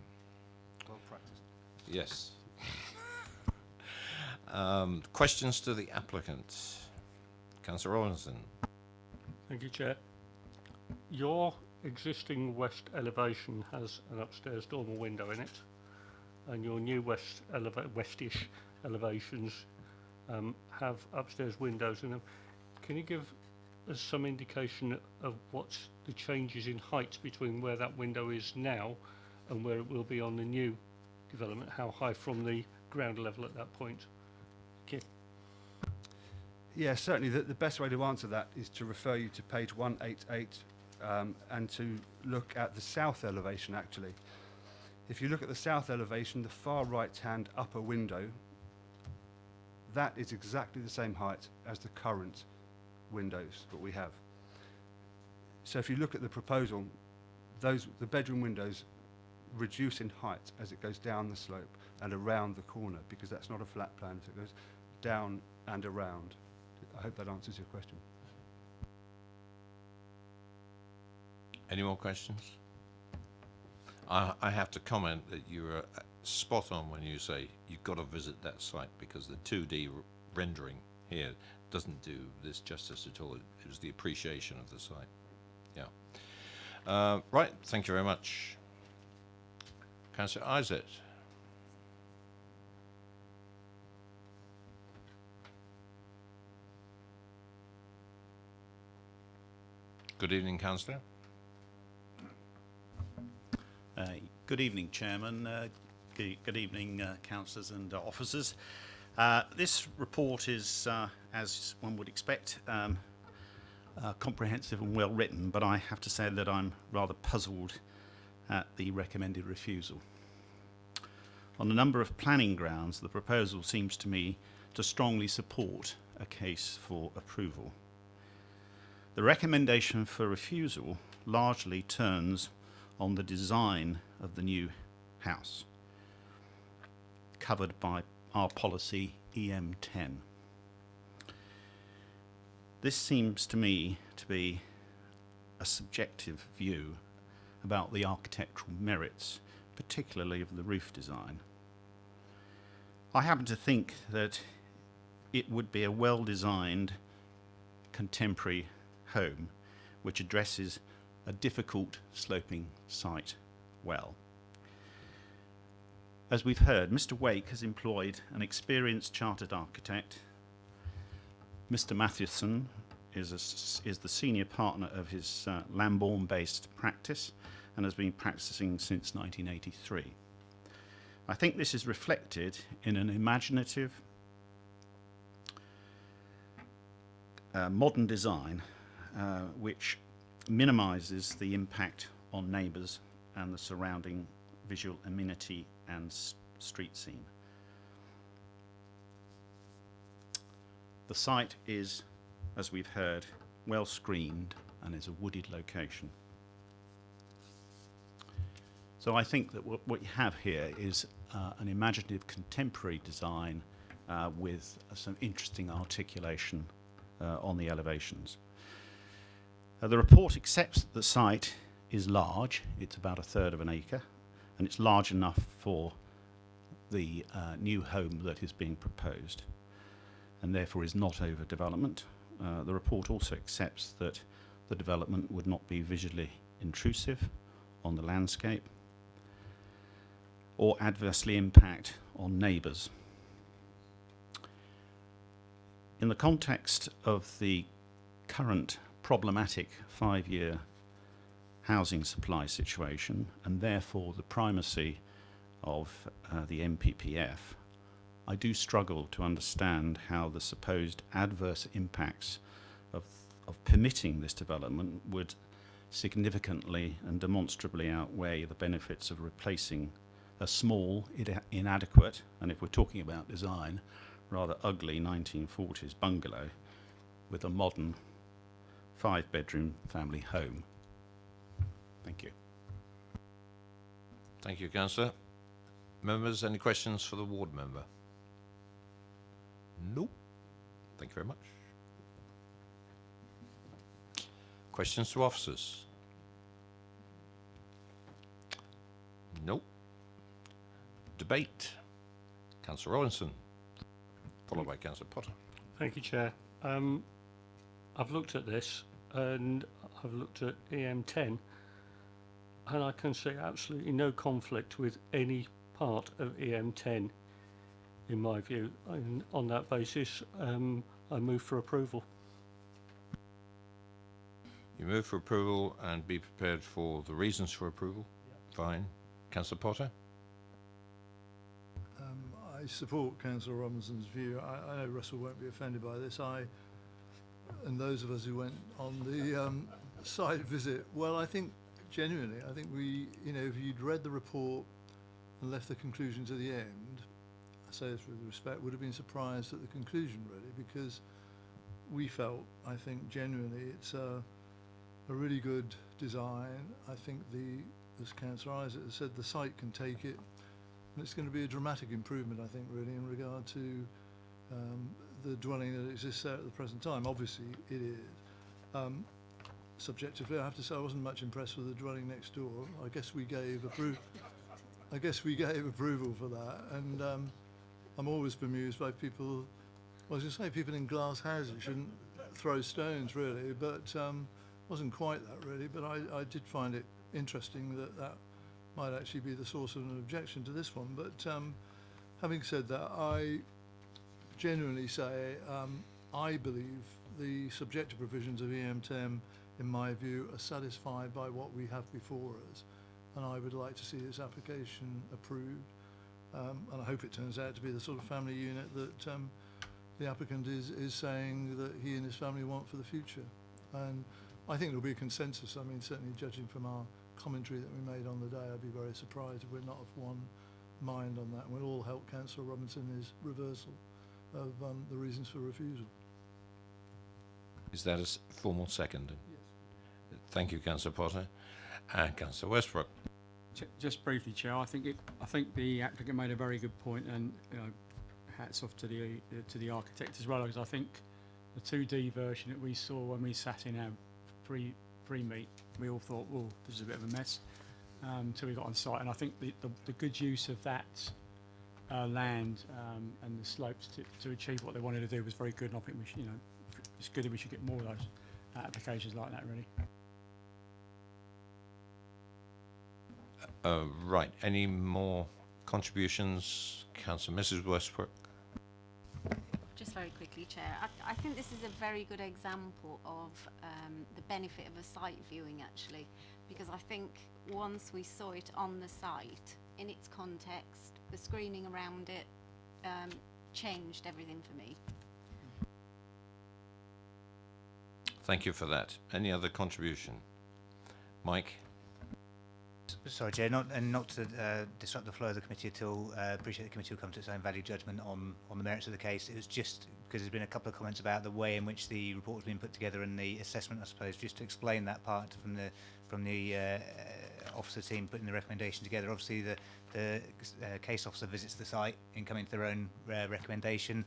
Well practiced. Yes. Questions to the applicant. Councillor Rawlinson. Thank you, Chair. Your existing west elevation has an upstairs dormer window in it, and your new westish elevations have upstairs windows in them. Can you give us some indication of what's the changes in height between where that window is now and where it will be on the new development? How high from the ground level at that point? Thank you. Yeah, certainly the best way to answer that is to refer you to page 188 and to look at the south elevation actually. If you look at the south elevation, the far right hand upper window, that is exactly the same height as the current windows that we have. So if you look at the proposal, the bedroom windows reduce in height as it goes down the slope and around the corner, because that's not a flat plan, so it goes down and around. I hope that answers your question. Any more questions? I have to comment that you are spot on when you say you've got to visit that site, because the 2D rendering here doesn't do this justice at all. It was the appreciation of the site. Yeah. Right, thank you very much. Councillor Isaac. Good evening, Councillor. Good evening, Chairman. Good evening, councillors and officers. This report is, as one would expect, comprehensive and well written, but I have to say that I'm rather puzzled at the recommended refusal. On a number of planning grounds, the proposal seems to me to strongly support a case for approval. The recommendation for refusal largely turns on the design of the new house, covered by our policy EM10. This seems to me to be a subjective view about the architectural merits, particularly of the roof design. I happen to think that it would be a well-designed contemporary home which addresses a difficult sloping site well. As we've heard, Mr. Wake has employed an experienced chartered architect. Mr. Mathewson is the senior partner of his Lambourne-based practice and has been practicing since 1983. I think this is reflected in an imaginative, modern design which minimises the impact on neighbours and the surrounding visual amenity and street scene. The site is, as we've heard, well screened and is a wooded location. So I think that what you have here is an imaginative contemporary design with some interesting articulation on the elevations. The report accepts that the site is large. It's about 1/3 of an acre, and it's large enough for the new home that is being proposed, and therefore is not overdevelopment. The report also accepts that the development would not be visually intrusive on the landscape or adversely impact on neighbours. In the context of the current problematic 5-year housing supply situation, and therefore the primacy of the MPPF, I do struggle to understand how the supposed adverse impacts of permitting this development would significantly and demonstrably outweigh the benefits of replacing a small, inadequate, and if we're talking about design, rather ugly 1940s bungalow with a modern 5-bedroom family home. Thank you. Thank you, Councillor. Members, any questions for the ward member? Nope. Thank you very much. Questions to officers? Nope. Debate. Councillor Robinson, followed by Councillor Potter. Thank you, Chair. I've looked at this and I've looked at EM10 and I can see absolutely no conflict with any part of EM10 in my view, and on that basis I move for approval. You move for approval and be prepared for the reasons for approval? Yep. Fine. Councillor Potter? I support Councillor Robinson's view. I know Russell won't be offended by this. And those of us who went on the site visit, well, I think genuinely, I think we, if you'd read the report and left the conclusion to the end, I say this with respect, would have been surprised at the conclusion really, because we felt, I think genuinely, it's a really good design. I think as Councillor Isaac has said, the site can take it. And it's going to be a dramatic improvement, I think, really, in regard to the dwelling that exists there at the present time. Obviously, it is. Subjectively, I have to say I wasn't much impressed with the dwelling next door. I guess we gave approval for that. And I'm always bemused by people. Well, I was going to say people in glass houses shouldn't throw stones, really, but wasn't quite that, really. But I did find it interesting that might actually be the source of an objection to this one. But having said that, I genuinely say I believe the subjective provisions of EM10, in my view, are satisfied by what we have before us, and I would like to see this application approved, and I hope it turns out to be the sort of family unit that the applicant is saying that he and his family want for the future. And I think there'll be a consensus. I mean, certainly judging from our commentary that we made on the day, I'd be very surprised if we're not of one mind on that. And we'll all help Councillor Robinson in his reversal of the reasons for refusal. Is that a formal second? Thank you, Councillor Potter. And Councillor Westbrook. Just briefly, Chair, I think the applicant made a very good point, and hats off to the architect as well, because I think the 2D version that we saw when we sat in our pre-meet, we all thought, oh, this is a bit of a mess, until we got on site. And I think the good use of that land and the slopes to achieve what they wanted to do was very good, and I think we should, it's good that we should get more of those applications like that, really. Right, any more contributions? Councillor Mrs. Westbrook. Just very quickly, Chair. I think this is a very good example of the benefit of a site viewing, actually, because I think once we saw it on the site, in its context, the screening around it changed everything for me. Thank you for that. Any other contribution? Mike? Sorry, Chair, not to disrupt the flow of the committee at all. Appreciate the committee will come to its own value judgment on the merits of the case. It was just because there's been a couple of comments about the way in which the report has been put together and the assessment, I suppose, just to explain that part from the officer team putting the recommendation together. Obviously, the case officer visits the site in coming to their own recommendation.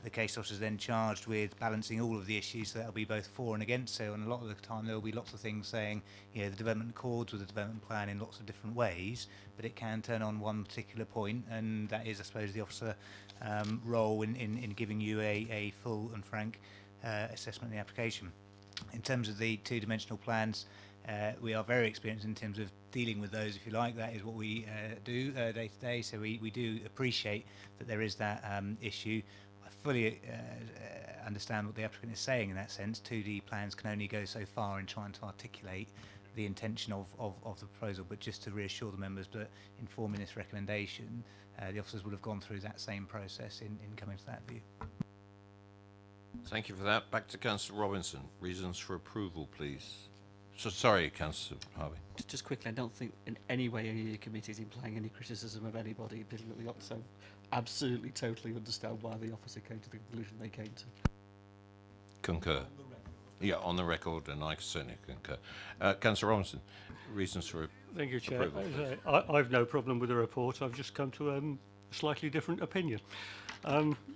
The case officer is then charged with balancing all of the issues, so that'll be both for and against. So, and a lot of the time there will be lots of things saying, the development accords with the development plan in lots of different ways, but it can turn on one particular point, and that is, I suppose, the officer role in giving you a full and frank assessment of the application. In terms of the two-dimensional plans, we are very experienced in terms of dealing with those, if you like. That is what we do day to day, so we do appreciate that there is that issue. I fully understand what the applicant is saying in that sense. 2D plans can only go so far in trying to articulate the intention of the proposal, but just to reassure the members that in forming this recommendation, the officers would have gone through that same process in coming to that view. Thank you for that. Back to Councillor Robinson. Reasons for approval, please. So sorry, Councillor Harvey. Just quickly, I don't think in any way any of your committee is implying any criticism of anybody dealing with the office. So absolutely, totally understand why the officer came to the conclusion they came to. Concur. Yeah, on the record, and I certainly concur. Councillor Robinson, reasons for Thank you, Chair. approval. I've no problem with the report. I've just come to a slightly different opinion,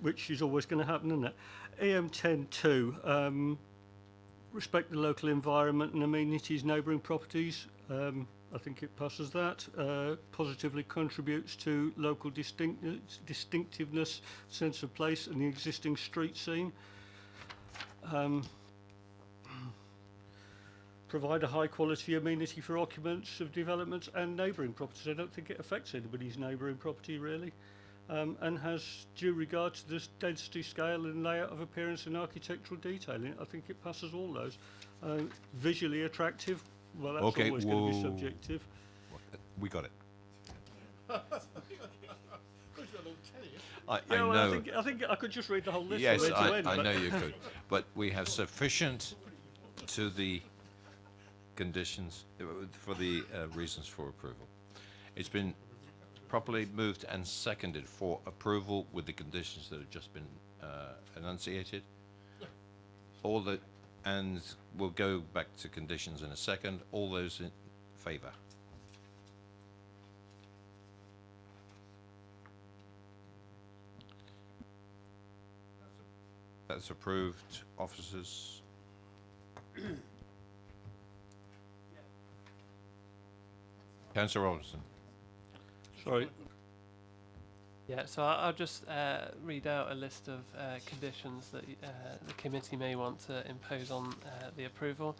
which is always going to happen, isn't it? EM10.2, respect the local environment and amenities, neighbouring properties. I think it passes that. Positively contributes to local distinctiveness, sense of place and the existing street scene. Provide a high quality amenity for occupants of developments and neighbouring properties. I don't think it affects anybody's neighbouring property really. And has due regard to the density, scale and layout of appearance and architectural detailing. I think it passes all those. Visually attractive, well that's Okay, always going to be subjective. We got it. I think I could just read the whole list. Yes, from end to I end, know you could. But we have sufficient to the conditions for the reasons for approval. It's been properly moved and seconded for approval with the conditions that have just been enunciated. And we'll go back to conditions in a second. All those in favour? That's approved. Officers? Councillor Robinson. Sorry. Yeah, so I'll just read out a list of conditions that the committee may want to impose on the approval.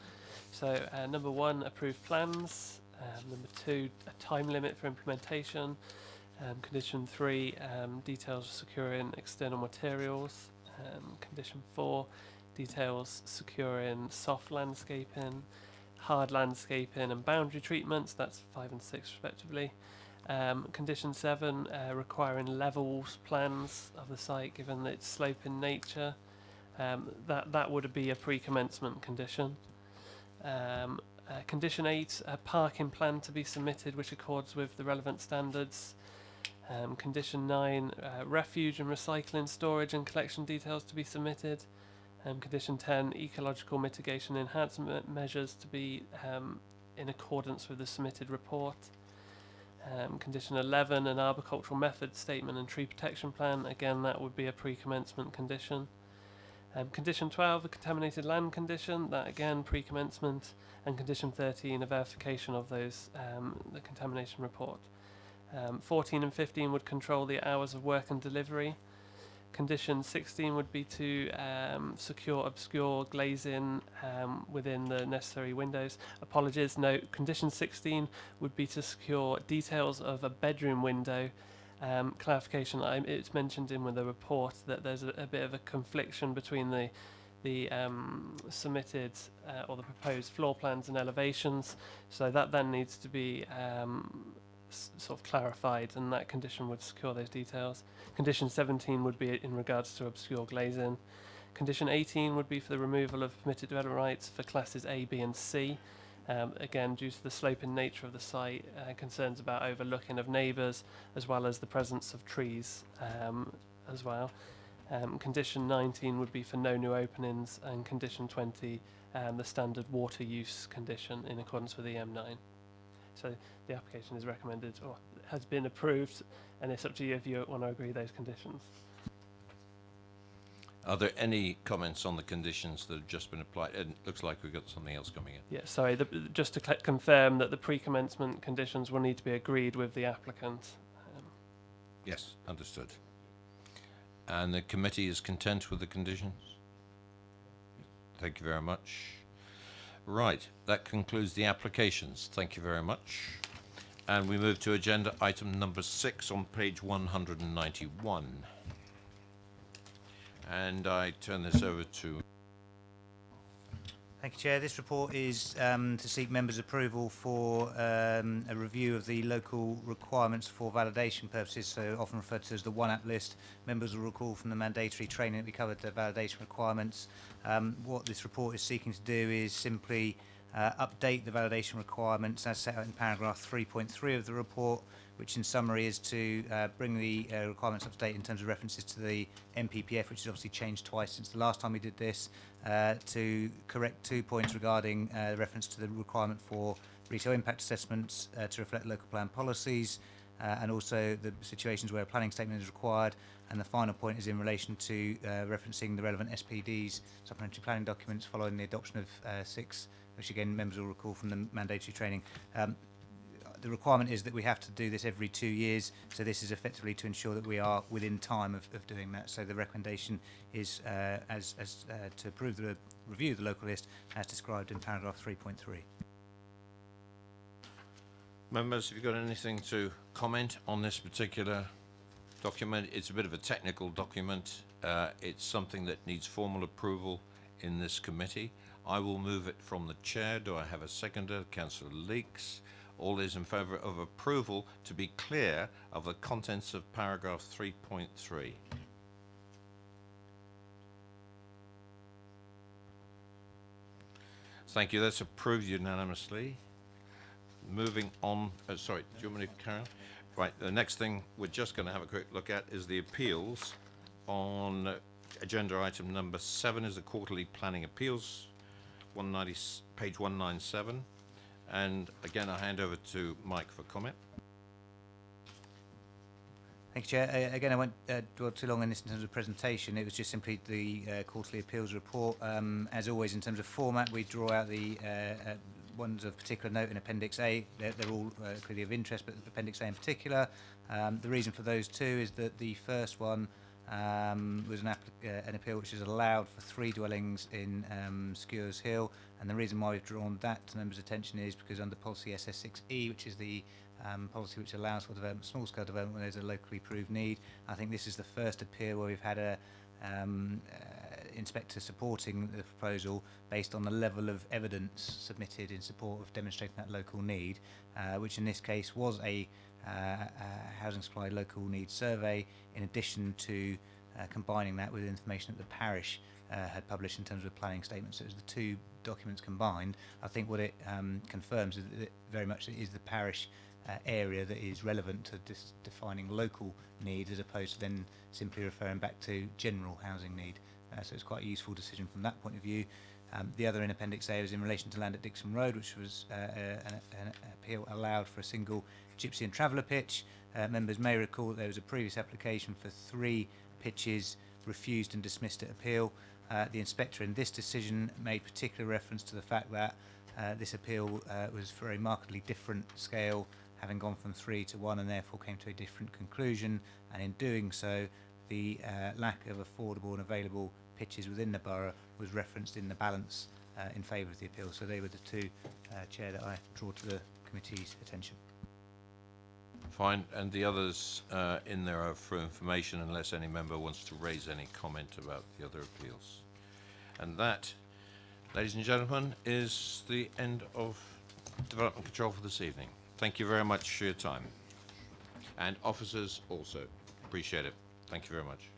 So number 1, approved plans. Number 2, a time limit for implementation. Condition 3, details securing external materials. Condition 4, details securing soft landscaping, hard landscaping and boundary treatments. That's 5 and 6 respectively. Condition 7, requiring levels plans of the site given its slope in nature. That would be a pre-commencement condition. Condition 8, a parking plan to be submitted which accords with the relevant standards. Condition 9, refuge and recycling, storage and collection details to be submitted. Condition 10, ecological mitigation enhancement measures to be in accordance with the submitted report. Condition 11, an arboricultural method statement and tree protection plan. Again, that would be a pre-commencement condition. Condition 12, a contaminated land condition. That again, pre-commencement. And condition 13, a verification of those, the contamination report. 14 and 15 would control the hours of work and delivery. Condition 16 would be to secure obscure glazing within the necessary windows. Apologies, note, condition 16 would be to secure details of a bedroom window. Clarification, it's mentioned in the report that there's a bit of a confliction between the submitted or the proposed floor plans and elevations, so that then needs to be sort of clarified, and that condition would secure those details. Condition 17 would be in regards to obscure glazing. Condition 18 would be for the removal of permitted development rights for classes A, B and C. Again, due to the sloping nature of the site, concerns about overlooking of neighbours, as well as the presence of trees as well. Condition 19 would be for no new openings, and condition 20, the standard water use condition in accordance with the M9. So the application is recommended or has been approved, and it's up to you if you want to agree those conditions. Are there any comments on the conditions that have just been applied? It looks like we've got something else coming in. Yeah, sorry, just to confirm that the pre-commencement conditions will need to be agreed with the applicant. Yes, understood. And the committee is content with the conditions? Thank you very much. Right, that concludes the applications. Thank you very much. And we move to agenda item number 6 on page 191. And I turn this over to... Thank you, Chair. This report is to seek members' approval for a review of the local requirements for validation purposes, so often referred to as the One App list. Members will recall from the mandatory training that we covered the validation requirements. What this report is seeking to do is simply update the validation requirements as set out in paragraph 3.3 of the report, which in summary is to bring the requirements up to date in terms of references to the MPPF, which has obviously changed twice since the last time we did this, to correct 2 points regarding reference to the requirement for retail impact assessments to reflect local plan policies, and also the situations where a planning statement is required. And the final point is in relation to referencing the relevant SPDs, supplementary planning documents, following the adoption of 6, which again members will recall from the mandatory training. The requirement is that we have to do this every 2 years, so this is effectively to ensure that we are within time of doing that. So the recommendation is to approve the review of the local list as described in paragraph 3.3. Members, have you got anything to comment on this particular document? It's a bit of a technical document. It's something that needs formal approval in this committee. I will move it from the chair. Do I have a seconder? Councillor Leeks. All those in favour of approval to be clear of the contents of paragraph 3.3. Thank you. That's approved unanimously. Moving on. Sorry, do you want me to carry on? Right. The next thing we're just going to have a quick look at is the appeals. On agenda item number 7 is the quarterly planning appeals, page 197. And again, I hand over to Mike for comment. Thank you, Chair. Again, I won't dwell too long on this in terms of presentation. It was just simply the quarterly appeals report. As always, in terms of format, we draw out the ones of particular note in Appendix A. They're all clearly of interest, but Appendix A in particular. The reason for those two is that the first one was an appeal which is allowed for 3 dwellings in Skewers Hill, and the reason why we've drawn that to members' attention is because under policy SS6E, which is the policy which allows for development, small-scale development when there's a locally proved need, I think this is the first appeal where we've had a inspector supporting the proposal based on the level of evidence submitted in support of demonstrating that local need, which in this case was a housing supply local needs survey, in addition to combining that with information that the parish had published in terms of a planning statement. So it was the 2 documents combined. I think what it confirms is that it very much is the parish area that is relevant to defining local needs, as opposed to then simply referring back to general housing need. so it's quite a useful decision from that point of view. The other in Appendix A was in relation to land at Dixon Road, which was an appeal allowed for a single gypsy and traveller pitch. Members may recall that there was a previous application for 3 pitches refused and dismissed at appeal. The inspector in this decision made particular reference to the fact that this appeal was for a markedly different scale, having gone from 3 to 1, and therefore came to a different conclusion. And in doing so, the lack of affordable and available pitches within the borough was referenced in the balance in favour of the appeal. So they were the 2, Chair, that I draw to the committee's attention. Fine, and the others in there are for information unless any member wants to raise any comment about the other appeals. And that, ladies and gentlemen, is the end of development control for this evening. Thank you very much for your time. And officers also. Appreciate it. Thank you very much.